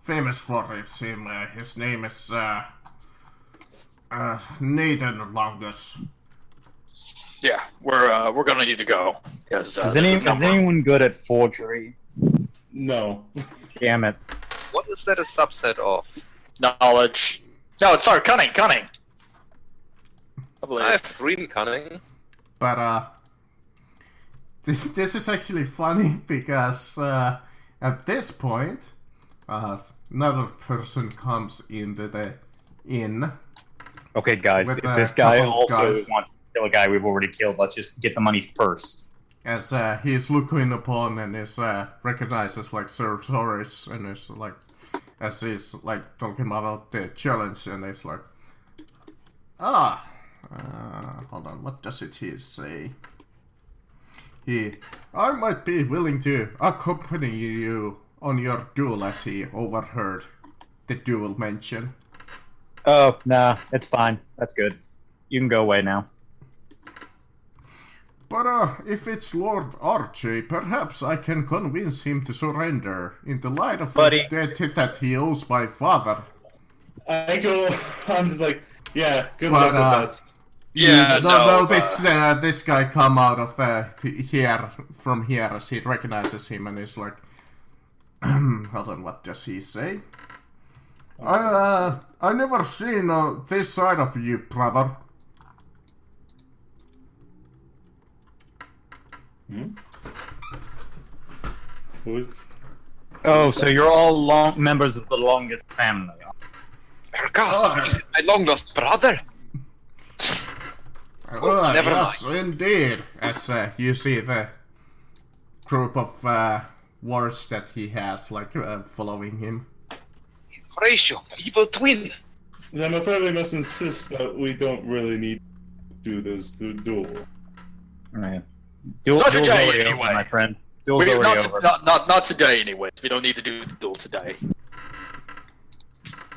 famous for it. His name is Nathan Longus. Yeah, we're gonna need to go. Is anyone good at forgery? No. Damn it. What is that a subset of? knowledge? No, it's cunning. I believe. I have 3 cunning. But this is actually funny because at this point, another person comes into the inn. Okay, guys, With if a this guy couple of also guys. wants to kill a guy we've already killed, let's just get the money first. As he's looking upon and is recognized as like Sir Torres, and is like, as he's like talking about the challenge, and it's like, hold on, what does it he say? I might be willing to accompany you on your duel, as he overheard the duel mention. Oh, nah, it's fine. That's good. You can go away now. But if it's Lord Archie, perhaps I can convince him to surrender in the light of Buddy. the debt that he owes my father. I'm just like, yeah, good But, luck with that. Yeah, no, this guy come out of from here as he recognizes him and is like, hold on, what does he say? I never seen this side of you, brother. Who's? Oh, so you're all members of the longest family. Ergas, he's my long lost brother. Never yes, indeed. As you see the group of wards that he has, like, following him. Horatio, evil twin. I'm afraid we must insist that we don't really need to do this duel. Right. Duel, Not duel's today, already over, anyway. my friend. Duel's We, already over. not today, anyways. We don't need to do the duel today.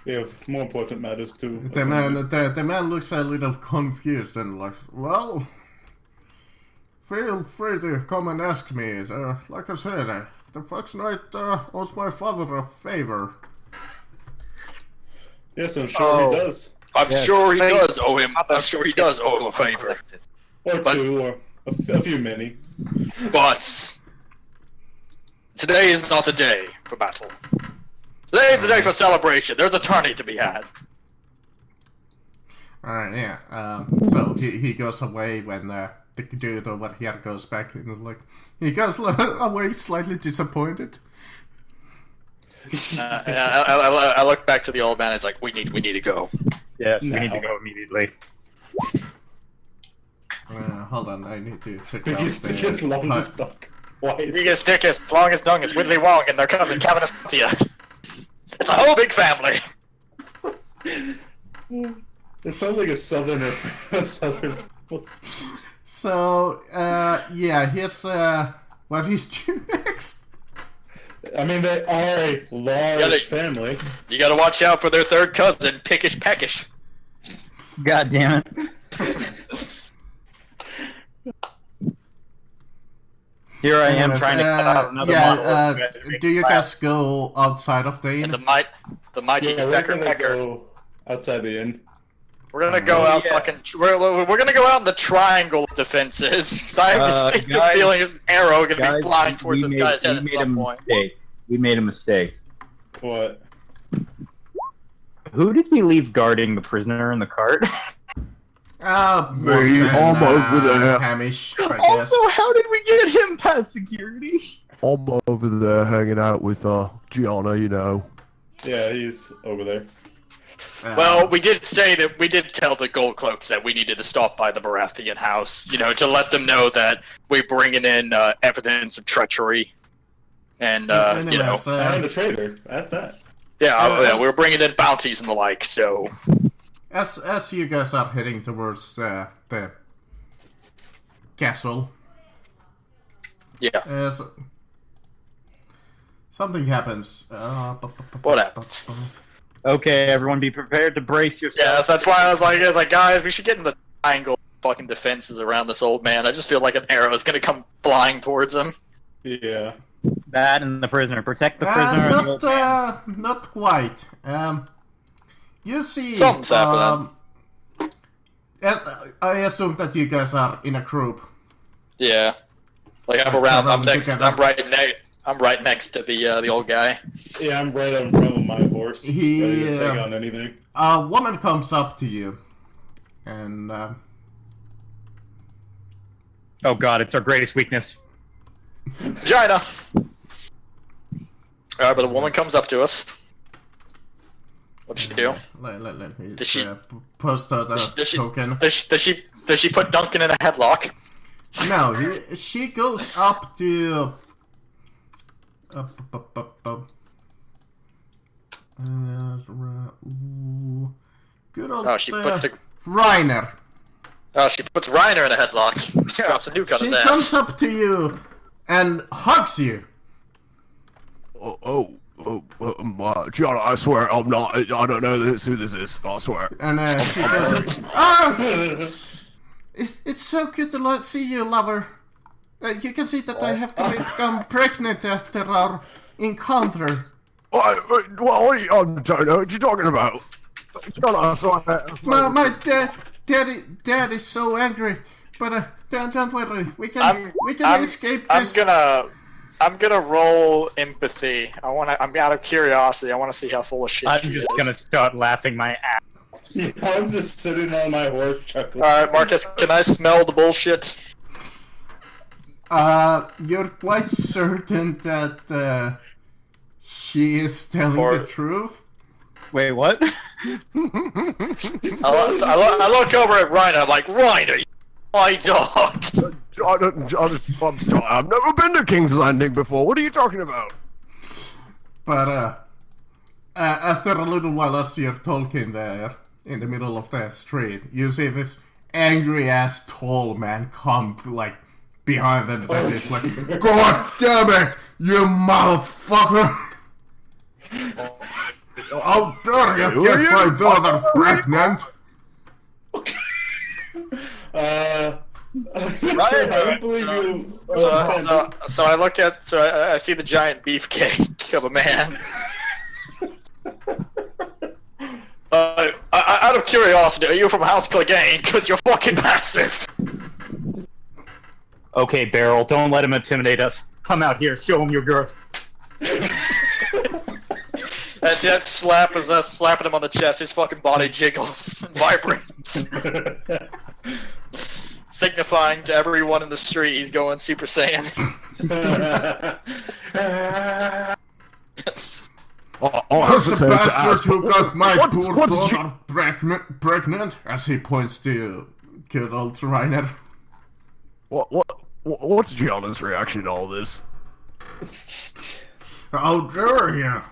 We have more important matters too. The man looks a little confused and like, well, feel free to come and ask me. Like I said, the Fox Knight owes my father a favor. Yes, I'm sure he does. I'm sure he does owe him. I'm sure he does owe him a favor. Or But- two, or a few many. But today is not the day for battle. Today is the day for celebration. There's a tourney to be had. Alright, yeah. So he goes away when the dude over here goes back and is like, he goes away slightly disappointed. I look back to the old man. It's like we need to go. Yes, we No. need to go immediately. Hold on, I need to check out Biggest, thickest, longest duck. Why? Biggest, dickest, longest, dongest, Whitley Wong and their cousin Kevin Cynthia. It's a whole big family. It sounds like a southerner. A southern. So, yeah, here's what he's doing next. I mean, they are a large Gotta- family. You gotta watch out for their third cousin, Pickish Peckish. God damn it. Here I am Anyways, trying to cut out another yeah, monologue. do you guys go outside of the inn? And the mighty Yeah, we're Becker gonna Pecker. go outside the inn. We're gonna go out yeah. fucking. We're gonna go out in the triangle of defenses. 'Cause I have a distinct guys- feeling there's an arrow gonna Guys, be flying towards this guy's head we at made a some point. mistake. We made a mistake. What? Who did we leave guarding the prisoner in the cart? Me, Morgan, I'm over there. Hamish, I guess. Also, how did we get him past security? I'm over there hanging out with Gianna, you know. Yeah, he's over there. Well, we did tell the Gold Cloaks that we needed to stop by the Baratheon house, you know, to let them know that we're bringing in evidence of treachery, and you know, anyways, And a traitor at that. yeah, we're bringing in bounties and the like. So as you guys are heading towards the castle, yeah, something happens. What happens? Okay, everyone be prepared to brace Yeah, yourself. that's why I was like, guys, we should get in the triangle fucking defenses around this old man. I just feel like an arrow is gonna come flying towards him. Yeah. That and the prisoner. Protect the prisoner and the old man. not quite. You see, Something's happening. I assume that you guys are in a group. Yeah, like I'm around. I'm right next to the old guy. Yeah, I'm right in front of my horse. He, ready to take on anything. A woman comes up to you, and Oh god, it's our greatest weakness. Vagina. Alright, but a woman comes up to us. What'd she do? let me Does she- post out a Does she, token. does she put Duncan in a headlock? No, she goes up to. Good old Oh, she puts the. Reiner. Oh, she puts Reiner in a headlock. Drops a nuke on She his comes ass. up to you and hugs you. Gianna, I swear I'm not. I don't know who this is. I swear. And she goes, "Ah, it's so good to see you, lover. You can see that I have become pregnant after our encounter. What are you? I don't know what you're talking about. Gianna, I swear. My dad is so angry, but don't worry, we can escape this. I'm gonna roll empathy. I'm out of curiosity. I want to see how full of shit I'm she just is. gonna start laughing my ass. Yeah, I'm just sitting on my horse chuckling. Alright, Marcus, can I smell the bullshit? You're quite certain that she is telling the truth? Wait, what? I look over at Reiner. I'm like, Reiner, you my dog. I've never been to King's Landing before. What are you talking about? But after a little while, as you're talking there in the middle of the street, you see this angry ass tall man come like behind them, and it's like, God damn it, you motherfucker! How dare you get my daughter pregnant? Sir, I don't believe you. So I look at, I see the giant beefcake of a man. Out of curiosity, are you from House Clegane? Because you're fucking massive. Okay, Beryl, don't let him intimidate us. Come out here, show him your girth. That's that slap as us slapping him on the chest. His fucking body jiggles and vibrates, signifying to everyone in the street he's going Super Saiyan. Who's the bastard who got my poor daughter pregnant? As he points to good old Reiner. What's Gianna's reaction to all this? How dare you?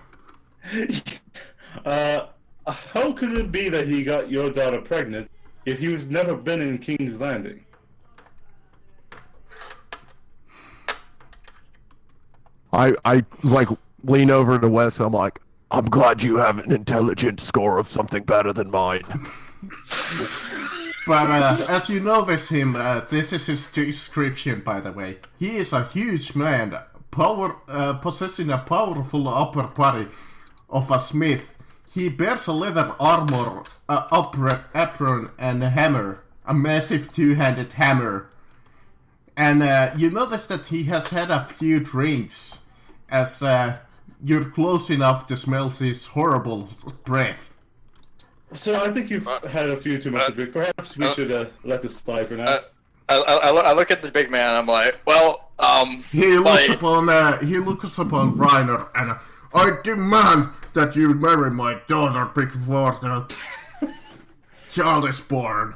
How could it be that he got your daughter pregnant if he was never been in King's Landing? I like lean over to Wes and I'm like, I'm glad you have an intelligence score of something better than mine. But as you notice him, this is his description, by the way. He is a huge man, possessing a powerful upper body of a smith. He bears a leather armor, apron, and a hammer, a massive two-handed hammer. And you notice that he has had a few drinks, as you're close enough to smell his horrible breath. So I think you've had a few too much to drink. Perhaps we should let this slide for now. I look at the big man. I'm like, well, He looks upon Reiner, and I demand that you marry my daughter before the child is born.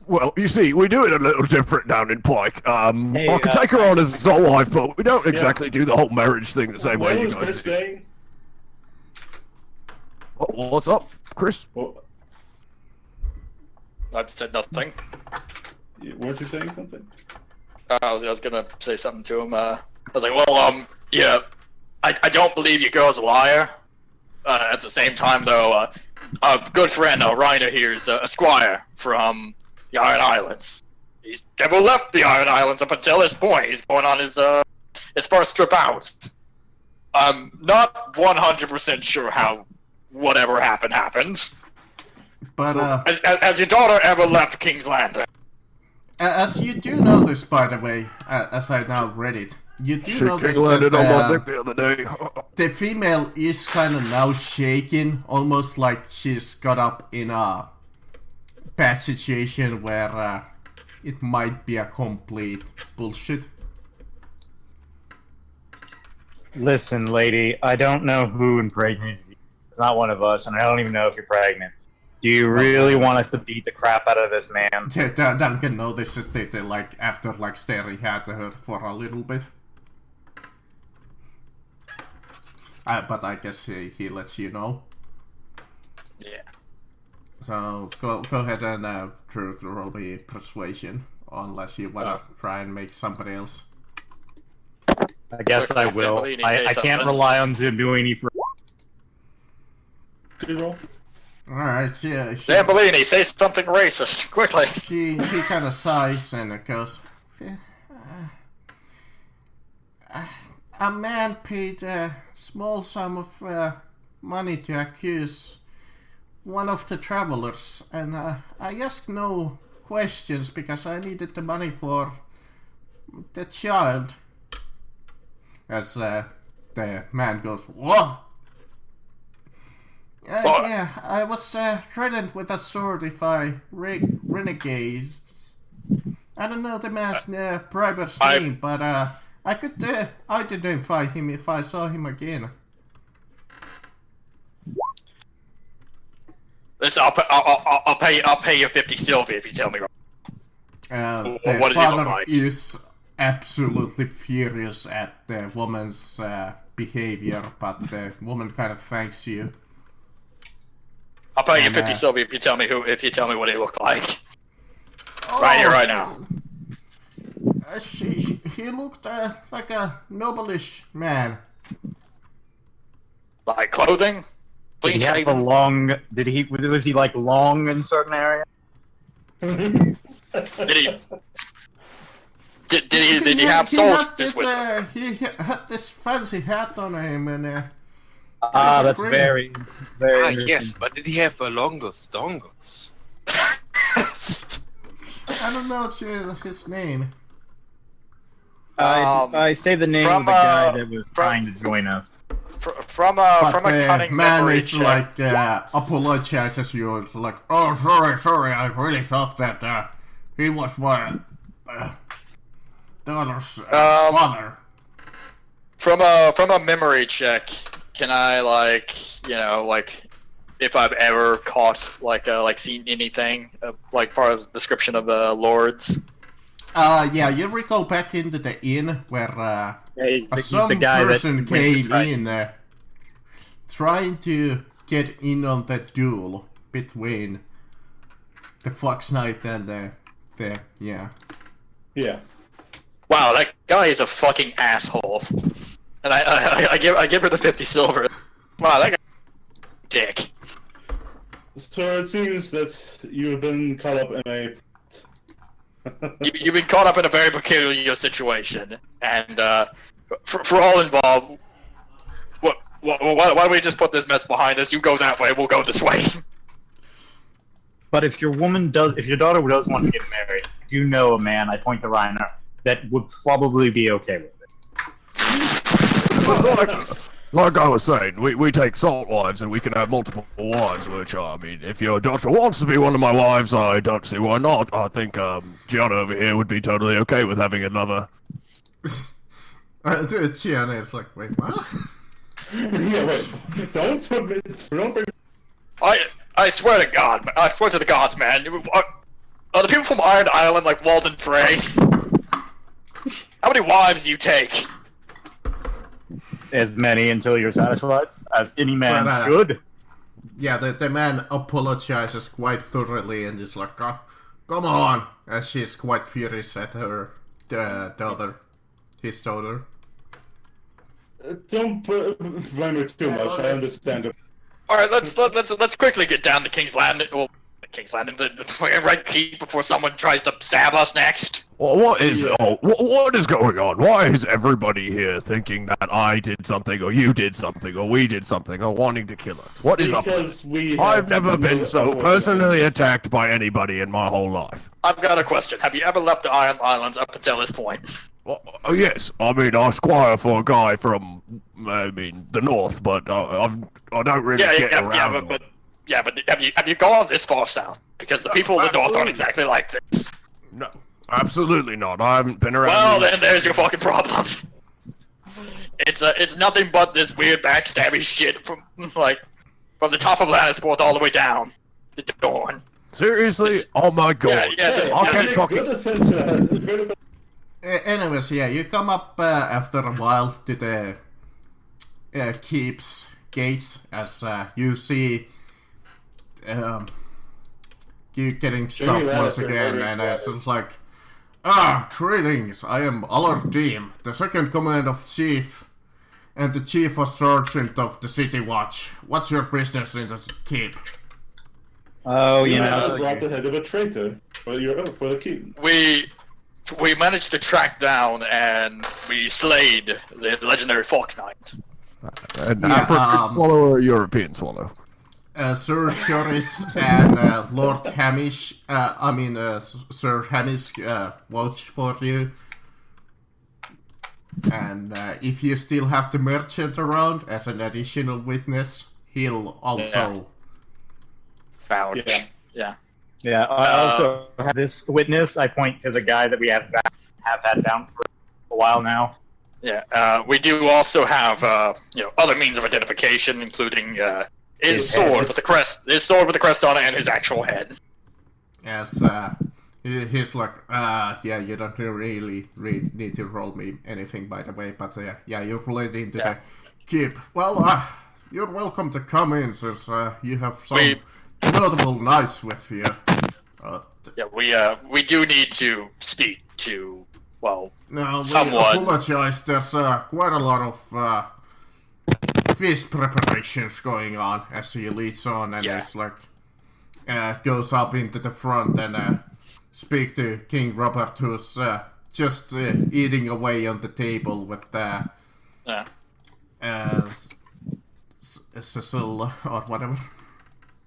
Well, you see, we do it a little different down in Pike. I can take her on as a wife, but we don't exactly do the whole marriage thing the same way you guys do. What's up, Chris? I said nothing. Weren't you saying something? I was gonna say something to him. I was like, well, yeah, I don't believe your girl's a liar. At the same time, though, a good friend, Reiner here, is a squire from the Iron Islands. He's never left the Iron Islands up until this point. He's going on his first trip out. I'm not 100% sure how whatever happened. But has your daughter ever left King's Landing? As you do notice, by the way, as I now read it, you do notice landed on my that dick the other day. the female is kind of now shaking, almost like she's got up in a bad situation where it might be a complete bullshit. Listen, lady, I don't know who impregnated you. It's not one of us, and I don't even know if you're pregnant. Do you really want us to beat the crap out of this man? Duncan notices that like after like staring at her for a little bit. But I guess he lets you know. Yeah. So go ahead and Drew, roll me persuasion, unless you wanna try and make somebody else. I guess I will. I can't rely on Zambellini for. Good roll. Alright, yeah. Zambellini, say something racist, quickly. She kind of sighs and it goes, a man paid a small sum of money to accuse one of the travelers, and I asked no questions because I needed the money for the child. As the man goes, what? Yeah, I was threatened with a sword if I renegade. I don't know the man's private name, but I could identify him if I saw him again. Listen, I'll pay you 50 silver if you tell me. The What does he look father like? is absolutely furious at the woman's behavior, but the woman kind of thanks you. I'll pay you And, 50 silver if you tell me what he looked like. Oh, Right here, right now. He looked like a nobleish man. Like clothing? Did Clean he have a shaven? long? Was he like long in certain areas? Did he have soldiers with him? He had this fancy hat on him, and That's great. very Ah, interesting. yes, but did he have a longus dongus? I don't know his name. I say the name of from, the guy that was from- trying to join us. From But a the cunning man memory is check. like apologizes you. It's like, oh, sorry, I really thought that he was my daughter's father. From a memory check, can I if I've ever caught seen anything like far as description of the lords? Yeah, you recall back into the inn where some person came in trying to get in on that duel between the Fox Knight and the yeah. Yeah. Wow, that guy is a fucking asshole. And I give her the 50 silver. Wow, that guy dick. So it seems that you have been caught up in a. You've been caught up in a very peculiar situation, and for all involved, why don't we just put this mess behind us? You go that way, we'll go this way. But if your daughter does want to get married, I do know a man. I point to Reiner that would probably be okay with it. Like I was saying, we take salt wives and we can have multiple wives, which, I mean, if your daughter wants to be one of my wives, I don't see why not. I think, Gianna over here would be totally okay with having another. Gianna is like, wait, what? Yeah, wait. Don't bring. I swear to God, I swear to the gods, man. Are the people from Iron Island like Walden Frey? How many wives do you take? As many until you're satisfied, as any man But, should. Yeah, the man apologizes quite thoroughly and is like, oh, come on, as she's quite furious at her daughter, his daughter. Don't blame her too much. I understand it. All right, let's quickly get down to King's Landing. Well, King's Landing, the fucking Red Keep before someone tries to stab us next. Well, what is going on? Why is everybody here thinking that I did something, or you did something, or we did something, or wanting to kill us? What is up? Because we. I've never been so personally attacked by anybody in my whole life. I've got a question. Have you ever left the Iron Islands up until this point? Well, yes, I mean, I squire for a guy from, the north, but I don't really get around. but have you gone this far south? Because the people of the north aren't exactly like this. No, absolutely not. I haven't been around. Well, then there's your fucking problem. It's nothing but this weird backstabby shit from the top of Lannisport all the way down to Dorne. Seriously? Oh my god. I can't fucking. Good defense. Good defense. Anyways, yeah, you come up after a while to the keep's gates as you see you getting stopped once again, and it's just like, greetings, I am Allard Deem, the second command of chief, and the chief of sergeant of the City Watch. What's your business in the keep? Oh, You brought the head of a traitor for the keep. We managed to track down and we slayed the legendary Fox Knight. An Yeah, African swallow or a European swallow? Sir Joris and Lord Hamish, Sir Hamish watch for you. And if you still have the merchant around as an additional witness, he'll also Vouch. Yeah. Yeah, I also have this witness. I point to the guy that we have had down for a while now. Yeah. We do also have other means of identification, including His sword with the crest on it, and his actual head. As he's like, yeah, you don't really need to roll me anything, by the way, but yeah, you're led into the keep. Well, you're welcome to come in, since you have some notable knights with you. Yeah, we do need to speak to, well, no, we someone. apologize, there's quite a lot of feast preparations going on as he leads on, and he's like, goes up into the front and speak to King Robert, who's just eating away on the table with Cecil or whatever.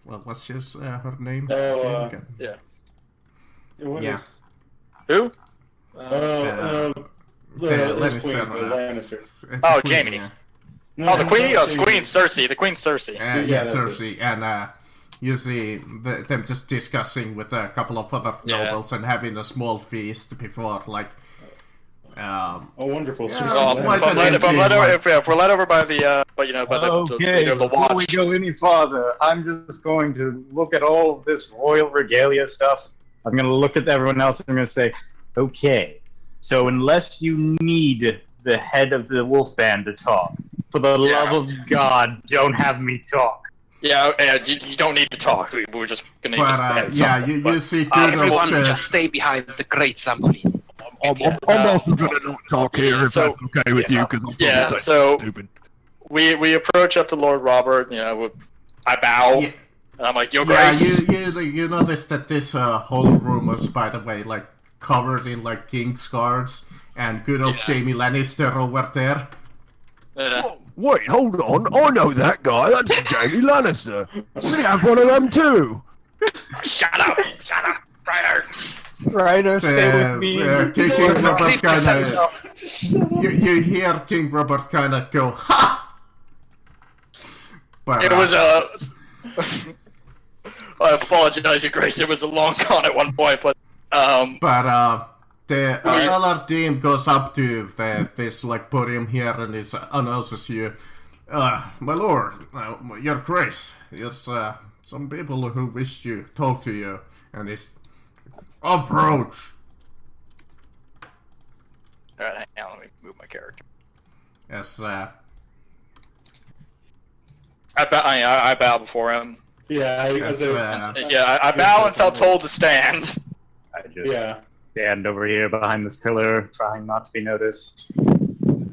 Well, what's her name? Yeah. What Yeah. is- Who? The Lannister. Oh, Jaime. No, Oh, the queen. not Oh, Jaime. Queen Cersei. The Queen Cersei. Yeah, that's Cersei, and you see them just discussing with a couple of other nobles and having a small feast before, like, Oh, wonderful. Yeah, Cersei why Lannister. If we're led over by the, by the Okay, leader of the before we watch. go any farther, I'm just going to look at all of this royal regalia stuff. I'm going to look at everyone else and I'm going to say, okay, so unless you need the head of the wolf band to talk, for the love of God, don't have me talk. Yeah, you don't need to talk. We were just gonna just but head yeah, something, you but- see good Everyone old just stay behind the great Zambolini. I'm also gonna not talk here if so- that's okay with you, because I'm Yeah, probably so stupid. we approach up to Lord Robert. You know, I bow. Yeah. And I'm like, Your Yeah, Grace. you notice that this whole room was, by the way, like covered in like king's cards, and good old Jaime Lannister over there. Wait, hold on. I know that guy. That's Jaime Lannister. We have one of them too. Shut up, Ryder. Ryder, stay with me. King Robert Cliff kind says- of, you hear King Robert kind of go, ha! But It was I apologize, Your Grace. It was a long con at one point, but the other team goes up to this like podium here and announces you, my lord, Your Grace, there's some people who wish to talk to you, and it's approach. Alright, hang on, let me move my character. Yes, I bow before him. Yeah, I bow until told to stand. I just yeah. stand over here behind this pillar, trying not to be noticed.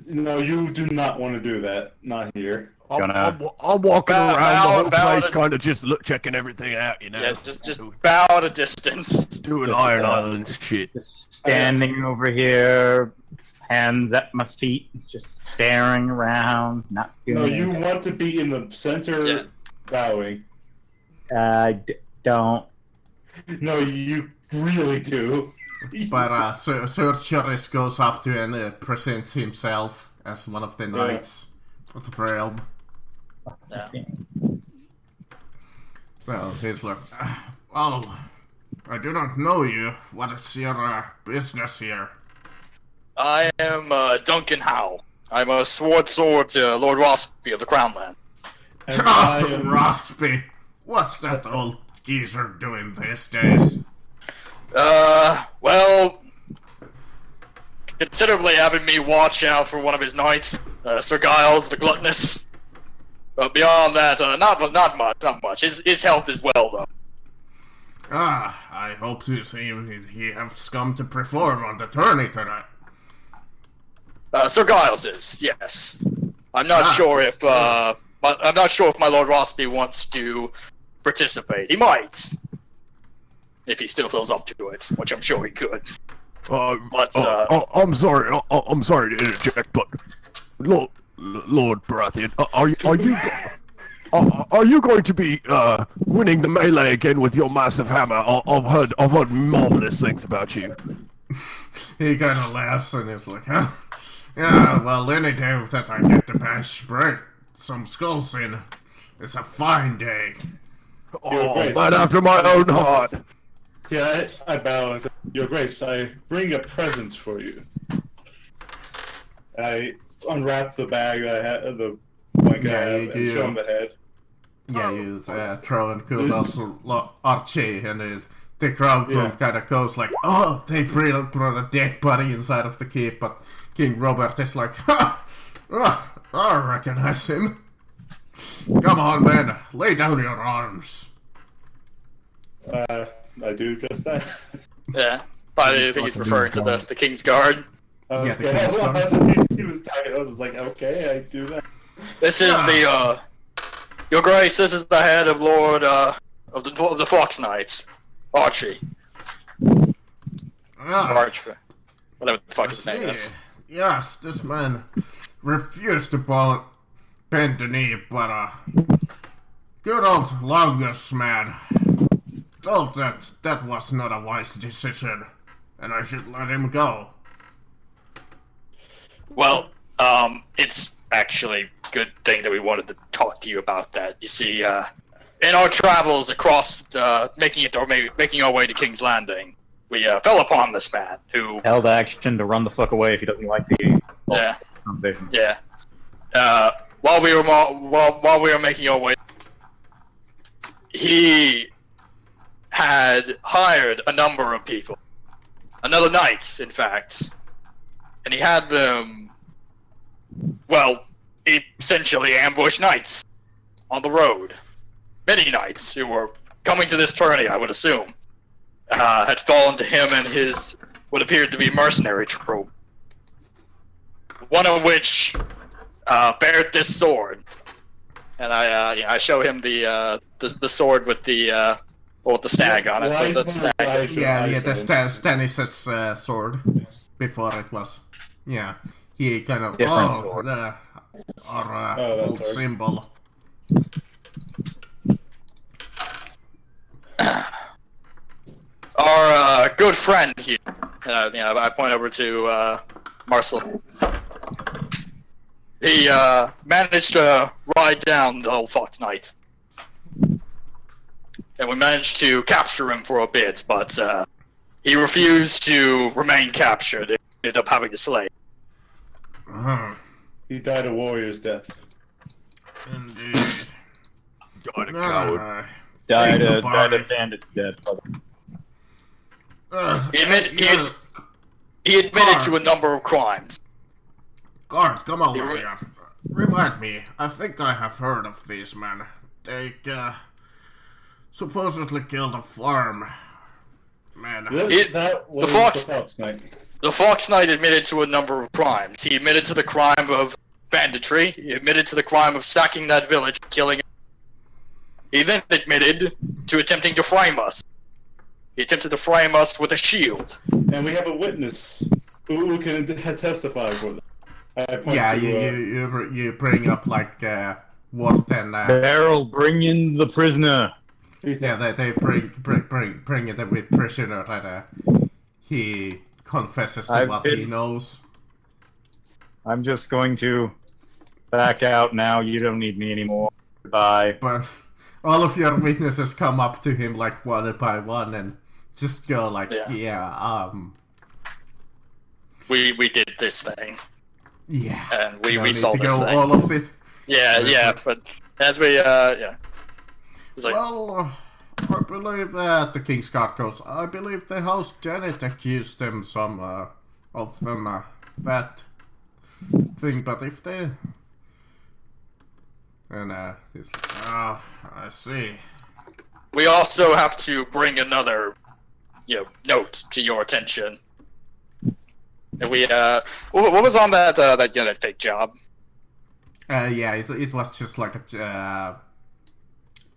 No, you do not want to do that. Not here. I'm walking Bow- around the bow whole place, to- kind of just checking everything out, you know. Yeah, just bow at a distance. doing Iron Island shit. Just standing over here, hands at my feet, just staring around, not doing No, you anything. want to be in the center, Yeah. bowing. Don't. No, you really do. but Sir Joris goes up to and presents himself as one of the knights of the realm. Yeah. So he's like, well, I do not know you. What is your business here? I am Duncan Howe. I'm a sword to Lord Rossby of the Crownland. And I Oh, am- Rossby! What's that old geezer doing these days? Well, considerably having me watch out for one of his knights, Sir Giles the Gluttonous. But beyond that, not much. His health is well, though. I hope to see he has come to perform on the tourney tonight. Sir Giles is, yes. I'm not sure if, I'm not sure if my Lord Rossby wants to participate. He might, if he still feels up to it, which I'm sure he could. I'm sorry. I'm sorry to interject, but Lord Baratheon, are you going to be winning the melee again with your massive hammer? I've heard marvelous things about you. He kind of laughs and is like, huh? Yeah, well, any day that I get to bash some skulls in, it's a fine day. Oh, Grace. man after my own heart. Yeah, I bow and say, Your Grace, I bring a present for you. I unwrap the bag I had, the blanket I have, and show him the head. Yeah, you throw and kill Archie, and the crowd kind of goes like, oh, they brought a dead body inside of the keep, but King Robert is like, I recognize him. Come on, men, lay down your arms. I do just that. Yeah. I think he's referring to the King's Guard. Yeah, the King's Guard. I thought he was talking. I was just like, okay, I do that. This is the, Your Grace, this is the head of Lord, of the Fox Knights. Archie. Arch, whatever the fuck his name is. Yes, this man refused to bend the knee, but good old Longus man told that was not a wise decision, and I should let him go. Well, it's actually a good thing that we wanted to talk to you about that. You see, in our travels across, making our way to King's Landing, we fell upon this man who Held action to run the fuck away if he doesn't like the conversation. Yeah. While we were making our way, he had hired a number of people, another knights, in fact, and he had them, well, essentially ambush knights on the road. Many knights who were coming to this tourney, I would assume, had fallen to him and his what appeared to be mercenary troop. One of which bared this sword, and I show him the sword with the stag on it. The stag. Yeah, the Stannis' sword before it was. Yeah, he kind of sword. our old sword. symbol. Our good friend here. I point over to Marcel. He managed to ride down the old Fox Knight. And we managed to capture him for a bit, but he refused to remain captured. He ended up having to slay. He died a warrior's death. Indeed. Died a coward. Died a bandit's dead. He admitted to a number of crimes. Guard, come over here. Remind me, I think I have heard of these men. They supposedly killed a farm man. That was the Fox Knight. The Fox Knight admitted to a number of crimes. He admitted to the crime of banditry. He admitted to the crime of sacking that village, killing it. He then admitted to attempting to frame us. He attempted to frame us with a shield. And we have a witness who can testify for that. You bring up like what then? Beryl, bring in the prisoner. Yeah, they bring it with prisoner, and he confesses to what he knows. I'm just going to back out now. You don't need me anymore. Goodbye. But all of your witnesses come up to him like one by one and just go like, we did this thing. Yeah. And we need saw to this go thing. all of it. Yeah, but as we, It's like, well, I believe the King's Guard goes, I believe the host Janet accused them of them that thing, but if they... And he's like, I see. we also have to bring another, note to your attention. And we, what was on that fake job? It was just like a,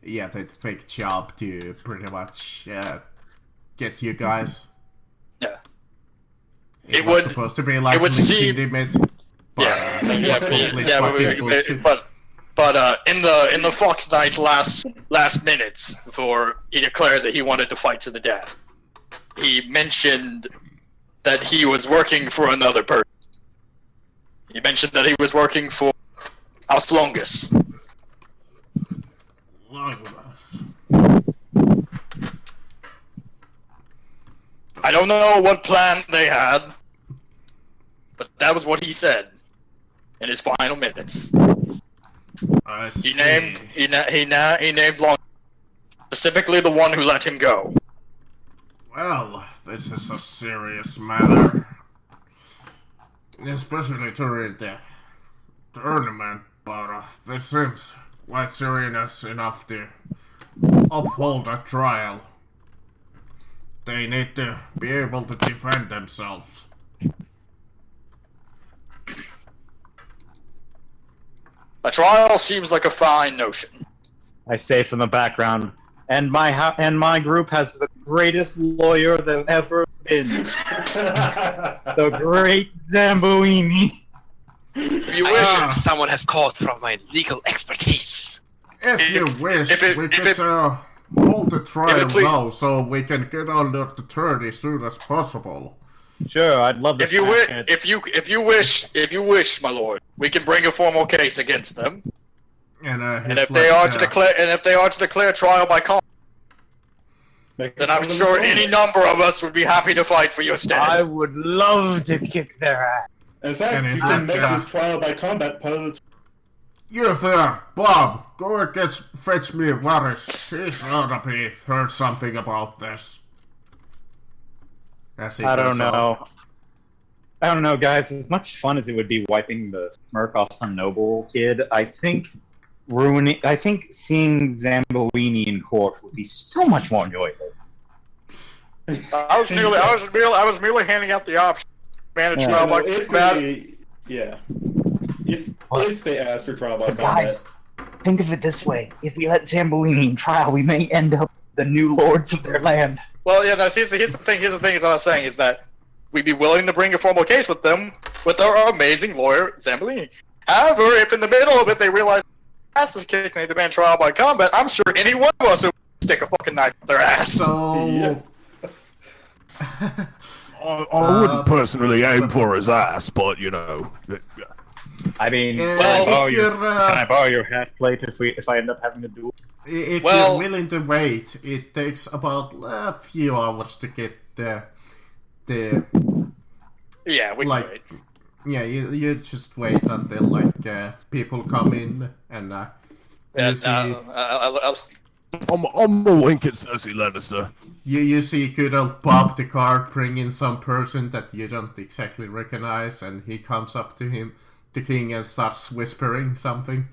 that fake job to pretty much get you guys. Yeah. It was supposed to be like legitimate. But, but in the Fox Knight last minutes before he declared that he wanted to fight to the death, he mentioned that he was working for another person. He mentioned that he was working for House Longus. I don't know what plan they had, but that was what he said in his final minutes. I He see. named Long, specifically the one who let him go. Well, this is a serious matter. Especially during the tournament, but this seems quite serious enough to uphold a trial. They need to be able to defend themselves. A trial seems like a fine notion. I say from the background, and my group has the greatest lawyer there's ever been, the great Zamboini. If you I wish, hope someone has caught from my legal expertise. If you wish, we could hold the trial now so we can get under the 30 as soon as possible. Sure, I'd love to. if you wish, my lord, we can bring a formal case against them. And if they are to declare trial by combat, then I'm sure any number of us would be happy to fight for your stand. I would love to kick their ass. In fact, And you is can that, make this trial by combat part of the. You there, Bob, go and fetch me Varys. He's ought to be heard something about this. As he I goes don't off. know. I don't know, guys. As much fun as it would be wiping the smirk off some noble kid, I think seeing Zamboini in court would be so much more enjoyable. I was merely handing out the option. Manage Yeah. trial by If combat. if they ask for trial by But combat, guys, think of it this way: if we let Zamboini in trial, we may end up the new lords of their land. Well, yeah, here's the thing. Here's the thing. Is what I was saying is that we'd be willing to bring a formal case with them, with our amazing lawyer Zambolini. However, if in the middle of it they realize ass is kicking, they demand trial by combat, I'm sure any one of us would stick a fucking knife up their ass. So, Yeah. I wouldn't personally aim for his ass, but you know. I mean, Well, can I borrow your half plate if I end up having to do it? if Well- you're willing to wait, it takes about a few hours to get the Yeah, we can like, wait. yeah, you just wait until like people come in and Yeah, you see I'm a wink at Cersei Lannister. you see good old Bob the guard bring in some person that you don't exactly recognize, and he comes up to him, the king, and starts whispering something.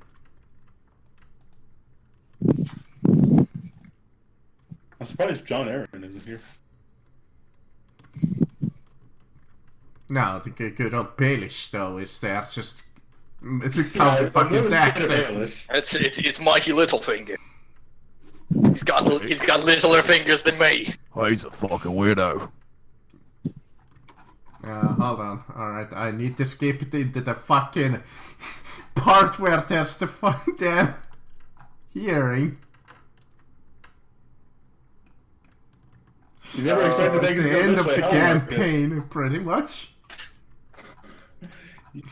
I'm surprised John Aaron isn't here. No, the good old Baelish though is there just counting I've fucking never seen taxes. Baelish. it's Mighty Littlefinger. He's got littler fingers than me. Oh, he's a fucking weirdo. Hold on. Alright, I need to skip it into the fucking part where there's the fucking hearing. You never expected At things to the go end this of way, the huh, Marcus? campaign, pretty much.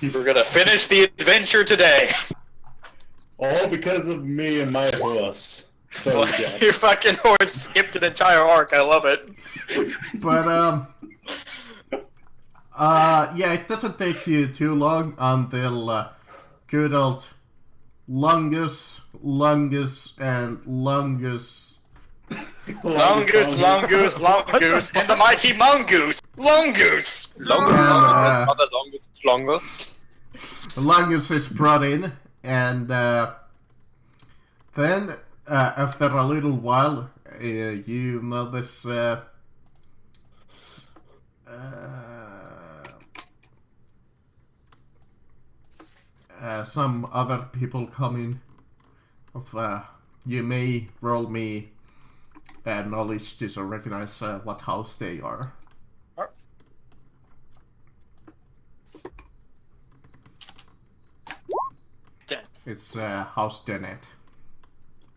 We're gonna finish the adventure today. All because of me and my horse. Oh, God. Your fucking horse skipped an entire arc. I love it. But, yeah, it doesn't take you too long until, good old Lungus, and Longoose, and the mighty Mongoose. Longoose. Other longest. Lungus is brought in, and then after a little while, you notice some other people come in. You may roll me knowledge to recognize what house they are. It's House Dennett,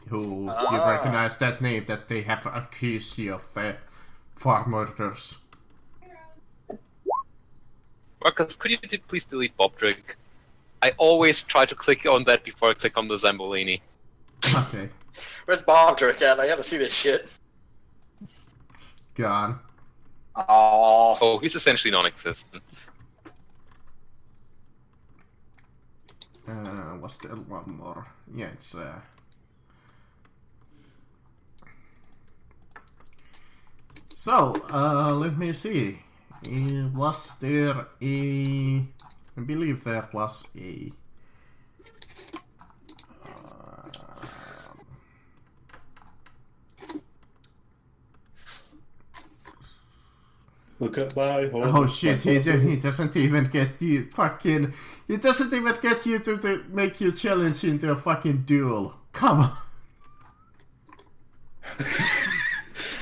who you recognize that name, that they have accused you of farm murders. Marcus, could you please delete Bobdrig? I always try to click on that before I click on the Zambolini. Okay, Where's Bobdrick at? I gotta see this shit. gone. Oh, he's essentially non-existent. Was there one more? Yeah, it's So, let me see. Was there a... I believe there was a... Look at my horse. Oh shit, he doesn't even get you fucking... He doesn't even get you to make you challenge into a fucking duel. Come on.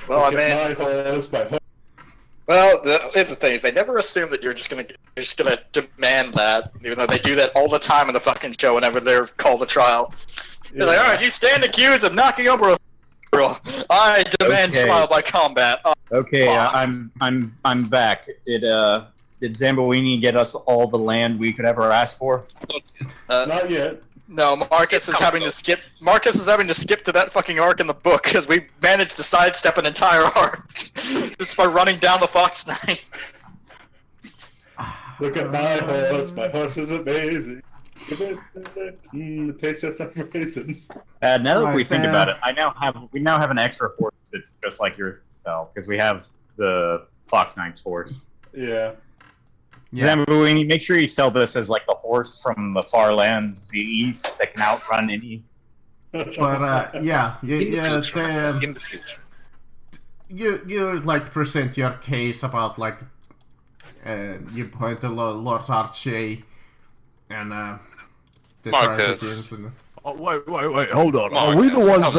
Well, I Look at mean, my horse, my horse. well, here's the thing: is they never assume that you're just gonna demand that, even though they do that all the time in the fucking show whenever they're called to trial. They're like, all right, you stand accused of knocking over a girl. I demand Okay. trial by combat. Okay, Fuck. I'm back. Did Zamboini get us all the land we could ever ask for? Not yet. No, Marcus is having to skip. Marcus is having to skip to that fucking arc in the book because we managed to sidestep an entire arc just by running down the Fox Knight. Look at my horse. My horse is amazing. It tastes just like raisins. Now that we Right think there. about it, we now have an extra horse that's just like yours to sell because we have the Fox Knight's horse. Yeah. Yeah. Zamboini, make sure you sell this as like the horse from the far lands of the east that can outrun any. But yeah, In the yeah, future. In the future. you like present your case about like you point to Lord Archie and the Marcus. Targaryeens and... Oh, wait, hold on. Are we the ones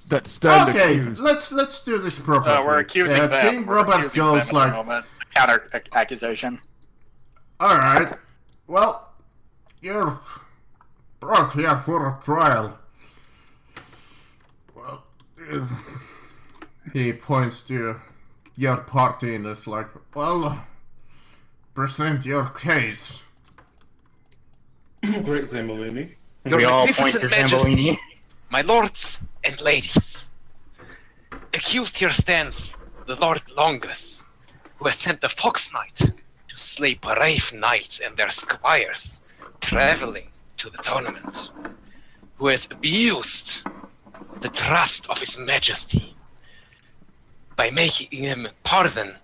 that stand Okay, accused? let's do this properly. We're accusing them. King We're Robert accusing goes them at like, the moment. It's a counter accusation. all right, well, you're brought here for a trial. Well, he points to your party and is like, well, present your case. Great Zambolini. Your We all point magnificent to majesty, Zamboini. my lords and ladies. Accused here stands the Lord Longus, who has sent the Fox Knight to slay brave knights and their squires traveling to the tournament, who has abused the trust of his majesty by making him pardon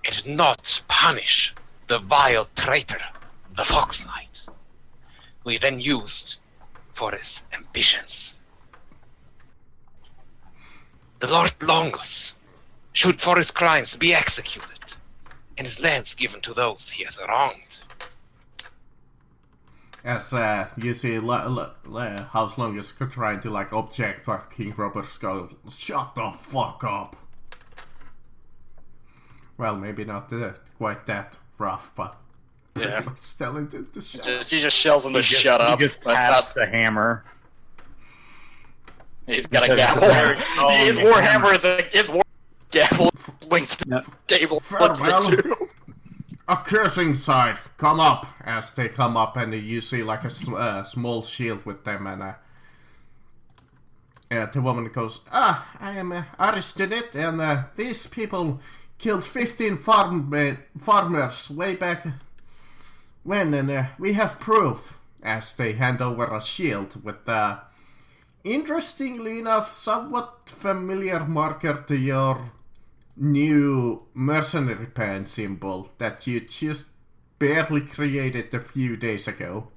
and not punish the vile traitor, the Fox Knight, who he then used for his ambitions. The Lord Longus should for his crimes be executed, and his lands given to those he has wronged. As you see, House Longus trying to like object, but King Robert goes, "Shut the fuck up." Well, maybe not quite that rough, but Yeah. let's tell him to shut. He just shells him to shut up. He just That's taps how the hammer. he's got a Because gavel. it's so His hammer. warhammer is his war gavel swings the Yep. table. Farewell. Accusing side, come up. As they come up, and you see like a small shield with them, and the woman goes, I am Aristonet, and these people killed 15 farmers way back when, and we have proof. As they hand over a shield with, interestingly enough, somewhat familiar marker to your new mercenary band symbol that you just barely created a few days ago.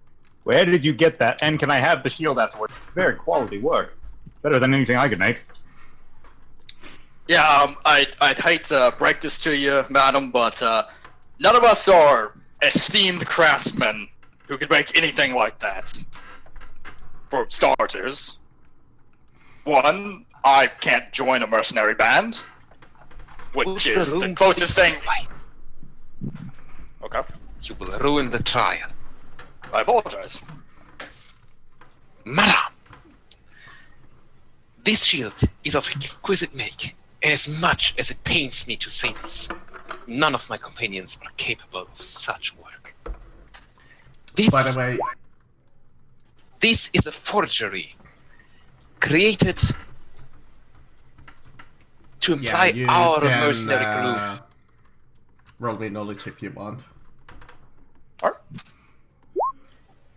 Where did you get that? And can I have the shield afterwards? Very quality work. Better than anything I could make. Yeah, I'd hate to break this to you, madam, but none of us are esteemed craftsmen who could make anything like that. For starters, one, I can't join a mercenary band, which is the closest thing. Okay, You will ruin the trial. I apologize. Madam, this shield is of exquisite make, and as much as it pains me to say this, none of my companions are capable of such work. This, By the way, this is a forgery created to imply yeah, you our can mercenary group. roll me knowledge if you want.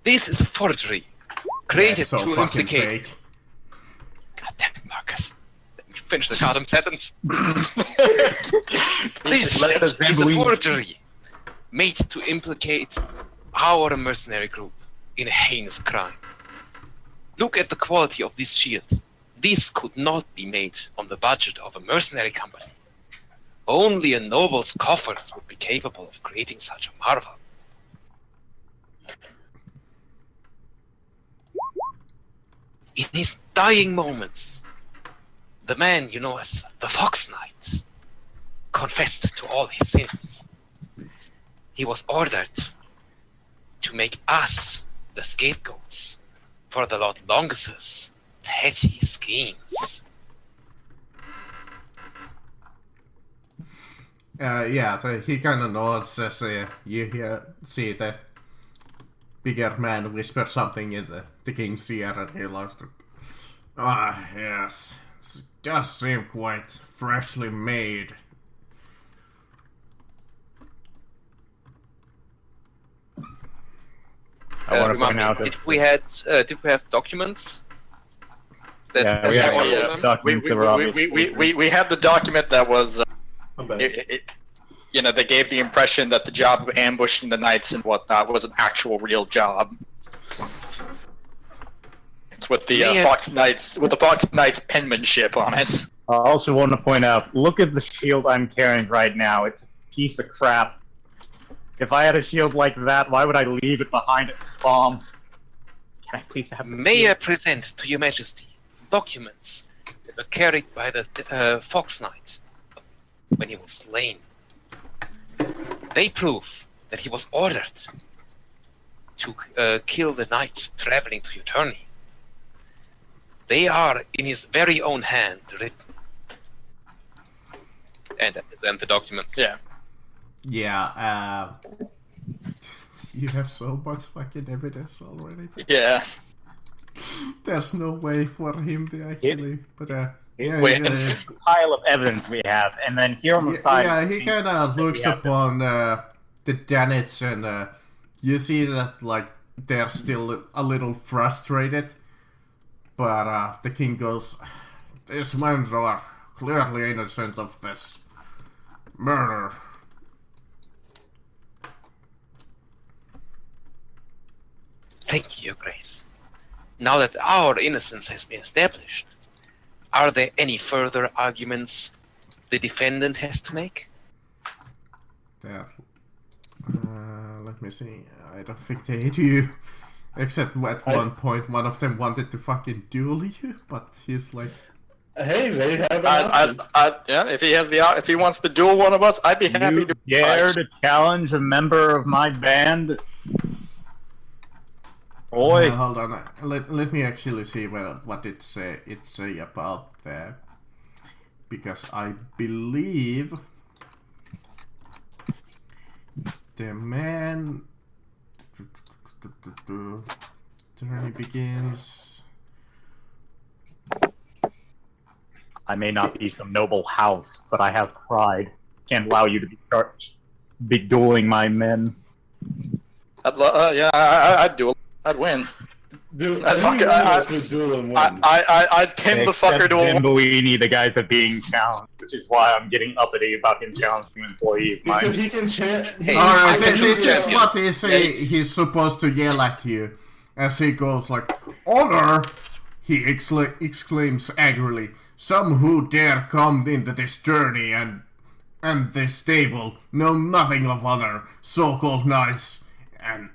This is a forgery created Yeah, so to fucking implicate. fake. God damn it, Marcus. Let me finish the goddamn sentence. This This let us is a believe. forgery made to implicate our mercenary group in a heinous crime. Look at the quality of this shield. This could not be made on the budget of a mercenary company. Only a noble's coffers would be capable of creating such a marvel. In his dying moments, the man you know as the Fox Knight confessed to all his sins. He was ordered to make us the scapegoats for the Lord Longus's petty schemes. He kind of nods as you see the bigger man whisper something in the king's ear, and he laughs. Ah, yes, it does seem quite freshly made. I want to Remind point me, out that did we have documents? That Yeah, we that have- one of yeah. them? documents that were obviously We had the document that was, I'm back. they gave the impression that the job of ambushing the knights and whatnot was an actual real job. It's with the Yeah. Fox Knights penmanship on it. I also want to point out, look at the shield I'm carrying right now. It's a piece of crap. If I had a shield like that, why would I leave it behind a bomb? Can I please have the May I shield? present to your majesty documents that were carried by the Fox Knight when he was slain. They prove that he was ordered to kill the knights traveling to your tourney. They are in his very own hand written. And that is the documents. Yeah. Yeah, you have so much fucking evidence already. Yeah. There's no way for him to actually, Wait. Pile of evidence we have, and then here on the side. Yeah, he kind of looks have upon the Danits, and you see that like they're still a little frustrated. But the king goes, "These men are clearly innocent of this murder." Thank you, Your Grace. Now that our innocence has been established, are there any further arguments the defendant has to make? There. Let me see. I don't think they do. Except at one point, one of them wanted to fucking duel you, but he's like, Hey, they have an option. If he wants to duel one of us, I'd be happy You to. dare to challenge a member of my band? Boy, hold on. Let me actually see what it say about that, because I believe the man. Journey begins. I may not be some noble house, but I have pride. Can't allow you to be dueling my men. I'd duel. I'd win. Dude, I fucking- would duel and win. I'd pin the fucker to a wall. Zimbuini, the guys are being challenged, which is why I'm getting uppity about him challenging an employee of Because mine. he can chant. Hey, Alright, I can do this is that. what he's supposed to yell at you. As he goes like, "Honor!" he exclaims angrily. "Some who dare come into this journey and this stable know nothing of honor, so-called knights. And,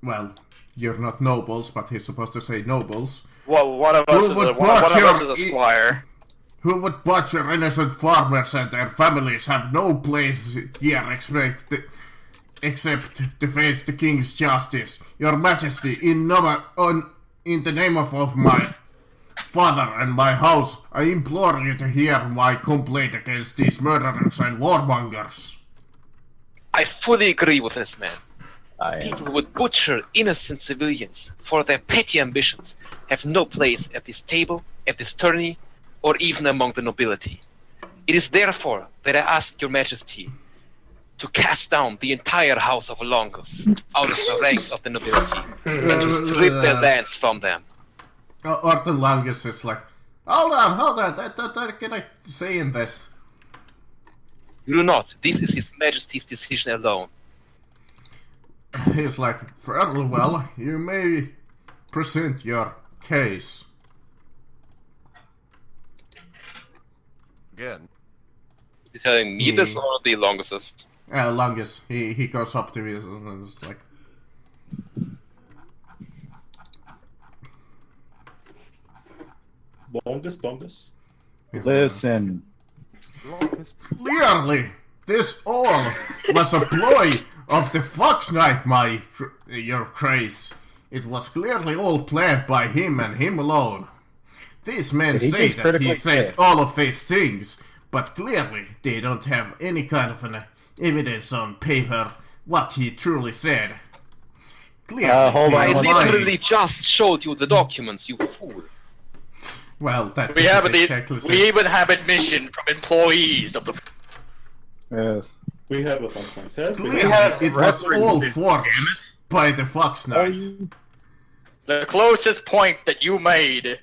well, you're not nobles, but he's supposed to say nobles. Well, one of us is a squire. Who would butcher innocent farmers and their families have no place here except to face the king's justice. Your majesty, in the name of my father and my house, I implore you to hear my complaint against these murderers and warmongers." I fully agree with this man. I People who would butcher innocent civilians for their petty ambitions have no place at this table, at this tourney, or even among the nobility. It is therefore that I ask your majesty to cast down the entire house of Longus out of the ranks of the nobility and to strip their lands from them. Orton Longus is like, hold on, don't get say in this. You do not. This is His Majesty's decision alone. He's like, fairly well, you may present your case. Again. You're telling me this or the Longuses? Longus, he goes up to his and is like, Longus? Listen. clearly, this all was a ploy of the Fox Knight, your craze. It was clearly all planned by him and him alone. These men He say just that he critically said said. all of these things, but clearly they don't have any kind of an evidence on paper what he truly said. Clearly, hold they on, I are literally lying. just showed you the documents, you fool. Well, that We have doesn't exactly we say. even have admission from employees of the. Yes. We have a Fox Knight's head. We Clearly, have it was all references, forged by the Fox Knight. The closest point that you made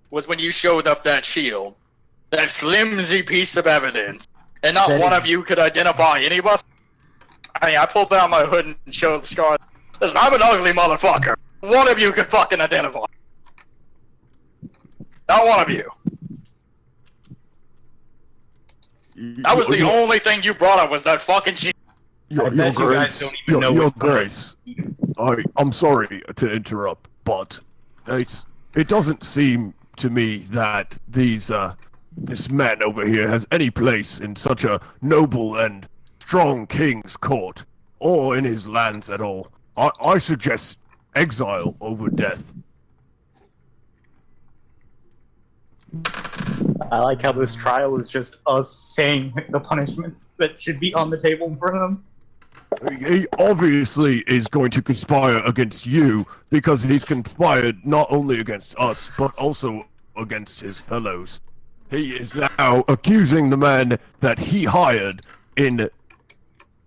was when you showed up that shield. That flimsy piece of evidence. And not That one is- of you could identify any of us. I mean, I pulled down my hood and showed the scar. Listen, I'm an ugly motherfucker. One of you could fucking identify. Not one of you. That was the only thing you brought up was that fucking shit. Your bet you guys Grace, don't even know your which one it Grace, I'm sorry to interrupt, but it doesn't seem to me that this man over here has any place in such a noble and strong king's court, or in his lands at all. I suggest exile over death. I like how this trial is just us saying the punishments that should be on the table in front of them. He obviously is going to conspire against you because he's conspired not only against us, but also against his fellows. He is now accusing the man that he hired in,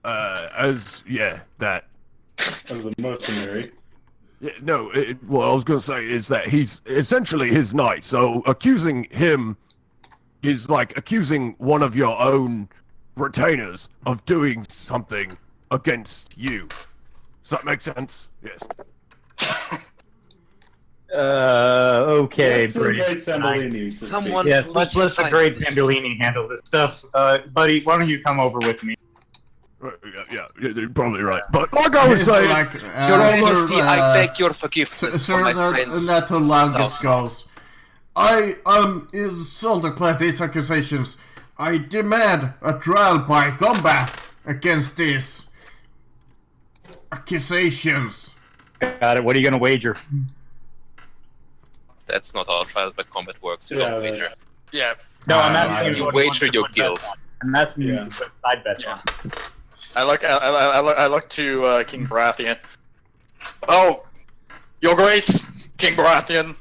that. as a mercenary. Yeah, no, what I was going to say is that he's essentially his knight, so accusing him is like accusing one of your own retainers of doing something against you. Does that make sense? Yes. Okay, Let's invite Brady. Sambolini to Someone- speak. Yes, let's let the Please great silence this. Bandolini handle this stuff. Buddy, why don't you come over with me? Yeah, you're probably right. But like I was It's saying, like, Your Sir, Majesty, I beg your forgiveness Sir, for my friends. that Longus South. goes. I am insulted by these accusations. I demand a trial by combat against these accusations. Got it. What are you gonna wager? That's not how trial by combat works. You Yeah, don't wager. that's- Yeah. No, I'm Uh, asking you what wager you your want to put guild. bets on. I'm asking you Yeah. to put side bets Yeah. on. I look to King Baratheon. Oh, Your Grace, King Baratheon,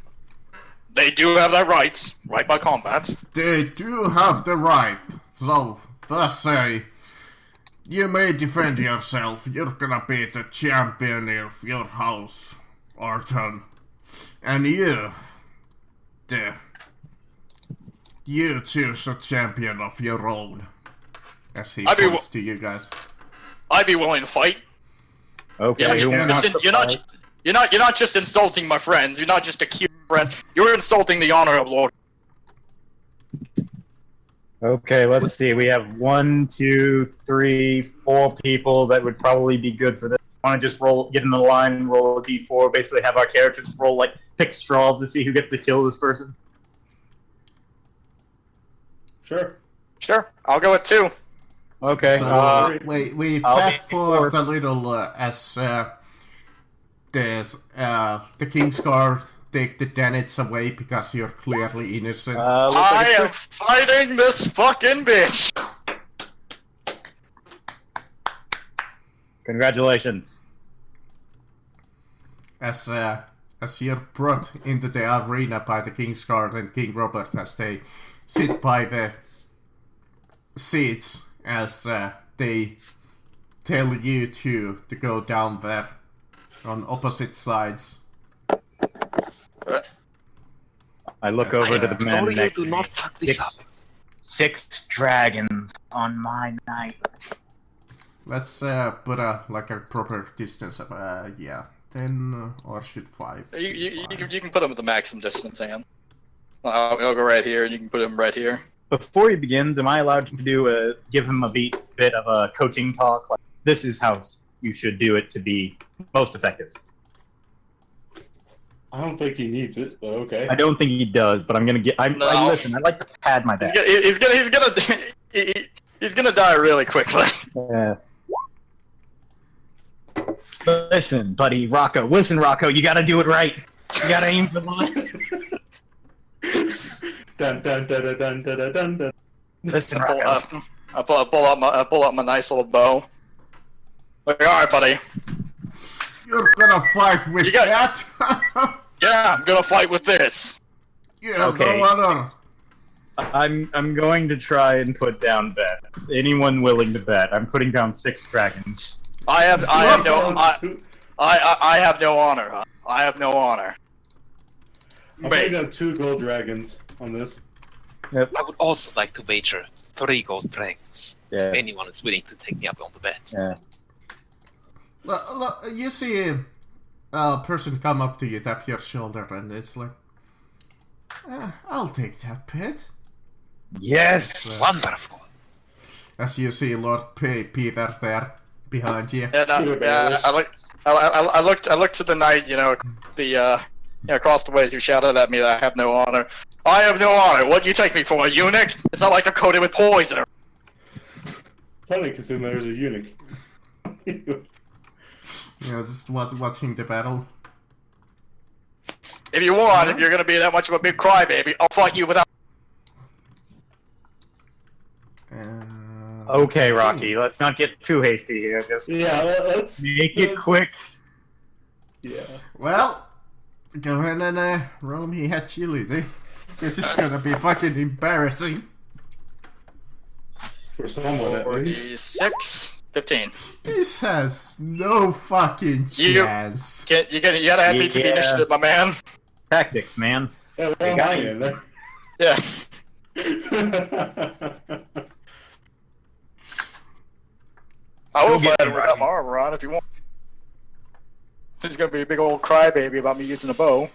they do have their rights, right by combat. They do have the right. So, thus say, you may defend yourself. You're gonna be the champion of your house, Orton. And you choose a champion of your own. As he I'd be points to you guys. I'd be willing to fight. Okay, You're who not, wants to you're not, fight? you're not just insulting my friends. You're not just accusing friends. You're insulting the honor of Lord. Okay, let's see. We have 1, 2, 3, 4 people that would probably be good for this. Want to just get in the line and roll a d4? Basically, have our characters roll pick straws to see who gets to kill this person. Sure. Sure, I'll go with 2. Okay. So, we I'll fast be forward fourth. a little as the King's Guard take the Danits away because you're clearly innocent. looks I like am it's fighting this fucking bitch. Congratulations. As you're brought into the arena by the King's Guard and King Robert as they sit by the seats as they tell you two to go down there on opposite sides. I look Yes, over to sir. the man Gloria, next do to not me. fuck this up. Six dragons on my night. Let's put a proper distance of yeah, 10 or should 5. You can put him at the maximum distance, Ian. I'll go right here, and you can put him right here. Before he begins, am I allowed to give him a bit of a coaching talk? Like, this is how you should do it to be most effective. I don't think he needs it, but okay. I don't think he does, but I'm gonna get. No. Listen, I like to pad my back. He's gonna die really quickly. Listen, buddy, Rocco. Listen, Rocco. You gotta do it right. You gotta aim for the line. Dun dun dun dun dun dun dun dun. Listen, I Rocco. pull out my nice little bow. Like, all right, buddy. You're gonna fight with You got- that? Yeah, I'm gonna fight with this. You have Okay. no honor. I'm going to try and put down bet. Anyone willing to bet? I'm putting down 6 dragons. I have no I have no honor. I have no honor. I'm Wait. putting down 2 gold dragons on this. I would also like to wager 3 gold dragons. Yeah. If anyone is willing to take me up on the bet. Yeah. Look, you see a person come up to you, tap your shoulder, and it's like, I'll take that bet. Yes. Wonderful. As you see Lord Peter there behind you. Yeah, no, Peter yeah. Baelish. I looked to the knight, across the ways who shouted at me that I have no honor. I have no honor. What do you take me for, a eunuch? It's not like I'm coated with poison. Funny, because then there's a eunuch. Yeah, just watching the battle. If you want, if you're gonna be that much of a big crybaby, I'll fight you without. Okay, let's see. Rocky. Let's not get too hasty here. Just Yeah, let's make it quick. Yeah. Well, go ahead and roll me agility. This is gonna be fucking embarrassing. For someone at least. 46, 15. This has no fucking You- chance. You gotta add me to the Yeah. initiative, my man. Tactics, man. Yeah, They well, got I you. in there. Yeah. I will Go get fight him, him without Rocky. my armor on if you want. He's gonna be a big old crybaby about me using a bow.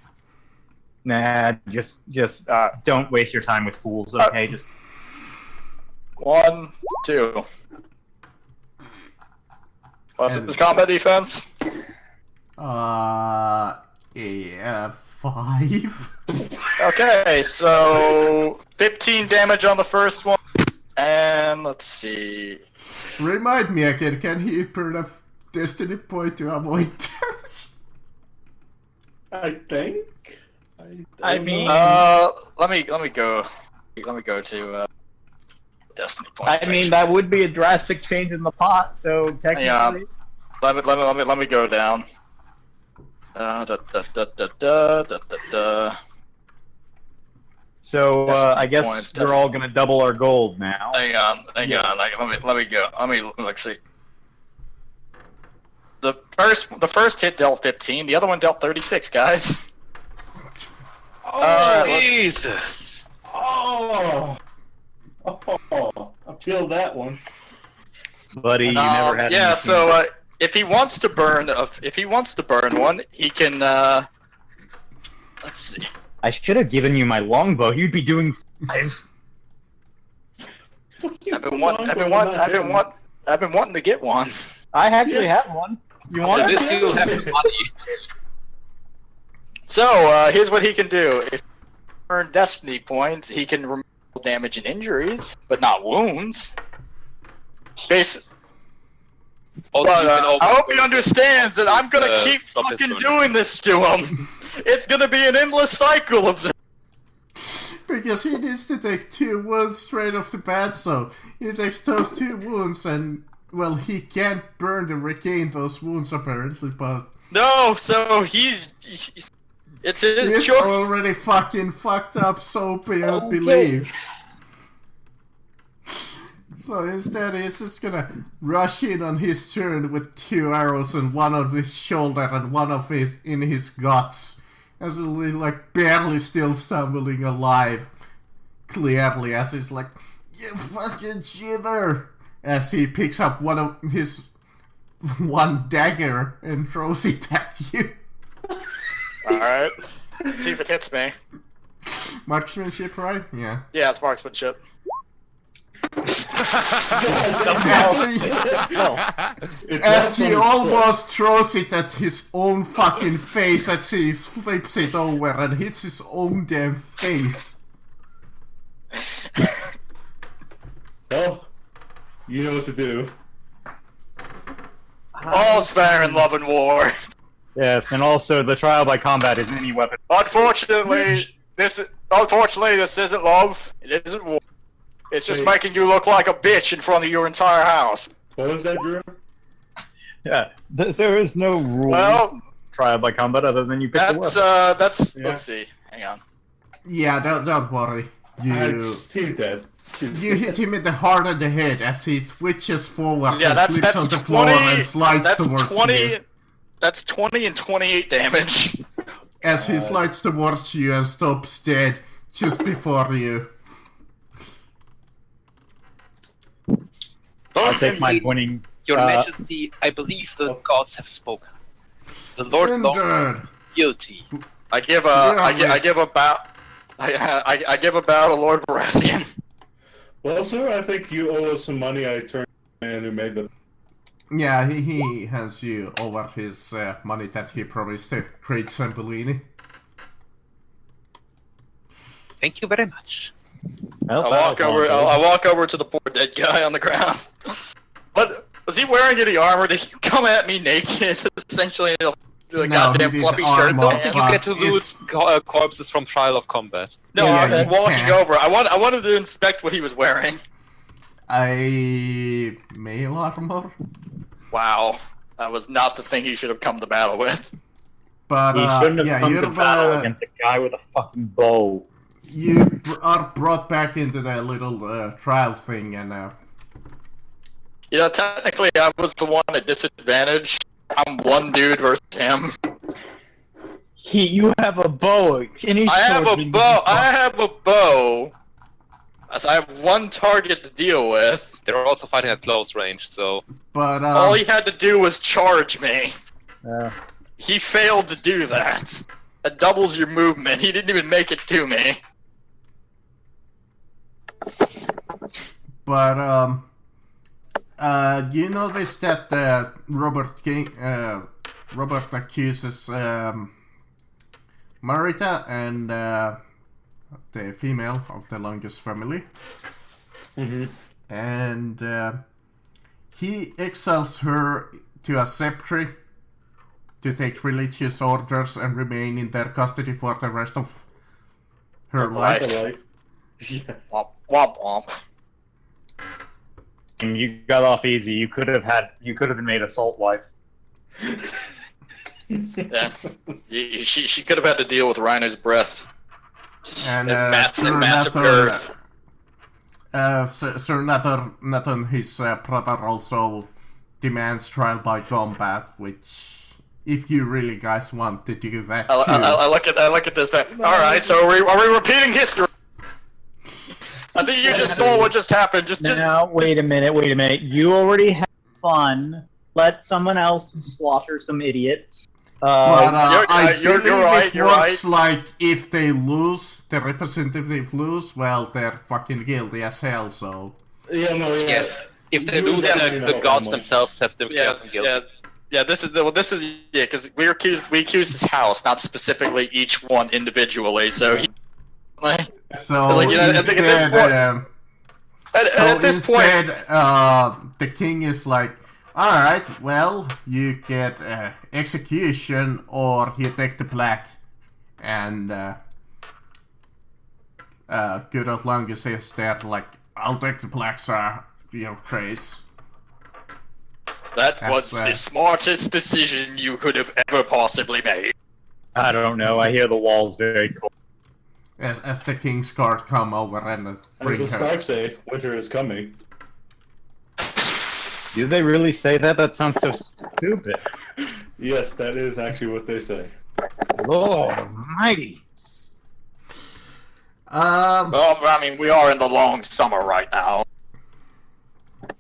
Nah, just don't waste your time with fools. Okay, just 1, 2. What's And- this combat defense? Yeah, 5. Okay, so 15 damage on the first one, and let's see. Remind me again, can he burn a destiny point to avoid that? I think. I don't mean- know. Let me go. Let me go to Destiny points. I mean, that would be a drastic change in the pot, so technically... Yeah. Let me go down. So, Destiny I guess points, we're all gonna double our gold now. Hang on. Let me go. Let's see. The first hit dealt 15. The other one dealt 36, guys. Oh, let's- Jesus! Oh, I feel that one. Buddy, you never had Yeah. anything. So if he wants to burn one, he can. Let's see. I should have given you my longbow. You'd be doing 5. I've been wanting to get one. I actually have one. You want For it? this you'll have money. So here's what he can do. If he earn destiny points, he can remove damage and injuries, but not wounds. Also, But you can I hope he understands that I'm gonna keep stop his fucking wound. doing this to him. It's gonna be an endless cycle of this. Because he needs to take 2 wounds straight off the bat, so he takes those 2 wounds and, well, he can't burn to regain those wounds apparently, but No, so it's his he's choice. already fucking fucked up so beyond belief. So instead, he's just gonna rush in on his turn with 2 arrows and one on his shoulder and one of his in his guts, as he's like barely still stumbling alive. Clearly, as he's like, "You fucking jither!" As he picks up one of his dagger and throws it at you. Alright. See if it hits me. Marksmanship, right? Yeah. Yeah, it's marksmanship. As he almost throws it at his own fucking face, as he flips it over and hits his own damn face. Well, you know what to do. All's fair in love and war. Yes, and also the trial by combat is any weapon. Unfortunately, this isn't love. It isn't war. It's just making you look like a bitch in front of your entire house. What was that, Drew? Yeah, there is no rule Well, trial by combat other than you pick the weapon. that's. Yeah. Let's see. Hang on. Yeah, don't worry. He's dead. You hit him in the heart of the head as he twitches forward Yeah, and that's slips on the 20. floor and slides That's towards 20. you. That's 20 and 28 damage. As he slides towards you and stops dead just before you. I'll take my winning. Your Majesty, I believe the gods have spoken. The Lord Long Indeed. guilty. I give a bow to Lord Baratheon. Well, sir, I think you owe us some money. I turned the man who made the. Yeah, he hands you over his money that he promised to Great Zambolini. Thank you very much. Well, I walk over to the poor dead guy on the ground. What was he wearing? Any armor? Did he come at me naked? Essentially, in a No, goddamn he did fluffy shirt. armor. You get to loot corpses from Trial of Combat. No, Yeah, I'm just you walking can. over. I wanted to inspect what he was wearing. A male armor? Wow, that was not the thing he should have come to battle with. But He shouldn't have yeah, come to you're battle against a guy with a fucking bow. you are brought back into the little trial thing, and You know, technically, I was the one at disadvantage. I'm one dude versus him. You have a bow. Any I have a swordsman bow. can- I have a bow. So I have one target to deal with. They're also fighting at close range, so but All he had to do was charge me. Yeah. He failed to do that. That doubles your movement. He didn't even make it to me. But you notice that Robert accuses Marita and the female of the Longus family, and he exiles her to a septry to take religious orders and remain in their custody for the rest of her life. Like, yeah. Womp womp womp. And you got off easy. You could have been made a salt wife. Yeah. She could have had to deal with Reiner's breath And and massive Sir girth. Sir Nathan, his brother, also demands trial by combat, which, if you really guys want to do that too. I look at this man. All right, so are we repeating history? I think you just saw what just happened. Now, wait a minute. You already had fun. Let someone else slaughter some idiots. But I you're believe right, it you're works like if they lose, the representative lose, well, they're fucking guilty as hell, so... Yeah, no, yeah. yes. If they You lose, definitely the know gods how much. themselves have them guilty. Yeah. This is because we accused his house, not specifically each one individually. So So Like, you know, I think at this instead, point- at this point, instead, the king is like, alright, well, you get execution or you take the black. And good old Longus is there like, I'll take the black, sir, your grace. that was That's, the smartest decision you could have ever possibly made. I don't know. I hear the walls very cold. As the king's guard come over and As bring the her. Starks say, winter is coming. Do they really say that? That sounds so stupid. Yes, that is actually what they say. Lord Almighty. Well, I mean, we are in the long summer right now.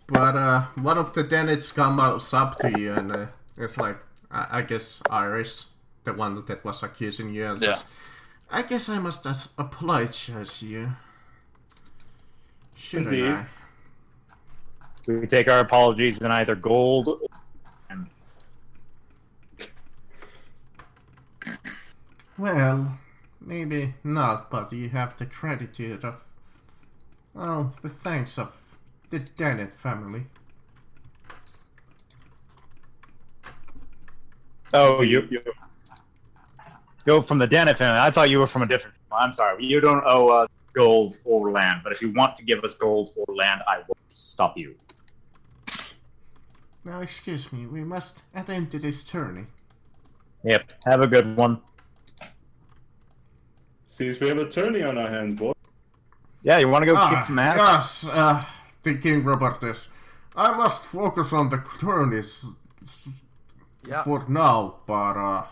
But one of the Danites comes up to you and it's like, I guess Iris, the one that was accusing you, and says, I guess I must apologize you. Shouldn't Indeed. I? We take our apologies in either gold and Well, maybe not, but you have the gratitude of, well, the thanks of the Danite family. Oh, you go from the Dana family. I thought you were from a different. I'm sorry. You don't owe us gold or land, but if you want to give us gold or land, I will stop you. Now, excuse me, we must attend to this journey. Yep. Have a good one. Seems we have a tourney on our hands, boy. Yeah, you want to go kick some ass? Yes, the King Robert is. I must focus on the tourneys Yeah. for now, but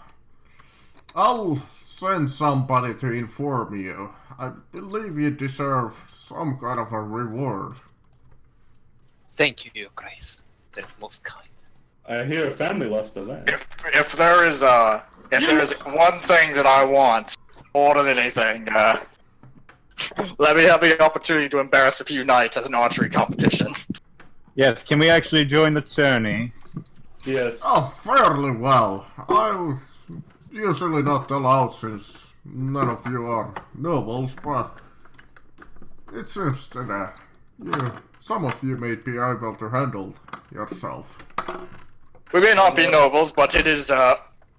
I'll send somebody to inform you. I believe you deserve some kind of a reward. Thank you, Your Grace. That's most kind. I hear a family lost their land. If there is one thing that I want more than anything, let me have the opportunity to embarrass a few knights at an archery competition. Yes. Can we actually join the tourney? Yes. Oh, fairly well. I'm usually not allowed since none of you are nobles, but it seems that some of you may be able to handle yourself. We may not be nobles, but it is a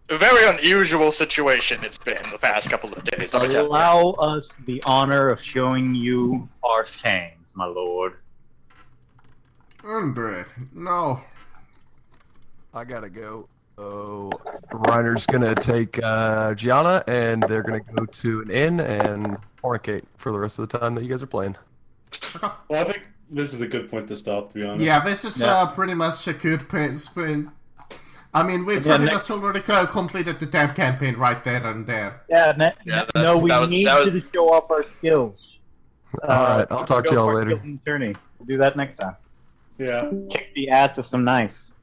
very unusual situation it's been the past couple of days. Let me tell you. Allow us the honor of showing you our fangs, my lord. Indeed. No. I gotta go. So Reiner's gonna take Gianna, and they're gonna go to an inn and fornicate for the rest of the time that you guys are playing. Well, I think this is a good point to stop, to be honest. Yeah, this is pretty much a good spin. I mean, we've Yeah, pretty next- much already completed the damn campaign right there and there. Yeah, Yeah, no, we that was- need that was- to show off our skills. Alright, I'll talk to show y'all off our later. skills in the tourney. We'll do that next time. Yeah. Kick the ass of some nice.